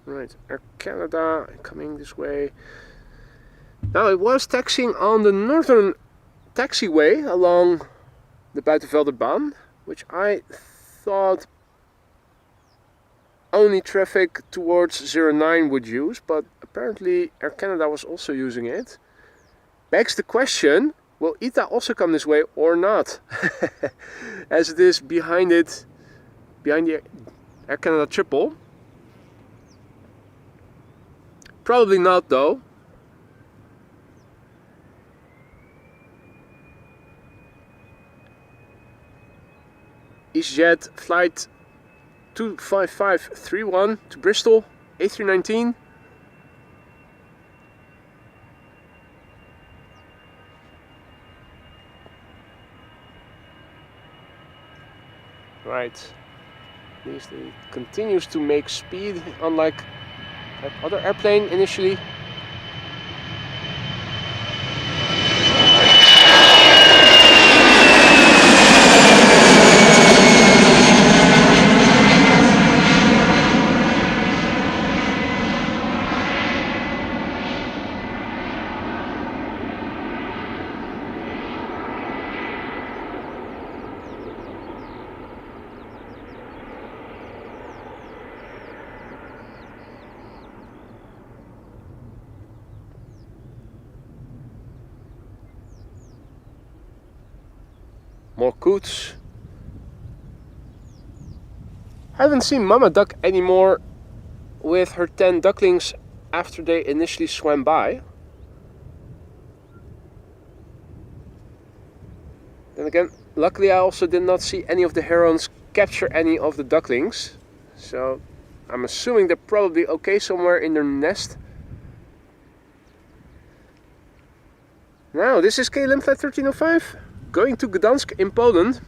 Right, Air Canada coming this way. Now it was taxiing on the northern taxiway along the Polderbaan, which I thought only traffic towards 09 would use, but apparently Air Canada was also using it. Begs the question, will ITA also come this way or not? As it is behind the Air Canada triple. Probably not though. Easyjet flight 25531 to Bristol, A319. Right, at least it continues to make speed, unlike that other airplane initially. More coots. Haven't seen Mama Duck anymore with her 10 ducklings after they initially swam by. Then again, luckily I also did not see any of the herons capture any of the ducklings. So I'm assuming they're probably okay somewhere in their nest. Now this is KLM flight 1305. Going to Gdansk in Poland.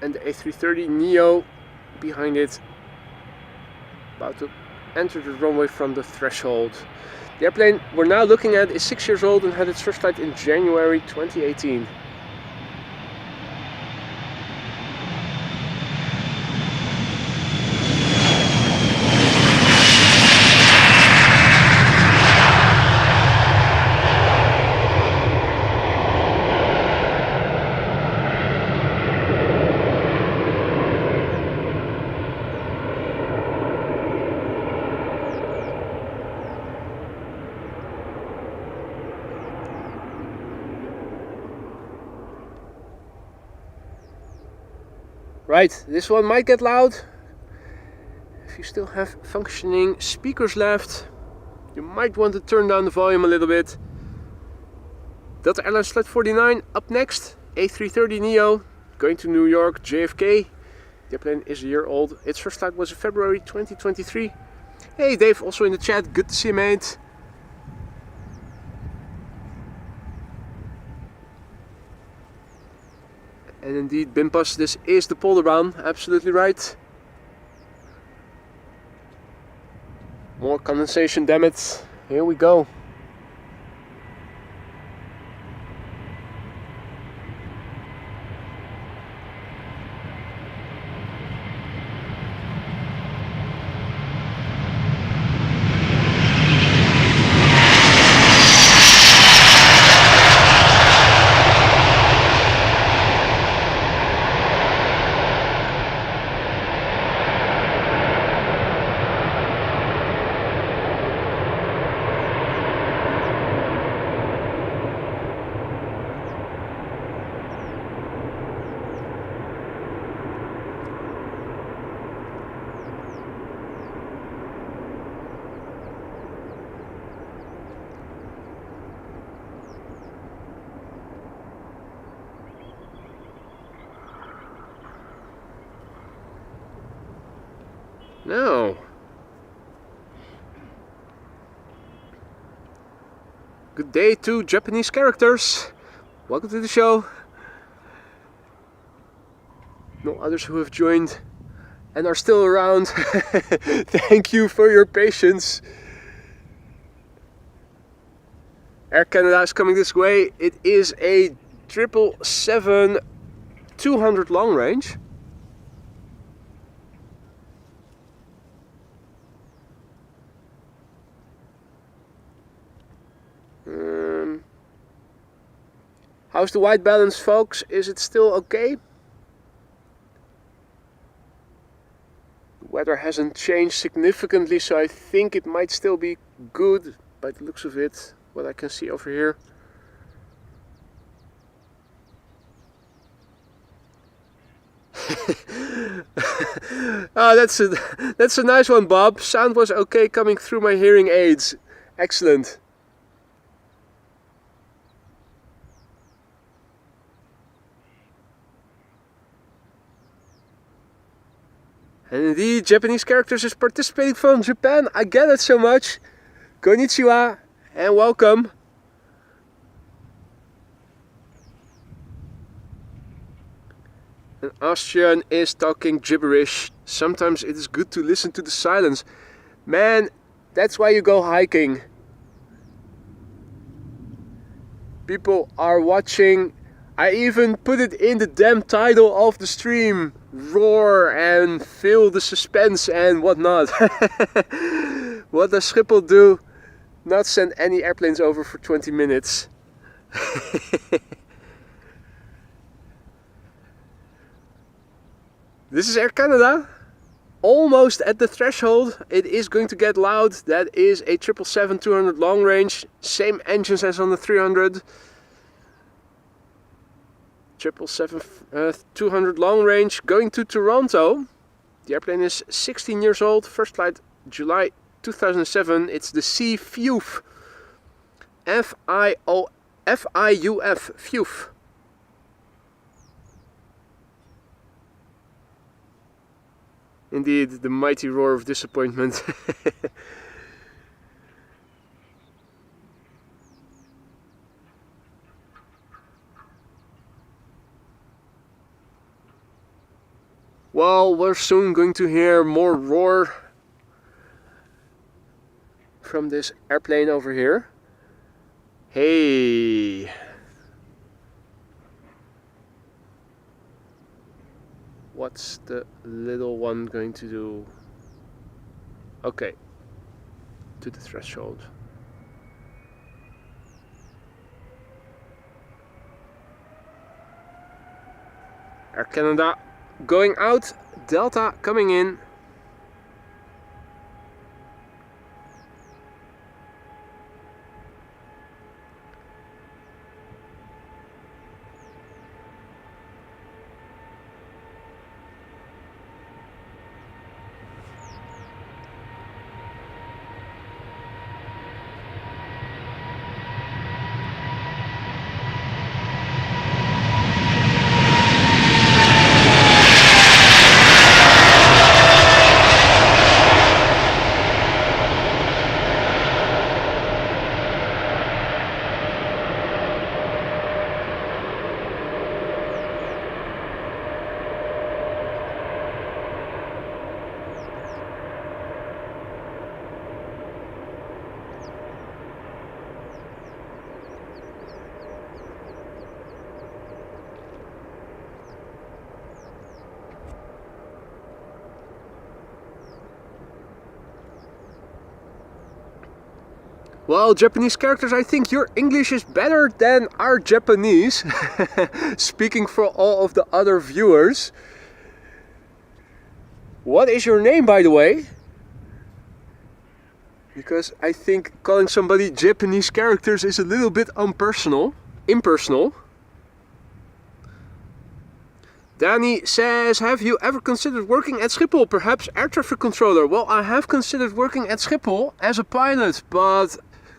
And the A330neo behind it, about to enter the runway from the threshold. The airplane we're now looking at is 6 years old and had its first flight in January 2018. Right, this one might get loud. If you still have functioning speakers left, you might want to turn down the volume a little bit. Delta Airlines Flight 49 up next, A330neo, going to New York, JFK. The airplane is a year old. Its first flight was in February 2023. Hey Dave, also in the chat, good to see you mate. And indeed, Bimpas, this is the Polderbaan, absolutely right. More condensation, damn it. Here we go. No. Good day to Japanese characters. Welcome to the show. No others who have joined and are still around. Thank you for your patience. Air Canada is coming this way. It is a 777-200 long range. How's the white balance, folks? Is it still okay? The weather hasn't changed significantly, so I think it might still be good by the looks of it, what I can see over here. Oh, that's a nice one, Bob. Sound was okay coming through my hearing aids. Excellent. And indeed, Japanese characters is participating from Japan. I get it so much. Konnichiwa and welcome. An Austrian is talking gibberish. Sometimes it is good to listen to the silence. Man, that's why you go hiking. People are watching. I even put it in the damn title of the stream. Roar and feel the suspense and whatnot. What does Schiphol do? Not send any airplanes over for 20 minutes. This is Air Canada. Almost at the threshold. It is going to get loud. That is a 777-200 long range. Same engines as on the 300. 777-200 long range going to Toronto. The airplane is 16 years old. First flight July 2007. It's the C FIUF. F-I-U-F. FIUF. Indeed, the mighty roar of disappointment. Well, we're soon going to hear more roar from this airplane over here. Hey! What's the little one going to do? Okay, to the threshold. Air Canada going out, Delta coming in. Well, Japanese characters, I think your English is better than our Japanese. Speaking for all of the other viewers. What is your name, by the way? Because I think calling somebody Japanese characters is a little bit impersonal. Danny says, have you ever considered working at Schiphol, perhaps air traffic controller? Well, I have considered working at Schiphol as a pilot, but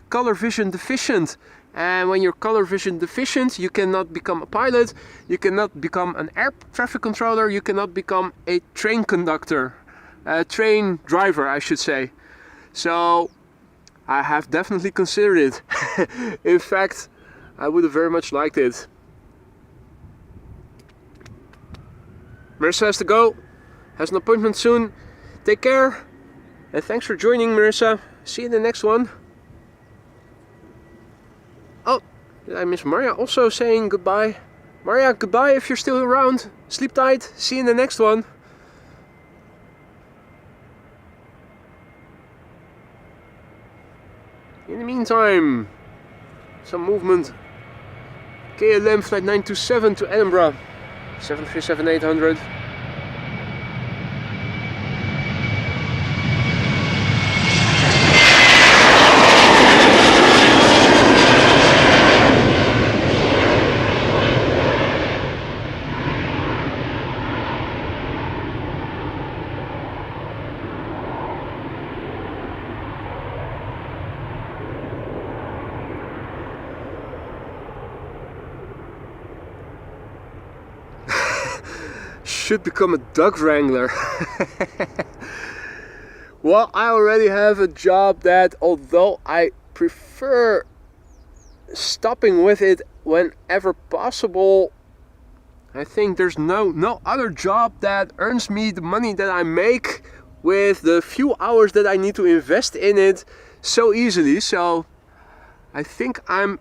color vision deficient. And when you're color vision deficient, you cannot become a pilot, you cannot become an air traffic controller, you cannot become a train conductor, a train driver, I should say. So I have definitely considered it. In fact, I would have very much liked it. Marissa has to go. has an appointment soon. Take care, and thanks for joining, Marissa. See you in the next one. Oh, did I miss Maria also saying goodbye? Maria, goodbye if you're still around. Sleep tight. See you in the next one. In the meantime, some movement. KLM flight 927 to Edinburgh. 737-800. Should become a duck wrangler. Well, I already have a job that, although I prefer stopping with it whenever possible, I think there's no other job that earns me the money that I make with the few hours that I need to invest in it so easily. So I think I'm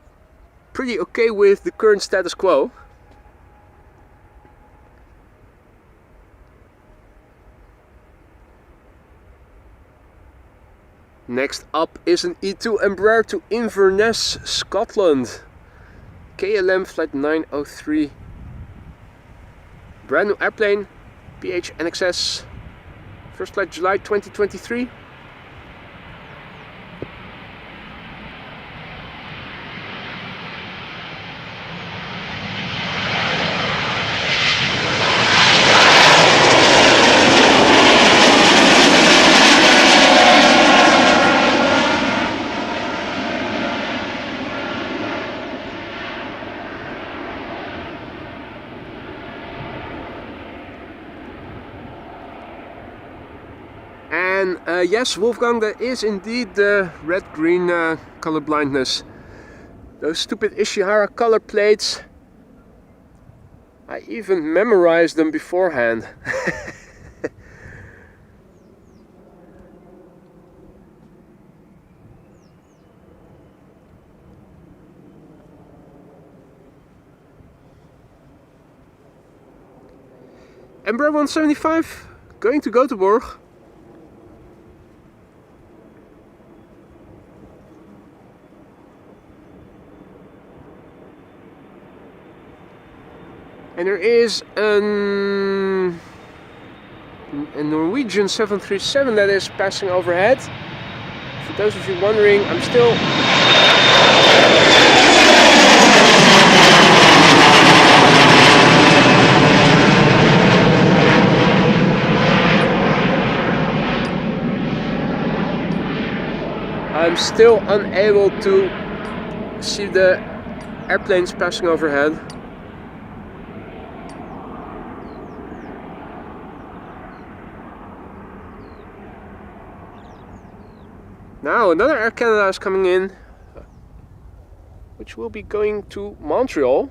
pretty okay with the current status quo. Next up is an E2 Embraer to Inverness, Scotland. KLM flight 903. Brand new airplane, PHNXS. First flight July 2023. Yes, Wolfgang, that is indeed the red-green color blindness. Those stupid Ishihara color plates. I even memorized them beforehand. Embraer 175, going to Göteborg. And there is a Norwegian 737 that is passing overhead. For those of you wondering, I'm still... I'm still unable to see the airplanes passing overhead. Now another Air Canada is coming in, which will be going to Montreal.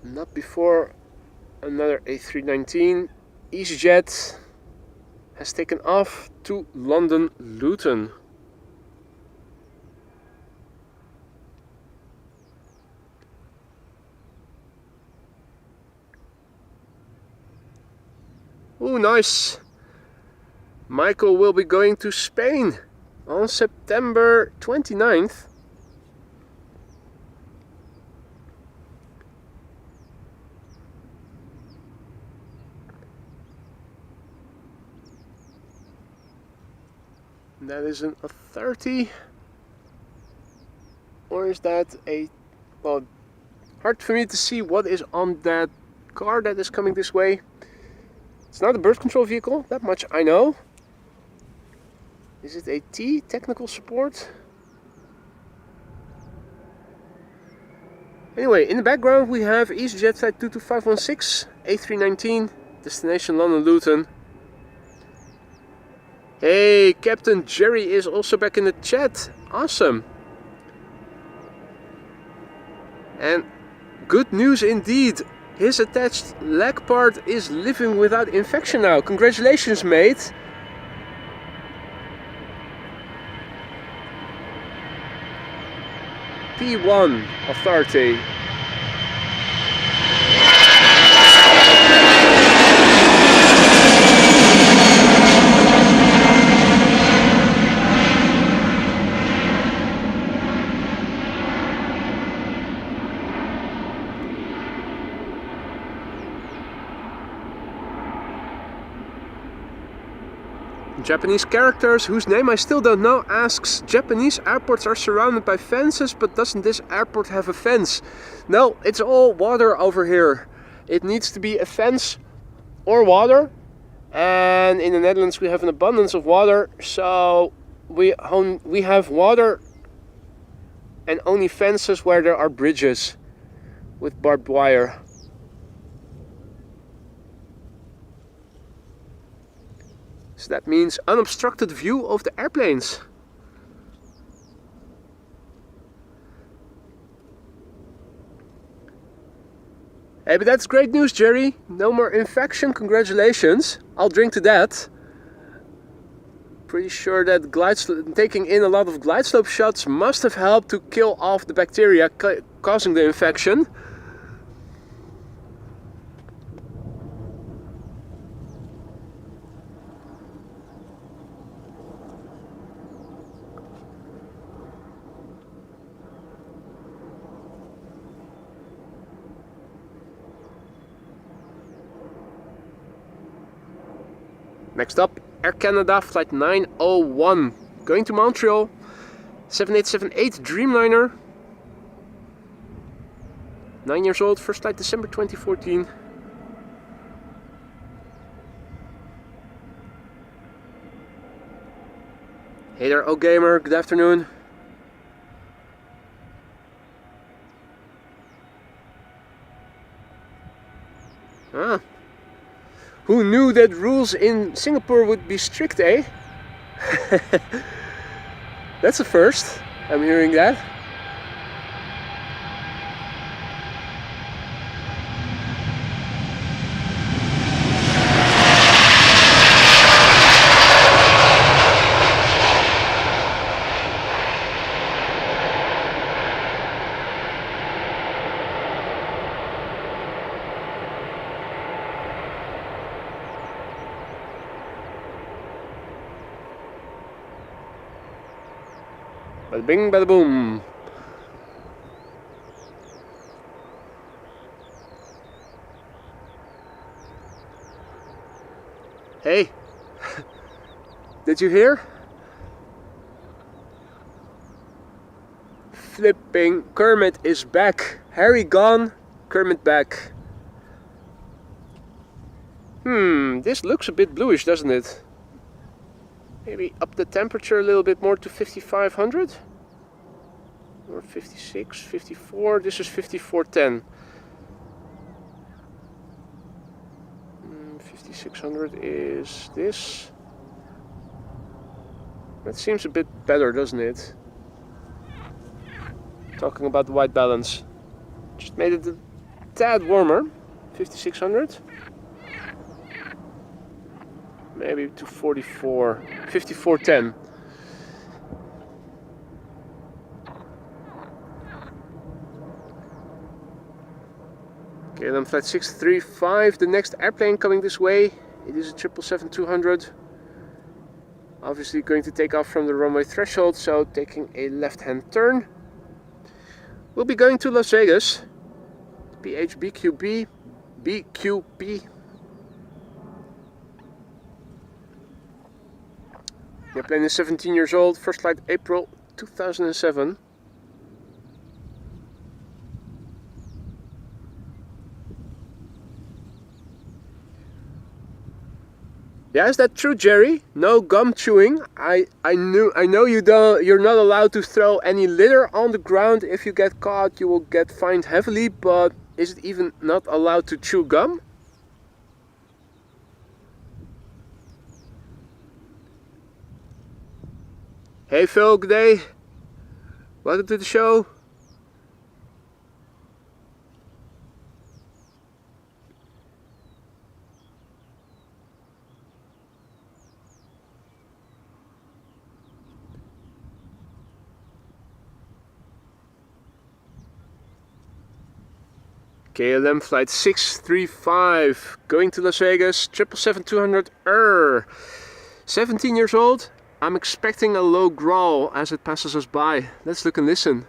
Not before another A319. Easyjet has taken off to London Luton. Oh, nice! Michael will be going to Spain on September 29th. That is an A30, or is that a, well, hard for me to see what is on that car that is coming this way. It's not a birth control vehicle, that much I know. Is it a T, technical support? Anyway, in the background we have Easyjet flight 22516, A319, destination London Luton. Hey, Captain Jerry is also back in the chat. Awesome. And good news indeed. His attached leg part is living without infection now. Congratulations, mate. P1 authority. Japanese characters, whose name I still don't know, asks, Japanese airports are surrounded by fences, but doesn't this airport have a fence? No, it's all water over here. It needs to be a fence or water. And in the Netherlands we have an abundance of water, so we have water and only fences where there are bridges with barbed wire. So that means unobstructed view of the airplanes. Hey, but that's great news, Jerry. No more infection, congratulations. I'll drink to that. Pretty sure that taking in a lot of glide slope shots must have helped to kill off the bacteria causing the infection. Next up, Air Canada Flight 901, going to Montreal, 7878 Dreamliner, 9 years old, first flight December 2014. Hey there, O-Gamer, good afternoon. Ah. Who knew that rules in Singapore would be strict, eh? That's a first. I'm hearing that. Bada bing, bada boom. Hey, did you hear? Flipping Kermit is back. Harry gone, Kermit back. This looks a bit bluish, doesn't it? Maybe up the temperature a little bit more to 5500 or 56, 54. This is 5410. 5600 is this. That seems a bit better, doesn't it? Talking about the white balance. Just made it a tad warmer. 5600. Maybe to 44, 5410. KLM flight 635, the next airplane coming this way. It is a 777-200. Obviously going to take off from the runway threshold, so taking a left-hand turn. We'll be going to Las Vegas. PHBQB, BQP. The airplane is 17 years old, first flight April 2007. Yeah, is that true, Jerry? No gum chewing. I know you're not allowed to throw any litter on the ground. If you get caught, you will get fined heavily, but is it even not allowed to chew gum? Hey Phil, good day. Welcome to the show. KLM flight 635 going to Las Vegas, 777-200 17 years old. I'm expecting a low growl as it passes us by. Let's look and listen.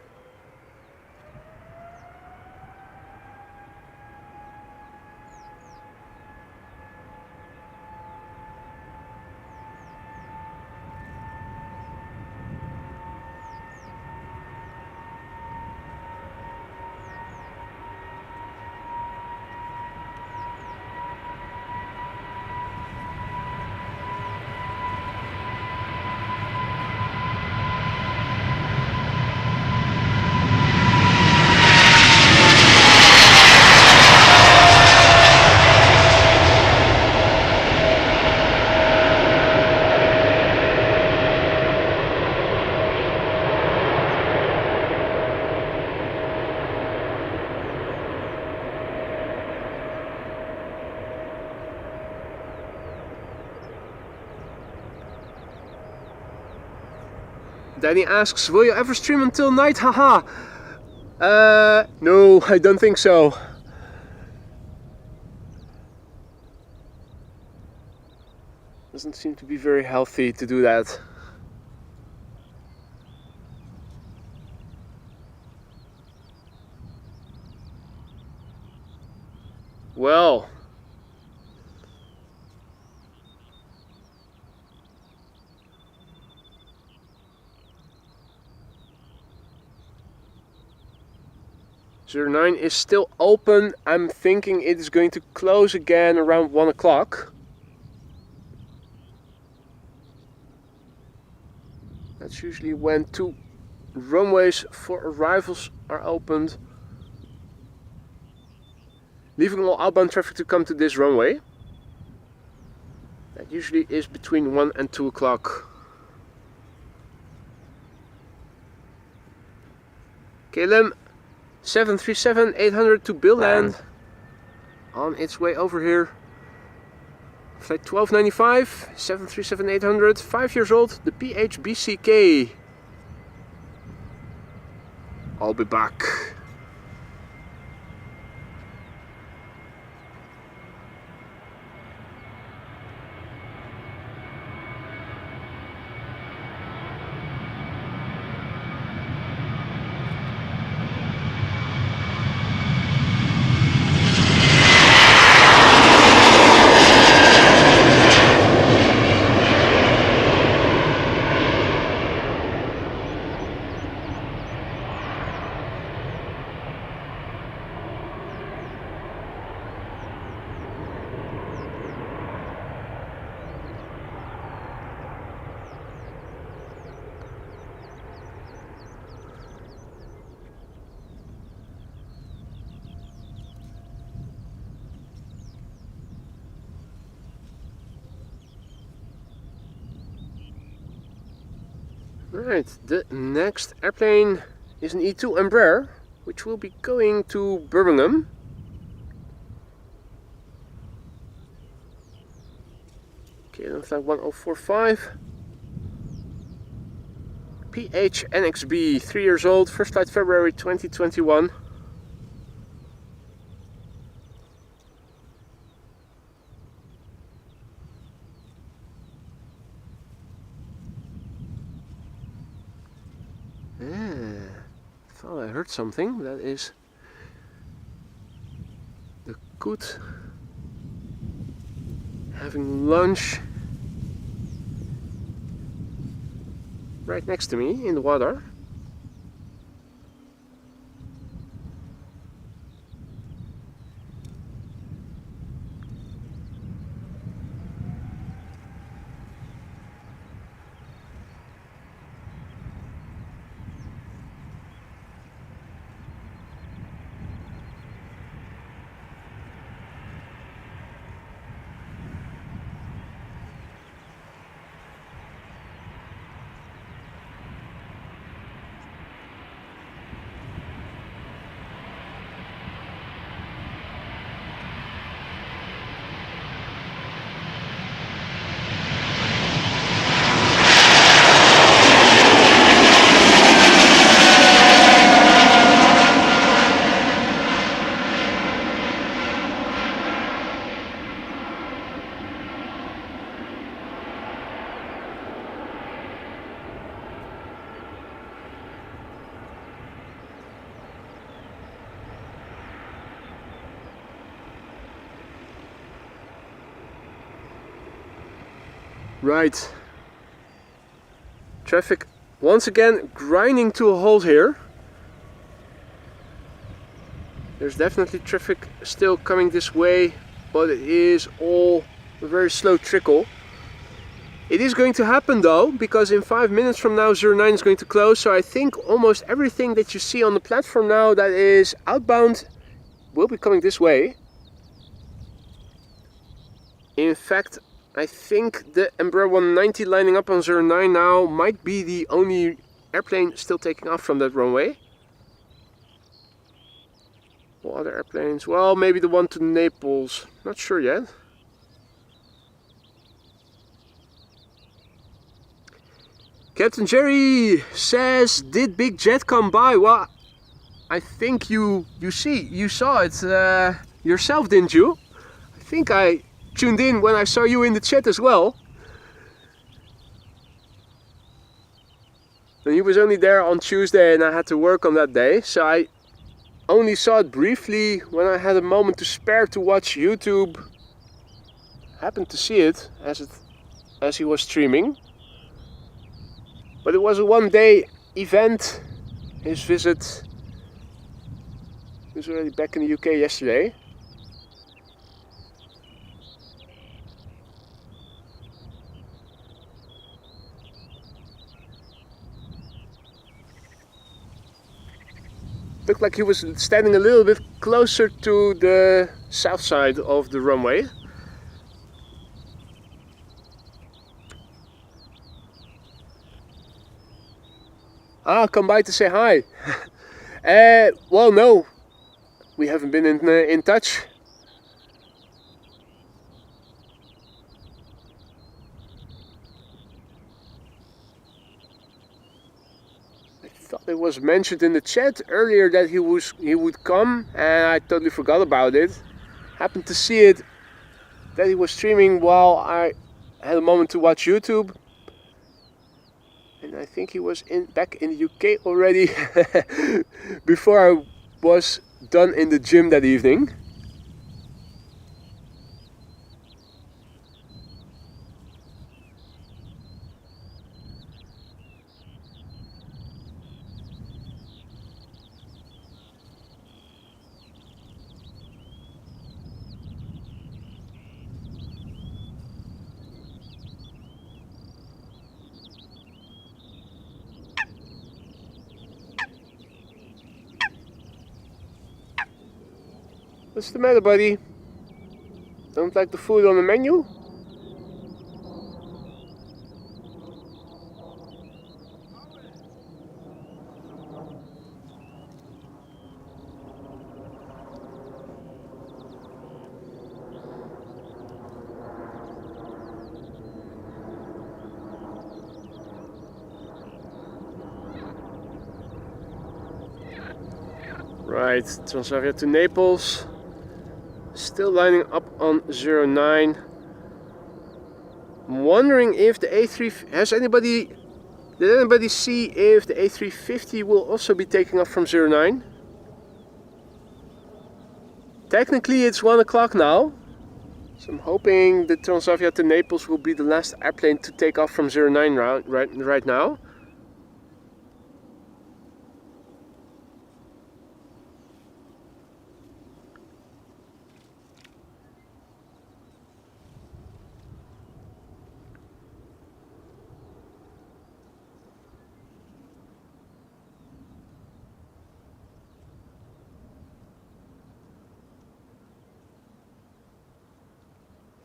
Danny asks, will you ever stream until night? Haha. No, I don't think so. Doesn't seem to be very healthy to do that. Well, CRJ9 is still open. I'm thinking it is going to close again around 1 o'clock. That's usually when 2 runways for arrivals are opened. Leaving all outbound traffic to come to this runway. That usually is between 1 and 2 o'clock. KLM 737-800 to Billland on its way over here. Flight 1295, 737-800, 5 years old, the PHBCK. I'll be back. Right, the next airplane is an E2 Embraer, which will be going to Birmingham. KLM flight 1045. PHNXB, 3 years old, first flight February 2021. I thought I heard something. That is the coot having lunch right next to me in the water. Right. Traffic once again grinding to a halt here. There's definitely traffic still coming this way, but it is all a very slow trickle. It is going to happen though, because in 5 minutes from now 09 is going to close, so I think almost everything that you see on the platform now that is outbound will be coming this way. In fact, I think the Embraer 190 lining up on 09 now might be the only airplane still taking off from that runway. What other airplanes? Well, maybe the one to Naples. Not sure yet. Captain Jerry says, did big jet come by? Well, I think you saw it yourself, didn't you? I think I tuned in when I saw you in the chat as well. And he was only there on Tuesday and I had to work on that day, so I only saw it briefly when I had a moment to spare to watch YouTube. Happened to see it as he was streaming. But it was a one-day event, his visit. He was already back in the UK yesterday. Looked like he was standing a little bit closer to the south side of the runway. Ah, come by to say hi. Well, no, we haven't been in touch. I thought it was mentioned in the chat earlier that he would come, and I totally forgot about it. Happened to see it that he was streaming while I had a moment to watch YouTube. And I think he was back in the UK already before I was done in the gym that evening. What's the matter, buddy? Don't like the food on the menu? Right, Transavia to Naples. Still lining up on 09. I'm wondering if the did anybody see if the A350 will also be taking off from 09? Technically it's 1 o'clock now, so I'm hoping the Transavia to Naples will be the last airplane to take off from 09 right now.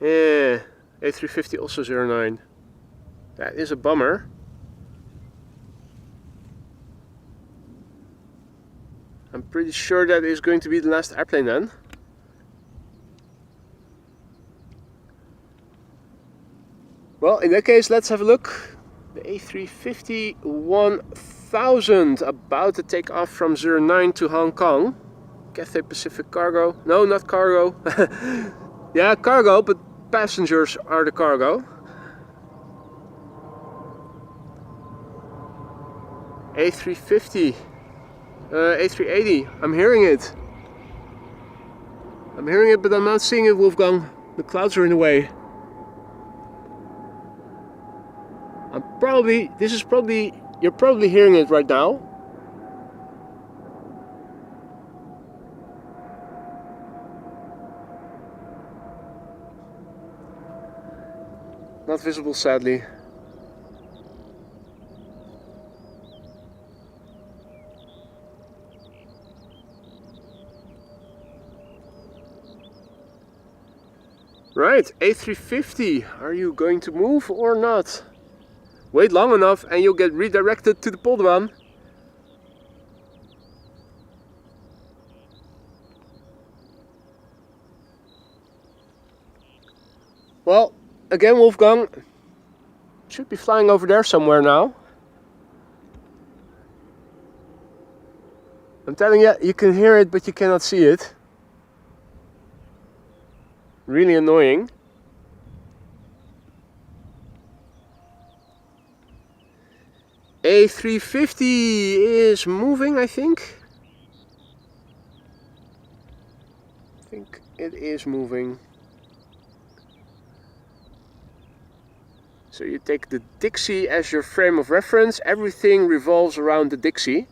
Yeah, A350 also 09. That is a bummer. I'm pretty sure that is going to be the last airplane then. Well, in that case, let's have a look. The A350 1000 about to take off from 09 to Hong Kong. Cathay Pacific cargo. No, not cargo. Yeah, cargo, but passengers are the cargo. A350, A380, I'm hearing it. I'm hearing it, but I'm not seeing it, Wolfgang. The clouds are in the way. you're probably hearing it right now. Not visible, sadly. Right, A350, are you going to move or not? Wait long enough and you'll get redirected to the Polderbaan. Well, again Wolfgang, should be flying over there somewhere now. I'm telling you, you can hear it but you cannot see it. Really annoying. A350 is moving, I think. I think it is moving. So you take the Dixie as your frame of reference. Everything revolves around the Dixie.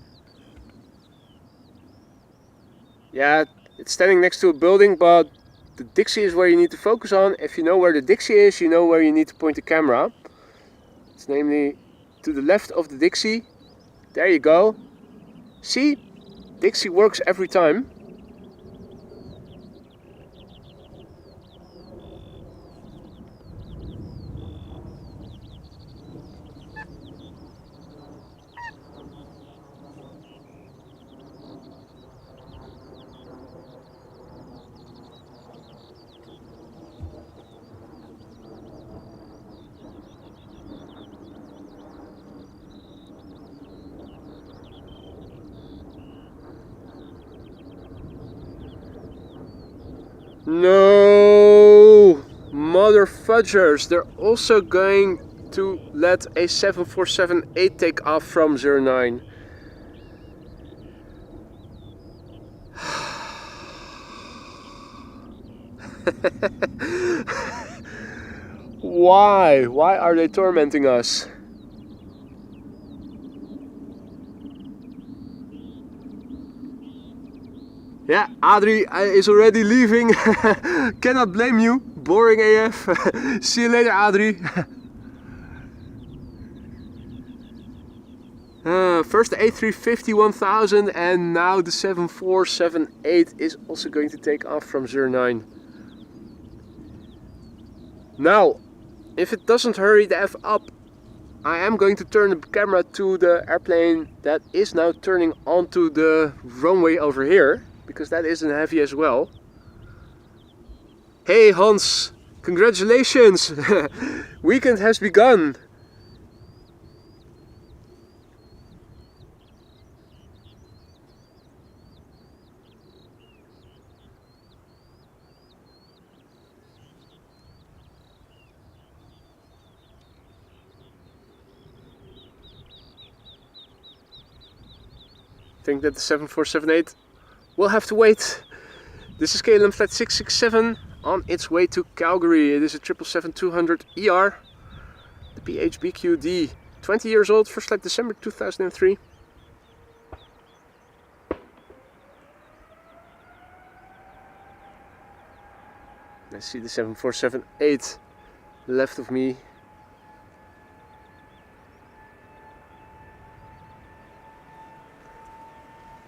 Yeah, it's standing next to a building, but the Dixie is where you need to focus on. If you know where the Dixie is, you know where you need to point the camera. It's namely to the left of the Dixie. There you go. See? Dixie works every time. No, mother fudgers, they're also going to let a 747-8 take off from 09. Why? Why are they tormenting us? Yeah, Adri is already leaving. Cannot blame you. Boring AF. See you later, Adri. First the A350-1000 and now the 747-8 is also going to take off from 09. Now, if it doesn't hurry the F up, I am going to turn the camera to the airplane that is now turning onto the runway over here, because that isn't heavy as well. Hey Hans, congratulations! Weekend has begun! I think that the 747-8 will have to wait. This is KLM flight 667 on its way to Calgary. It is a 777-200ER, the PHBQD, 20 years old, first flight December 2003. I see the 747-8 left of me.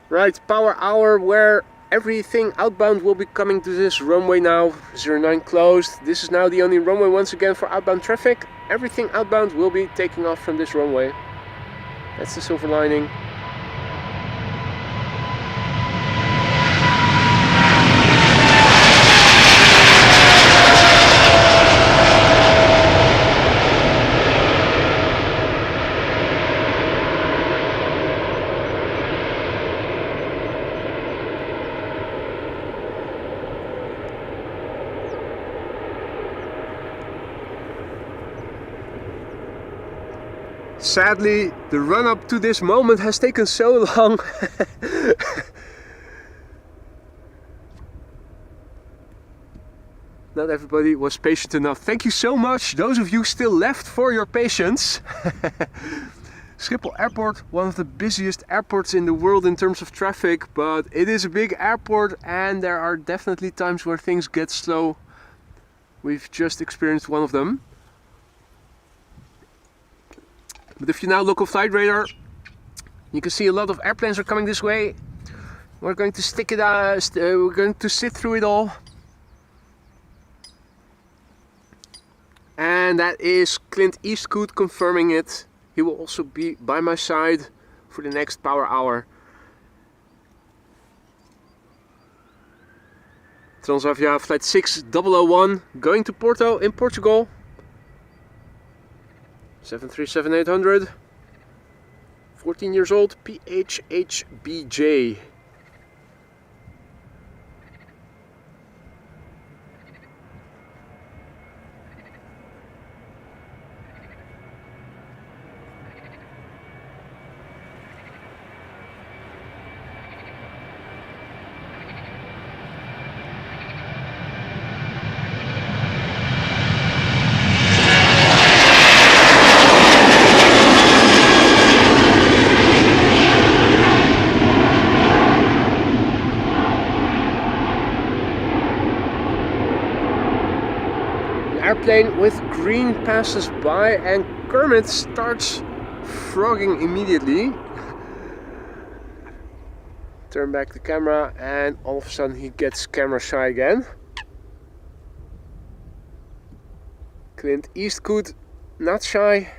Right, power hour where everything outbound will be coming to this runway now. 09 closed. This is now the only runway once again for outbound traffic. Everything outbound will be taking off from this runway. That's the silver lining. Sadly, the run-up to this moment has taken so long. Not everybody was patient enough. Thank you so much, those of you still left, for your patience. Schiphol Airport, one of the busiest airports in the world in terms of traffic, but it is a big airport and there are definitely times where things get slow. We've just experienced one of them. But if you now look on flight radar, you can see a lot of airplanes are coming this way. We're going to stick it out, we're going to sit through it all. And that is Clint Eastwood confirming it. He will also be by my side for the next power hour. Transavia flight 6001 going to Porto in Portugal. 737-800. 14 years old, PHHBJ. Airplane with green passes by and Kermit starts frogging immediately. Turn back the camera and all of a sudden he gets camera shy again. Clint Eastwood not shy,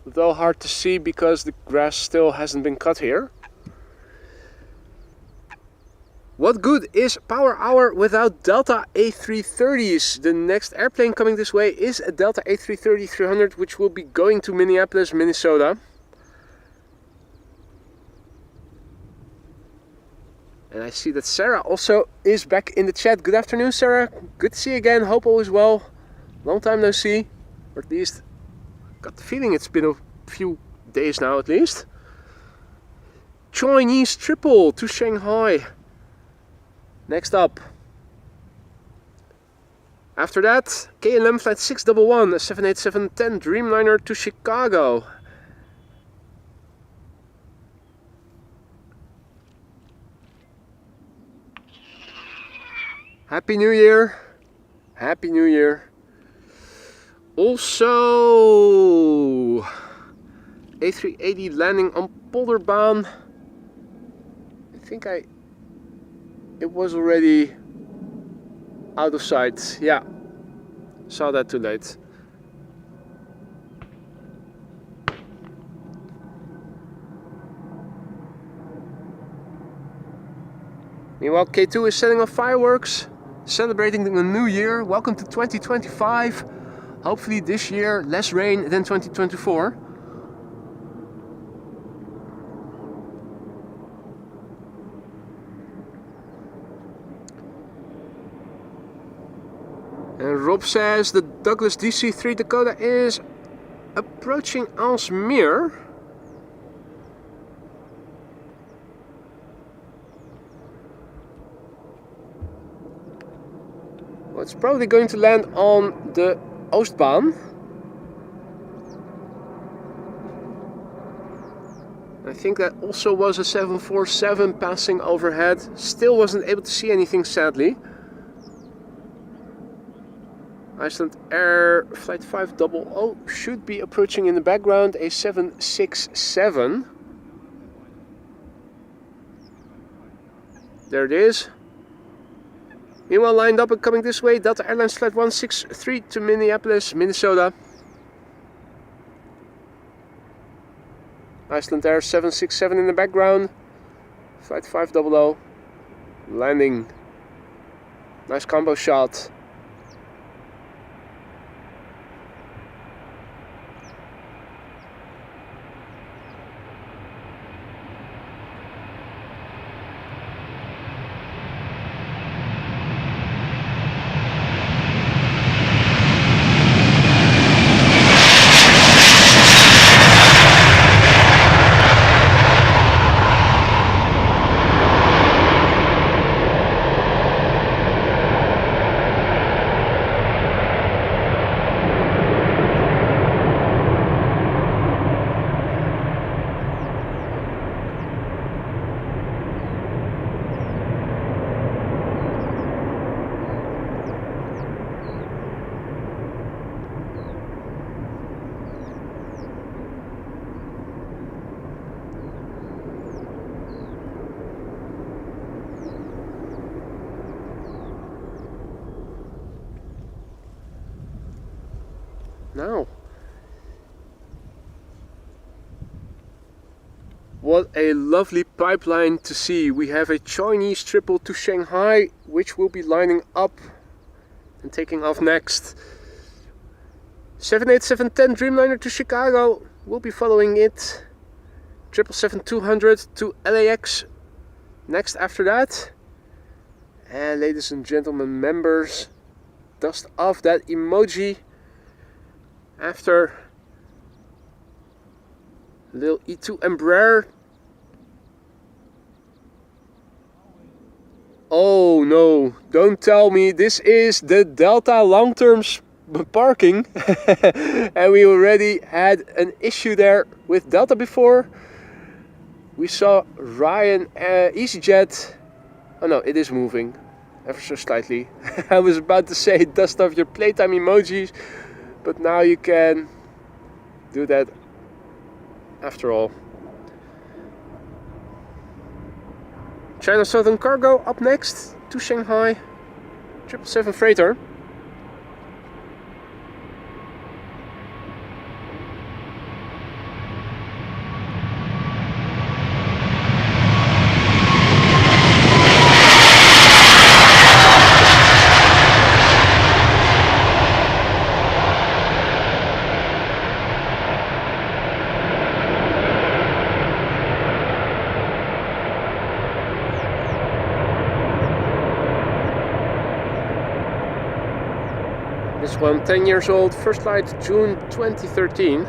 though hard to see because the grass still hasn't been cut here. What good is power hour without Delta A330s? The next airplane coming this way is a Delta A330-300, which will be going to Minneapolis, Minnesota. And I see that Sarah also is back in the chat. Good afternoon, Sarah. Good to see you again. Hope all is well. Long time no see, or at least got the feeling it's been a few days now at least. Chinese triple to Shanghai. Next up. After that, KLM flight 611, a 787-10 Dreamliner to Chicago. Happy New Year. Happy New Year. Also, A380 landing on Polderbaan. I think it was already out of sight. Yeah, saw that too late. Meanwhile, K2 is setting off fireworks, celebrating the new year. Welcome to 2025. Hopefully this year less rain than 2024. And Rob says the Douglas DC-3 Dakota is approaching Aalsmeer. Well, it's probably going to land on the Oostbaan. I think that also was a 747 passing overhead. Still wasn't able to see anything, sadly. Iceland Air Flight 500 should be approaching in the background, a 767. There it is. Meanwhile, lined up and coming this way, Delta Airlines Flight 163 to Minneapolis, Minnesota. Iceland Air 767 in the background, Flight 500, landing. Nice combo shot. Now, what a lovely pipeline to see. We have a Chinese triple to Shanghai, which will be lining up and taking off next. 787-10 Dreamliner to Chicago will be following it. 777-200 to LAX next after that. And ladies and gentlemen, members, dust off that emoji after a little E2 Embraer. Oh no, don't tell me this is the Delta long-term parking. And we already had an issue there with Delta before. We saw Ryan Easyjet. Oh no, it is moving ever so slightly. I was about to say dust off your playtime emojis, but now you can do that after all. China Southern Cargo up next to Shanghai. 777 freighter. This one 10 years old, first flight June 2013.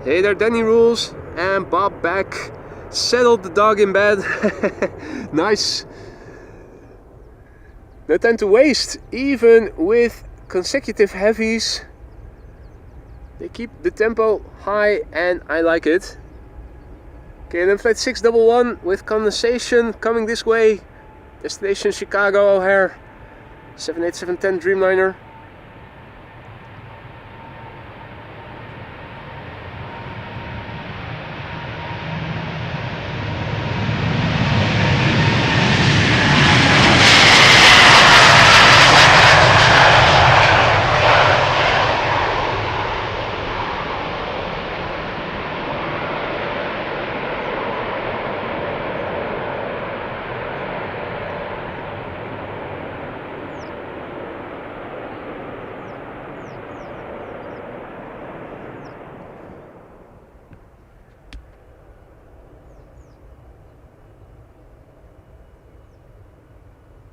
Hey there Danny Rules and Bob back. Settled the dog in bed. Nice. No time to waste, even with consecutive heavies. They keep the tempo high and I like it. KLM flight 611 with condensation coming this way. Destination Chicago O'Hare. 787-10 Dreamliner.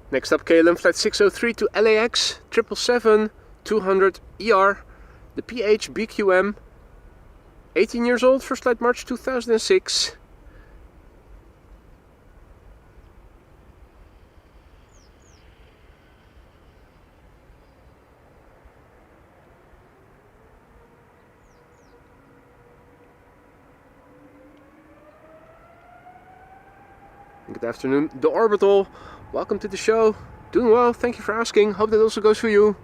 Next up, KLM flight 603 to LAX, 777-200 ER, the PH BQM, 18 years old, first flight March 2006. Good afternoon, the Orbital. Welcome to the show. Doing well, thank you for asking. Hope that also goes for you.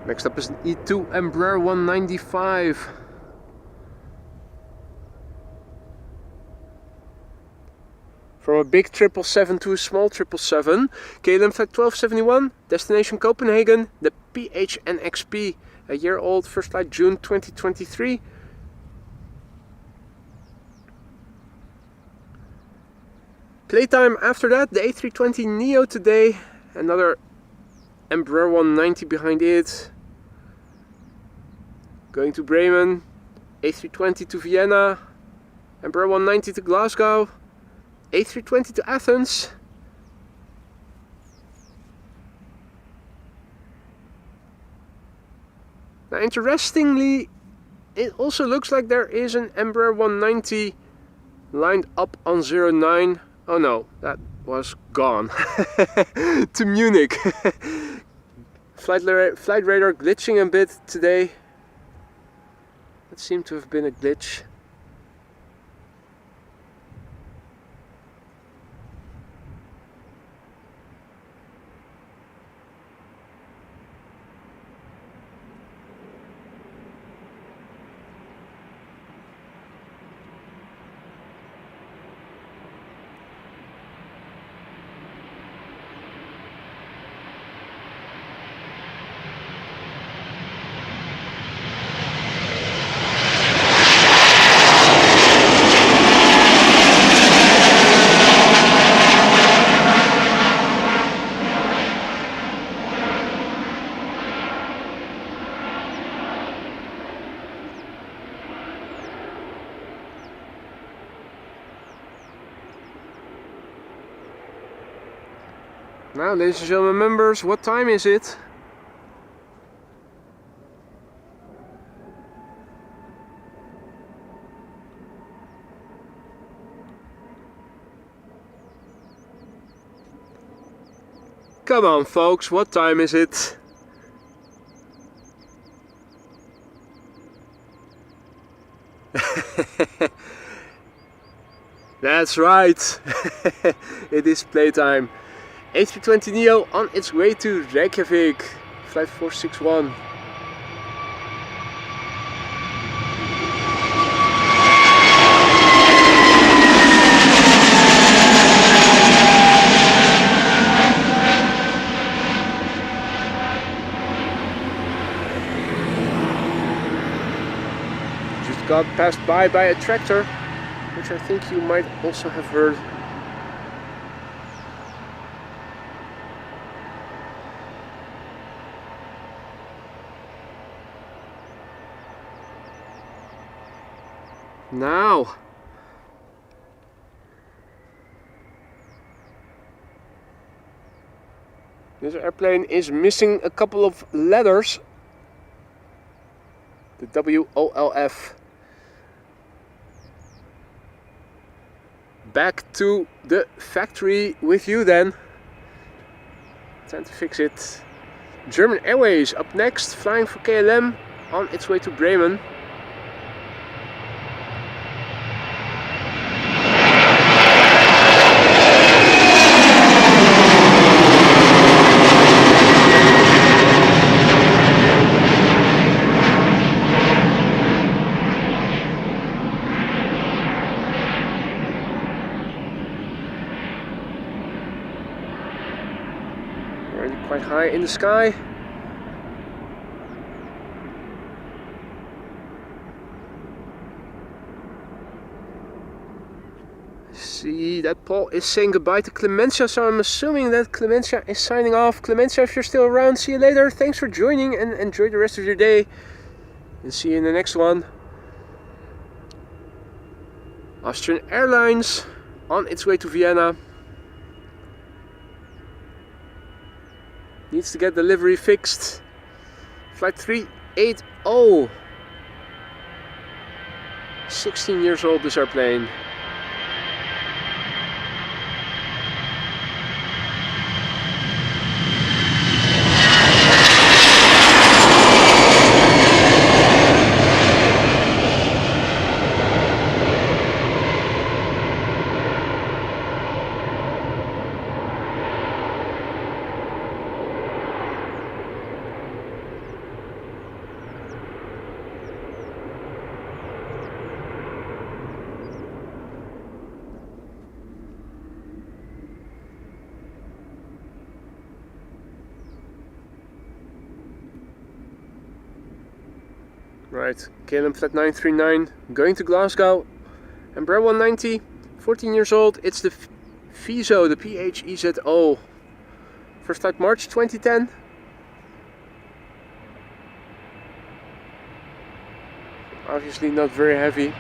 Next up is an E2 Embraer 195. From a big 777 to a small 777, KLM flight 1271, destination Copenhagen, the PHNXP, a year old, first flight June 2023. Playtime after that, the A320neo today, another Embraer 190 behind it. Going to Bremen, A320 to Vienna, Embraer 190 to Glasgow, A320 to Athens. Now interestingly, it also looks like there is an Embraer 190 lined up on 09. Oh no, that was gone. To Munich. Flight radar glitching a bit today. That seemed to have been a glitch. Now, ladies and gentlemen members, what time is it? Come on folks, what time is it? That's right, it is playtime. A320neo on its way to Reykjavik, flight 461. Just got passed by a tractor, which I think you might also have heard. Now, this airplane is missing a couple of letters. The WOLF. Back to the factory with you then. Time to fix it. German Airways up next, flying for KLM on its way to Bremen. Quite high in the sky. See that Paul is saying goodbye to Clemencia, so I'm assuming that Clemencia is signing off. Clemencia, if you're still around, see you later. Thanks for joining and enjoy the rest of your day. And see you in the next one. Austrian Airlines on its way to Vienna. Needs to get delivery fixed. Flight 380. 16 years old, this airplane. Right, KLM flight 939 going to Glasgow. Embraer 190, 14 years old. It's the FISO, the PHEZO. First flight March 2010. Obviously not very heavy.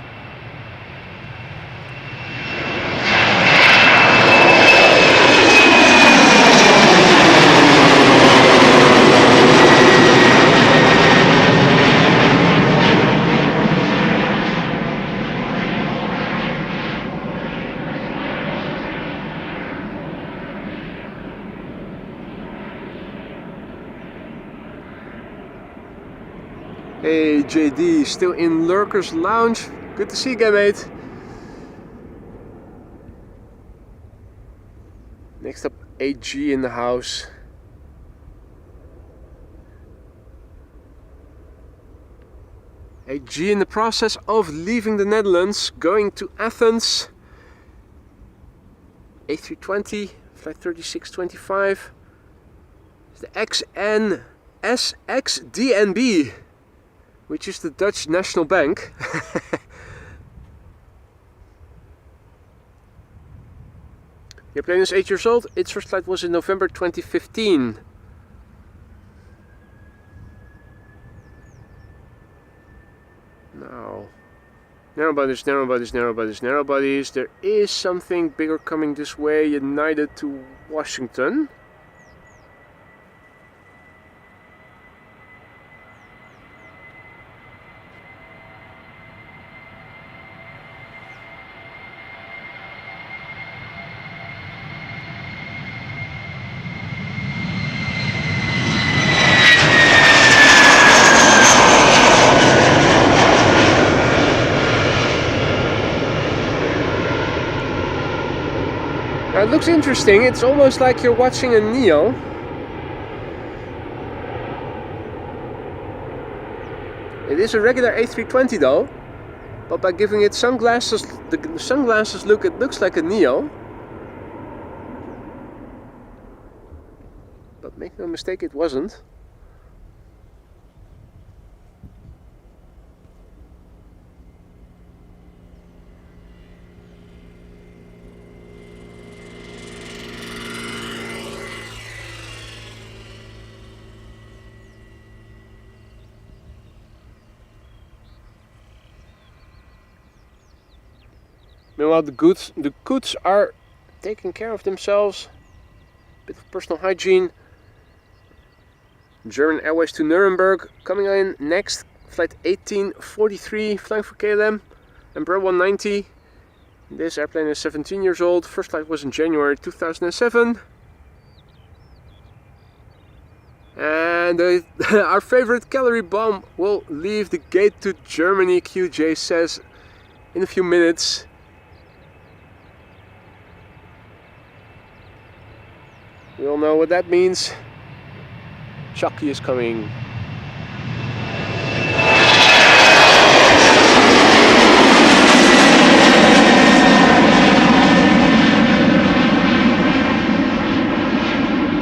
Hey JD, still in Lurker's Lounge. Good to see you again, mate. Next up, AG in the house. AG in the process of leaving the Netherlands, going to Athens. A320, flight 3625. The XN SXDNB, which is the Dutch National Bank. The airplane is 8 years old. Its first flight was in November 2015. Now, narrow bodies, narrow bodies, narrow bodies, narrow bodies. There is something bigger coming this way, United to Washington. It looks interesting. It's almost like you're watching a Neo. It is a regular A320 though, but by giving it sunglasses, the sunglasses look, it looks like a Neo. But make no mistake, it wasn't. Meanwhile, the goods are taking care of themselves. Bit of personal hygiene. German Airways to Nuremberg coming in next. Flight 1843, flying for KLM Embraer 190. This airplane is 17 years old. First flight was in January 2007. And our favorite calorie bomb will leave the gate to Germany, QJ says, in a few minutes. We all know what that means. Chucky is coming.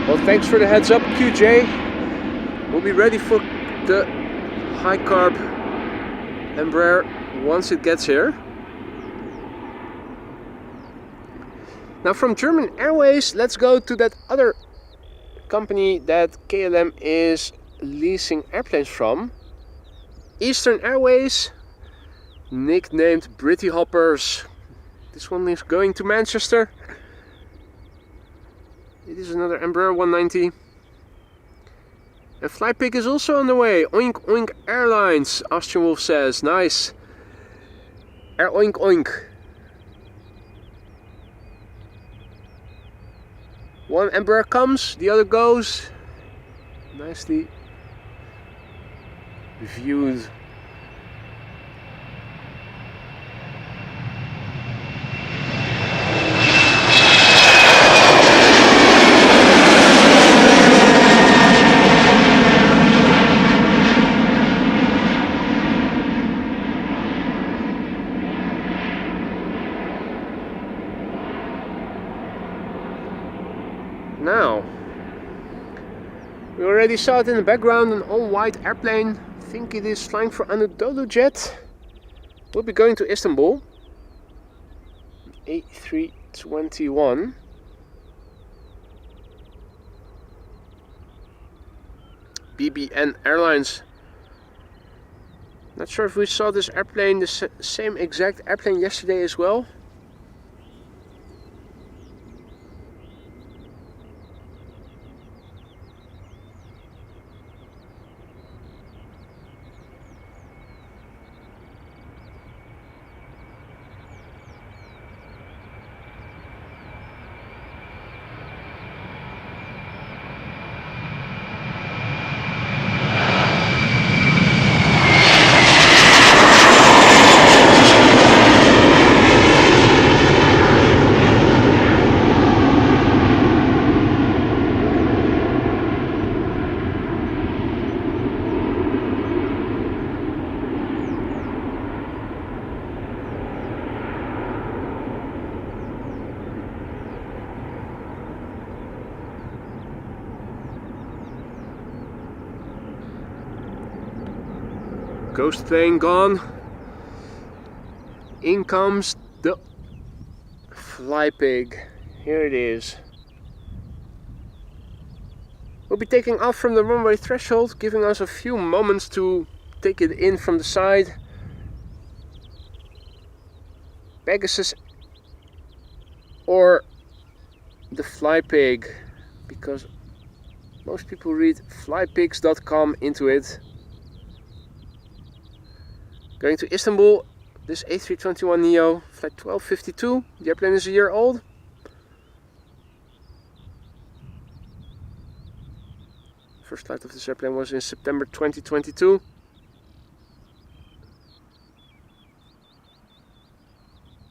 Well, thanks for the heads up, QJ. We'll be ready for the high carb Embraer once it gets here. Now from German Airways, let's go to that other company that KLM is leasing airplanes from. Eastern Airways, nicknamed Britty Hoppers. This one is going to Manchester. It is another Embraer 190. And Flypick is also on the way. Oink Oink Airlines, Austrian Wolf says. Nice. Air Oink Oink. One Embraer comes, the other goes. Nicely viewed. Now, we already saw it in the background, an all-white airplane. I think it is flying for Anadolu Jet. We'll be going to Istanbul. A321. BBN Airlines. Not sure if we saw this airplane, the same exact airplane yesterday as well. Ghost plane gone. In comes the fly pig. Here it is. We'll be taking off from the runway threshold, giving us a few moments to take it in from the side. Pegasus or the fly pig, because most people read flypigs.com into it. Going to Istanbul, this A321neo, flight 1252. The airplane is a year old. First flight of this airplane was in September 2022.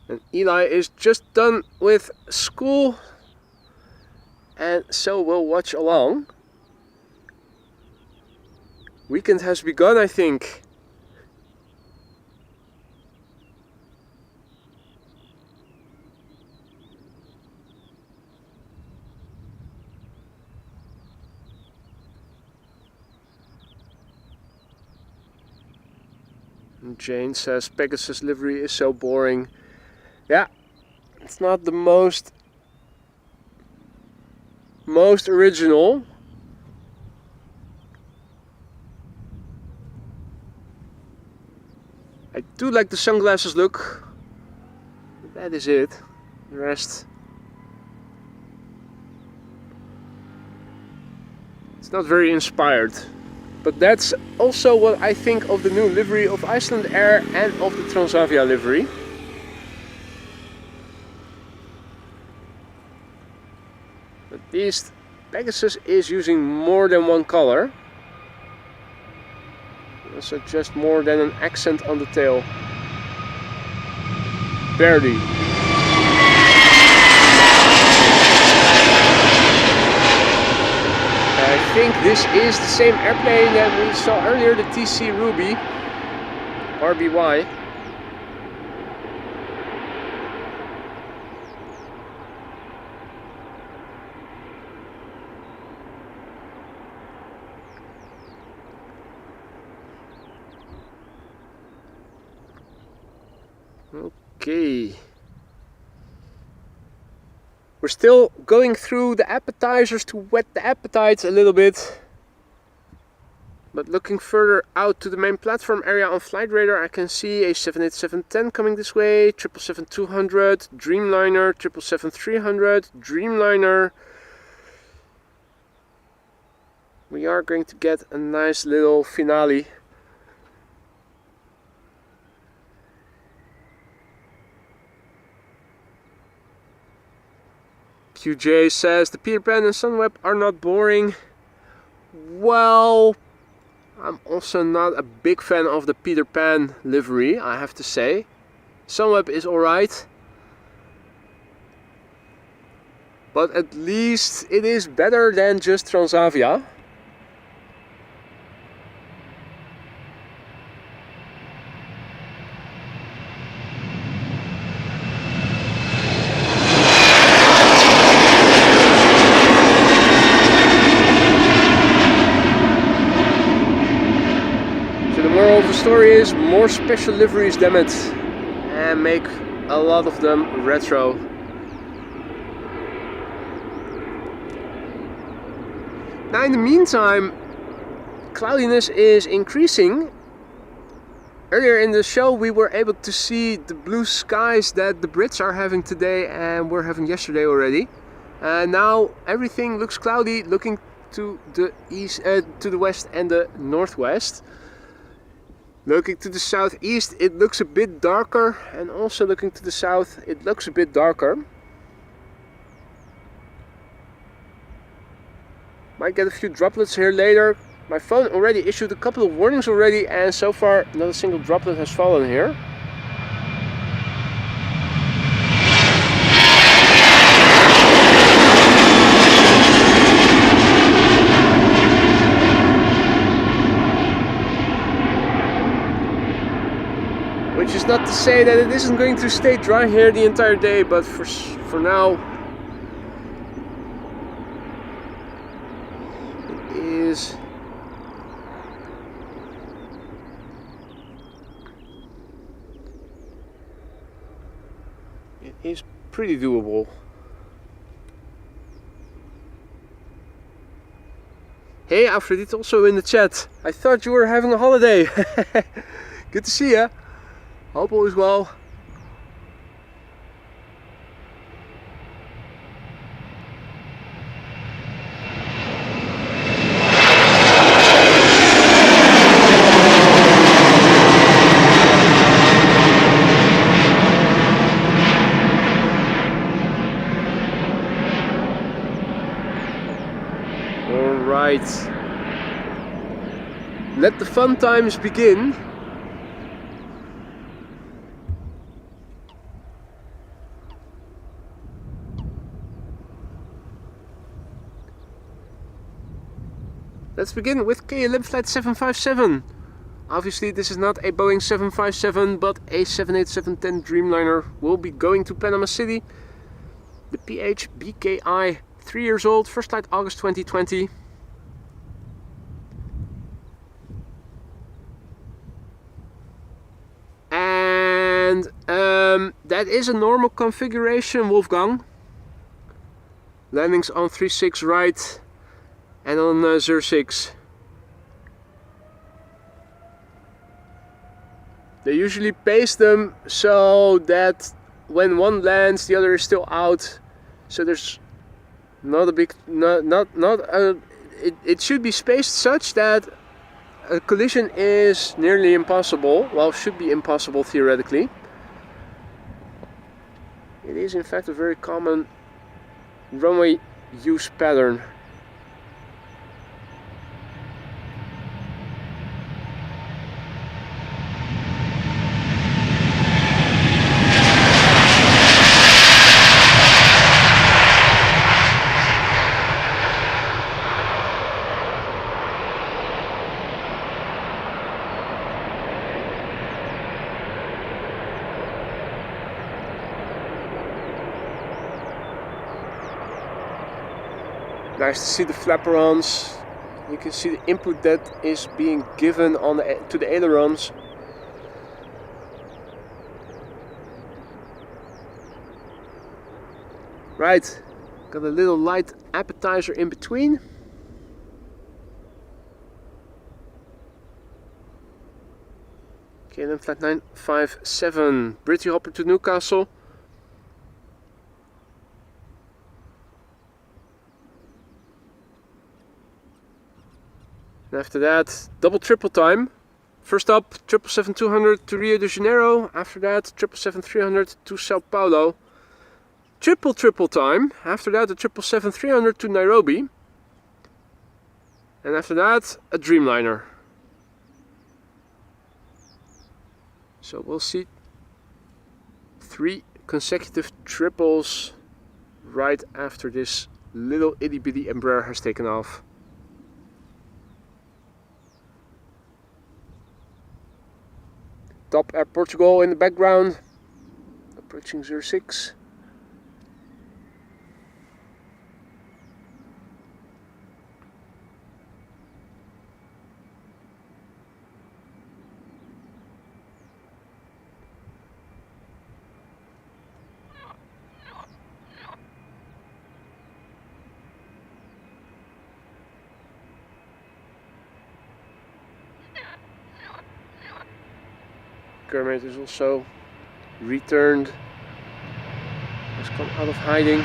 And Eli is just done with school, and so we'll watch along. Weekend has begun, I think. And Jane says Pegasus livery is so boring. Yeah, it's not the most original. I do like the sunglasses look. That is it. The rest, it's not very inspired. But that's also what I think of the new livery of Iceland Air and of the Transavia livery. At least Pegasus is using more than one color. Also just more than an accent on the tail. Barely. I think this is the same airplane that we saw earlier, the TC Ruby RBY. Okay. We're still going through the appetizers to whet the appetites a little bit. But looking further out to the main platform area on flight radar, I can see a 787-10 coming this way, 777-200, Dreamliner, 777-300, Dreamliner. We are going to get a nice little finale. QJ says the Peter Pan and Sunweb are not boring. Well, I'm also not a big fan of the Peter Pan livery, I have to say. Sunweb is alright, but at least it is better than just Transavia. The story is more special liveries, damn it, and make a lot of them retro. Now in the meantime, cloudiness is increasing. Earlier in the show we were able to see the blue skies that the Brits are having today and were having yesterday already. And now everything looks cloudy, looking to the east, to the west and the northwest. Looking to the southeast, it looks a bit darker, and also looking to the south, it looks a bit darker. Might get a few droplets here later. My phone already issued a couple of warnings already, and so far not a single droplet has fallen here. Which is not to say that it isn't going to stay dry here the entire day, but for now it is is pretty doable. Hey Alfredit, also in the chat. I thought you were having a holiday. Good to see ya. Hope all is well. Let the fun times begin. Let's begin with KLM flight 757. Obviously this is not a Boeing 757 but a 787-10 Dreamliner. Will be going to Panama City. The PH BKI, 3 years old, first flight August 2020. And that is a normal configuration, Wolfgang. Landings on 36 right and on 06. They usually pace them so that when one lands the other is still out, so there's not a big it should be spaced such that a collision is nearly impossible. Well, should be impossible theoretically. It is in fact a very common runway use pattern. Nice to see the flaperons. You can see the input that is being given on to the ailerons. Right, got a little light appetizer in between. KLM flight 957, Britty Hopper to Newcastle. And after that, double triple time. First up, 777-200 to Rio de Janeiro. After that, 777-300 to Sao Paulo. Triple time. After that, the 777-300 to Nairobi. And after that, a Dreamliner. So we'll see 3 consecutive triples right after this little itty bitty Embraer has taken off. Top Air Portugal in the background, approaching 06. Kermit is also returned, has come out of hiding.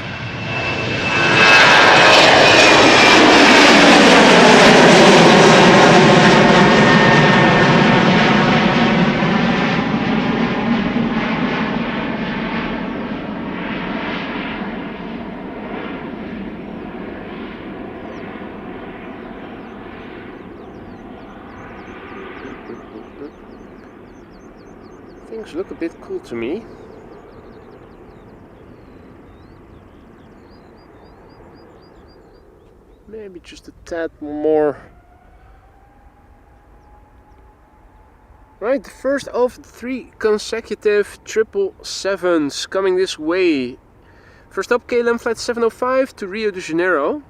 Things look a bit cool to me. Maybe just a tad more. Right, the first of 3 consecutive 777s coming this way. First up, KLM flight 705 to Rio de Janeiro.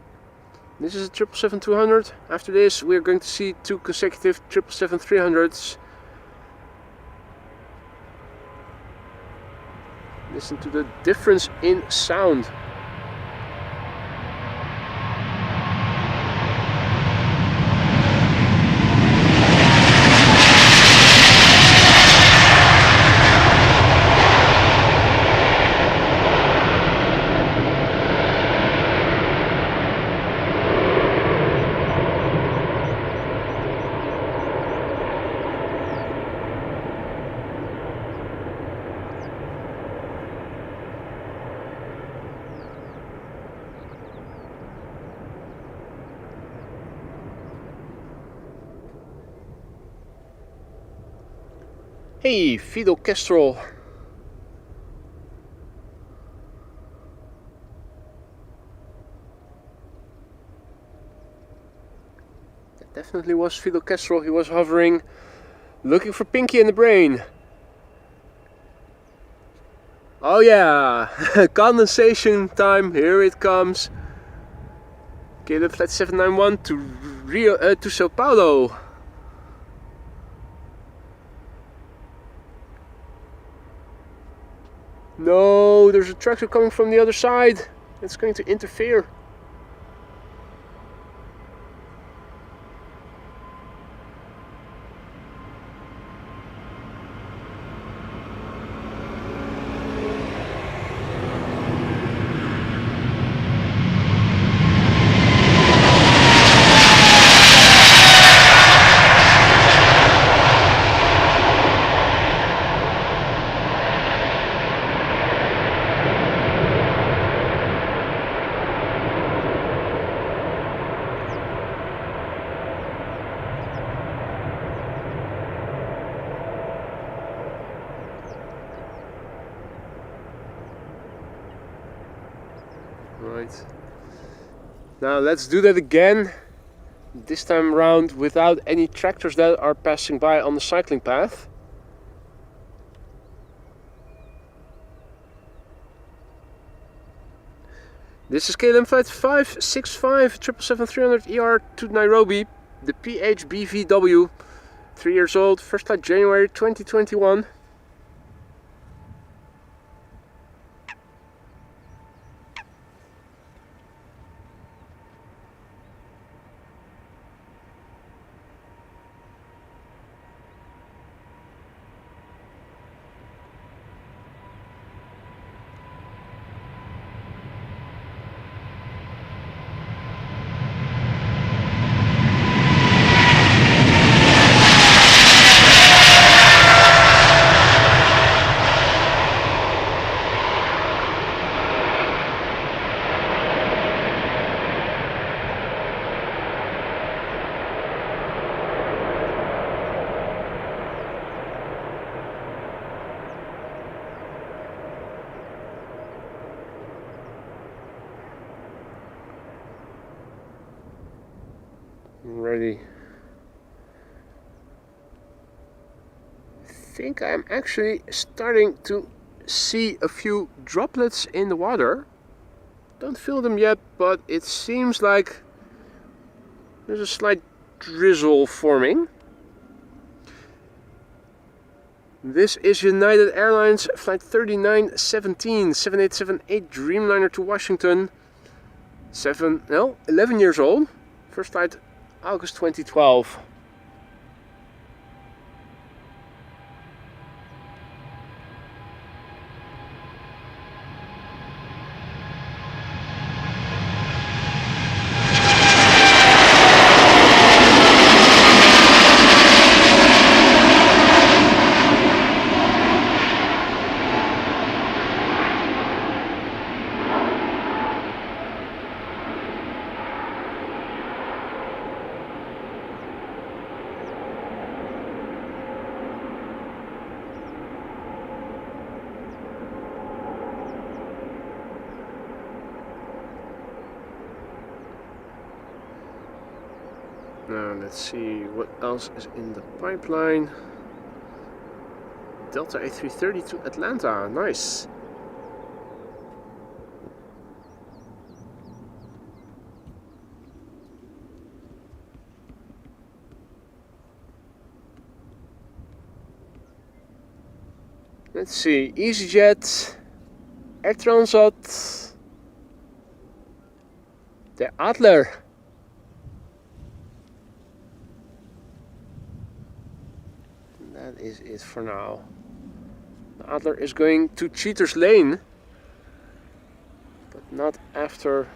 This is a 777-200. After this, we're going to see 2 consecutive 777-300s. Listen to the difference in sound. Hey, Fidel Kestrel. That definitely was Fidel Kestrel. He was hovering, looking for Pinky in the brain. Oh yeah, condensation time, here it comes. KLM Flight 791 to Sao Paulo. No, there's a tractor coming from the other side. It's going to interfere. Right. Now let's do that again. This time around without any tractors that are passing by on the cycling path. This is KLM Flight 565 777-300 ER to Nairobi. The PHBVW. 3 years old. First flight January 2021. Ready. I think I'm actually starting to see a few droplets in the water. Don't feel them yet, but it seems like there's a slight drizzle forming. This is United Airlines Flight 3917 7878 Dreamliner to Washington. 11 years old. First flight August 2012. Now let's see what else is in the pipeline. Delta A330 to Atlanta, nice. Let's see, Easyjet Air Transat, the Adler. That is it for now. The Adler is going to Cheater's Lane, but not after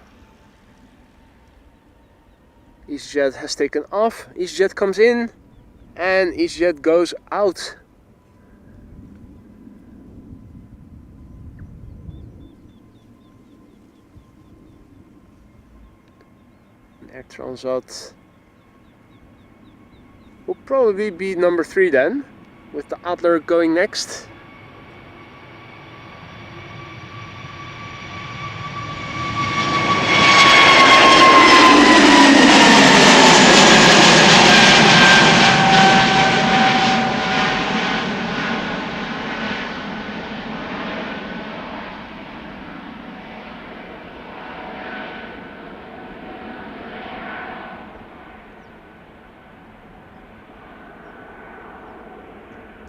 Easyjet has taken off. Easyjet comes in and Easyjet goes out. Air Transat will probably be number 3 then, with the Adler going next.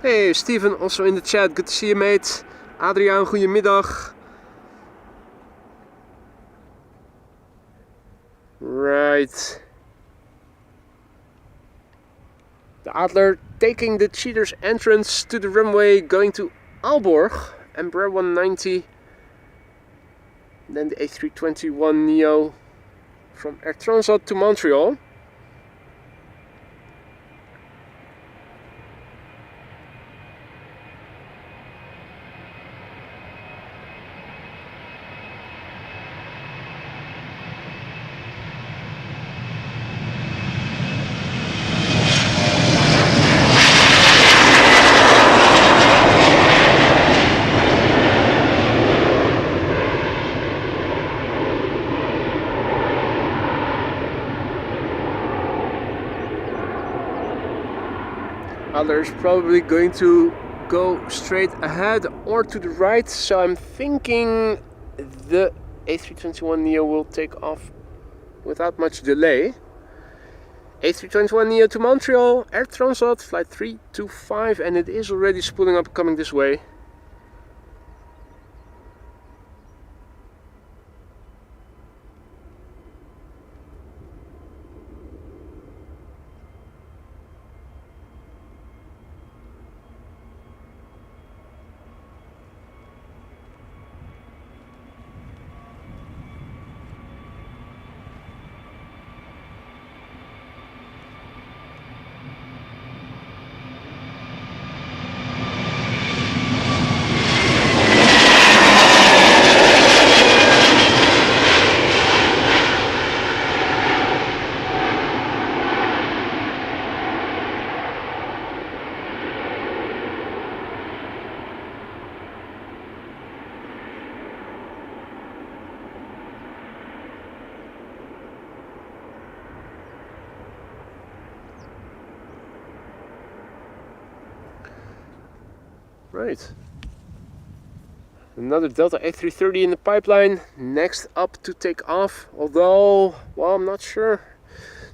Hey, Steven, also in the chat. Good to see you, mate. Adriaan, goedemiddag. Right. The Adler taking the Cheaters entrance to the runway, going to Aalborg, Embraer 190. Then the A321neo from Air Transat to Montreal. Adler is probably going to go straight ahead or to the right, so I'm thinking the A321neo will take off without much delay. A321neo to Montreal, Air Transat, flight 325, and it is already spooling up coming this way. Right. Another Delta A330 in the pipeline. Next up to take off. Although, well, I'm not sure.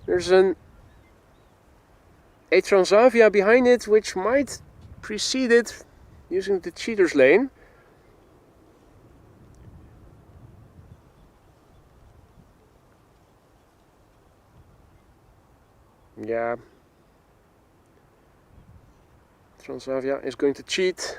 There's an A Transavia behind it, which might precede it using the Cheater's Lane. Yeah. Transavia is going to cheat.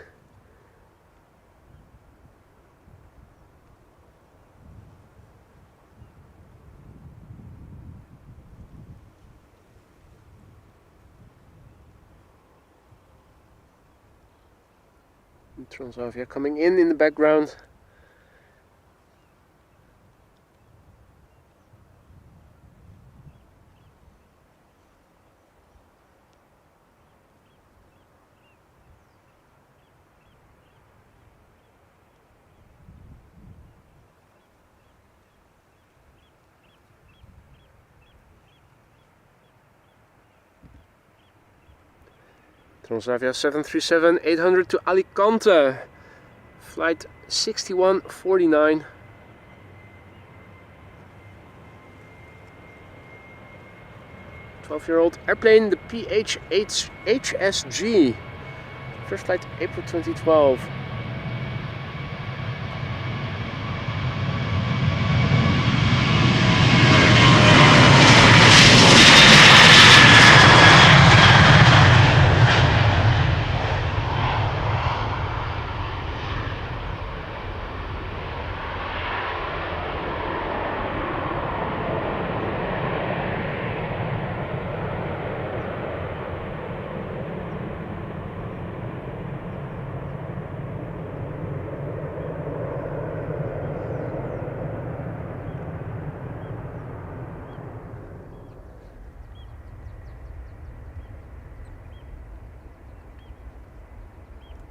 And Transavia coming in the background. Transavia 737-800 to Alicante, flight 6149. Twelve-year-old airplane, the PH-HSG. First flight April 2012.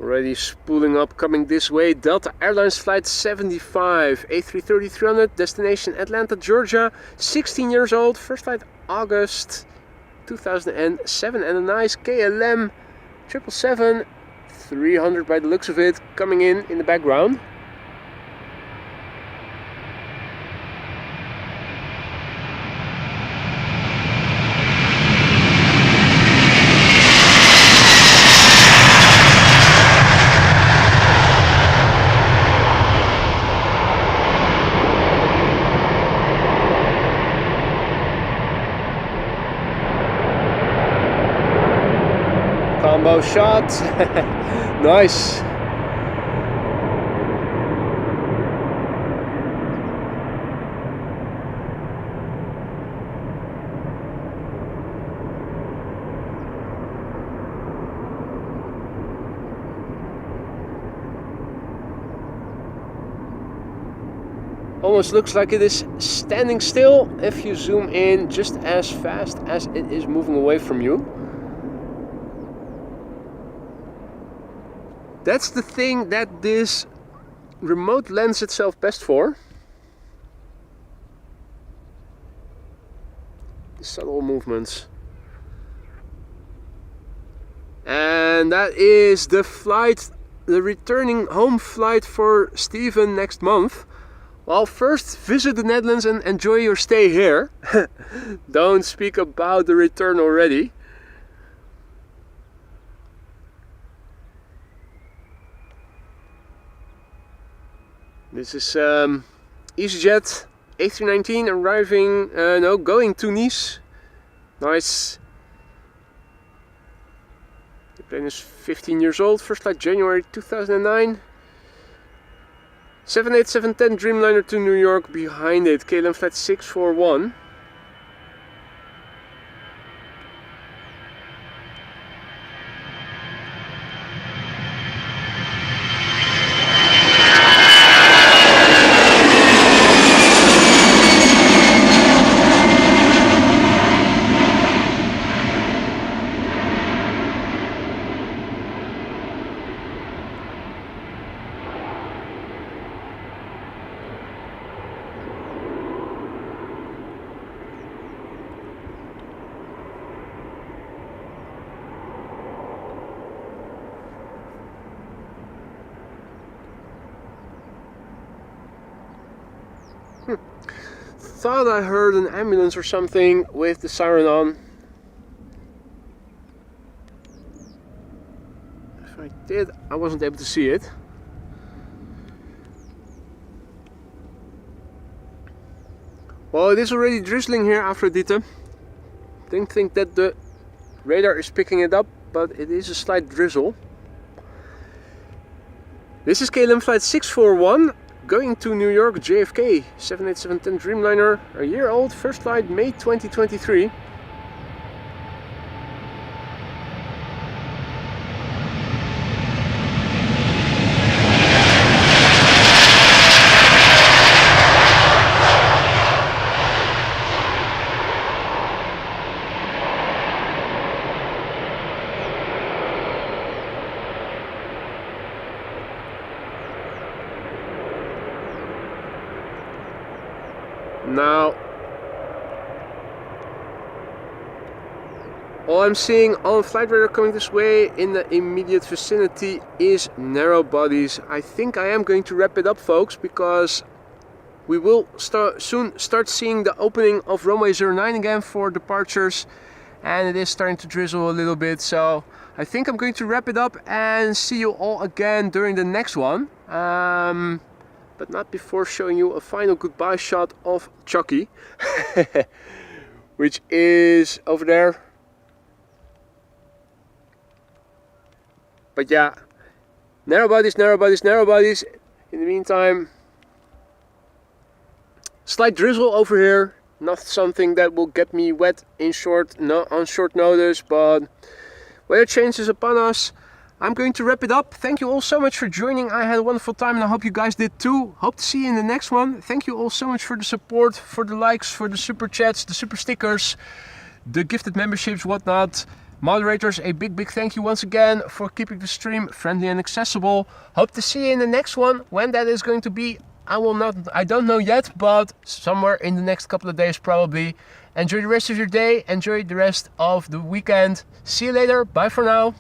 Already spooling up, coming this way. Delta Airlines Flight 75, A330-300, destination Atlanta, Georgia. 16 years old, first flight August 2007, and a nice KLM 777-300 by the looks of it, coming in the background. Combo shot. Nice. Almost looks like it is standing still if you zoom in just as fast as it is moving away from you. That's the thing that this remote lends itself best for. The subtle movements. And that is the flight, the returning home flight for Steven next month. Well, first visit the Netherlands and enjoy your stay here. Don't speak about the return already. This is Easyjet A319 arriving, going to Nice. Nice. The plane is 15 years old, first flight January 2009. 787-10 Dreamliner to New York, behind it KLM flight 641. Thought I heard an ambulance or something with the siren on. If I did, I wasn't able to see it. Well, it is already drizzling here, Aphrodite. Don't think that the radar is picking it up, but it is a slight drizzle. This is KLM flight 641. Going to New York, JFK, 787-10 Dreamliner, a year old, first flight May 2023. Now, all I'm seeing on flight radar coming this way in the immediate vicinity is narrow bodies. I think I am going to wrap it up, folks, because we will soon start seeing the opening of runway 09 again for departures, and it is starting to drizzle a little bit. So I think I'm going to wrap it up and see you all again during the next one. But not before showing you a final goodbye shot of Chucky, which is over there. But yeah, narrow bodies, narrow bodies, narrow bodies. In the meantime, slight drizzle over here. Not something that will get me wet on short notice, but weather change is upon us. I'm going to wrap it up. Thank you all so much for joining. I had a wonderful time and I hope you guys did too. Hope to see you in the next one. Thank you all so much for the support, for the likes, for the super chats, the super stickers, the gifted memberships, whatnot. Moderators, a big thank you once again for keeping the stream friendly and accessible. Hope to see you in the next one. When that is going to be, I don't know yet, but somewhere in the next couple of days probably. Enjoy the rest of your day, enjoy the rest of the weekend. See you later, bye for now.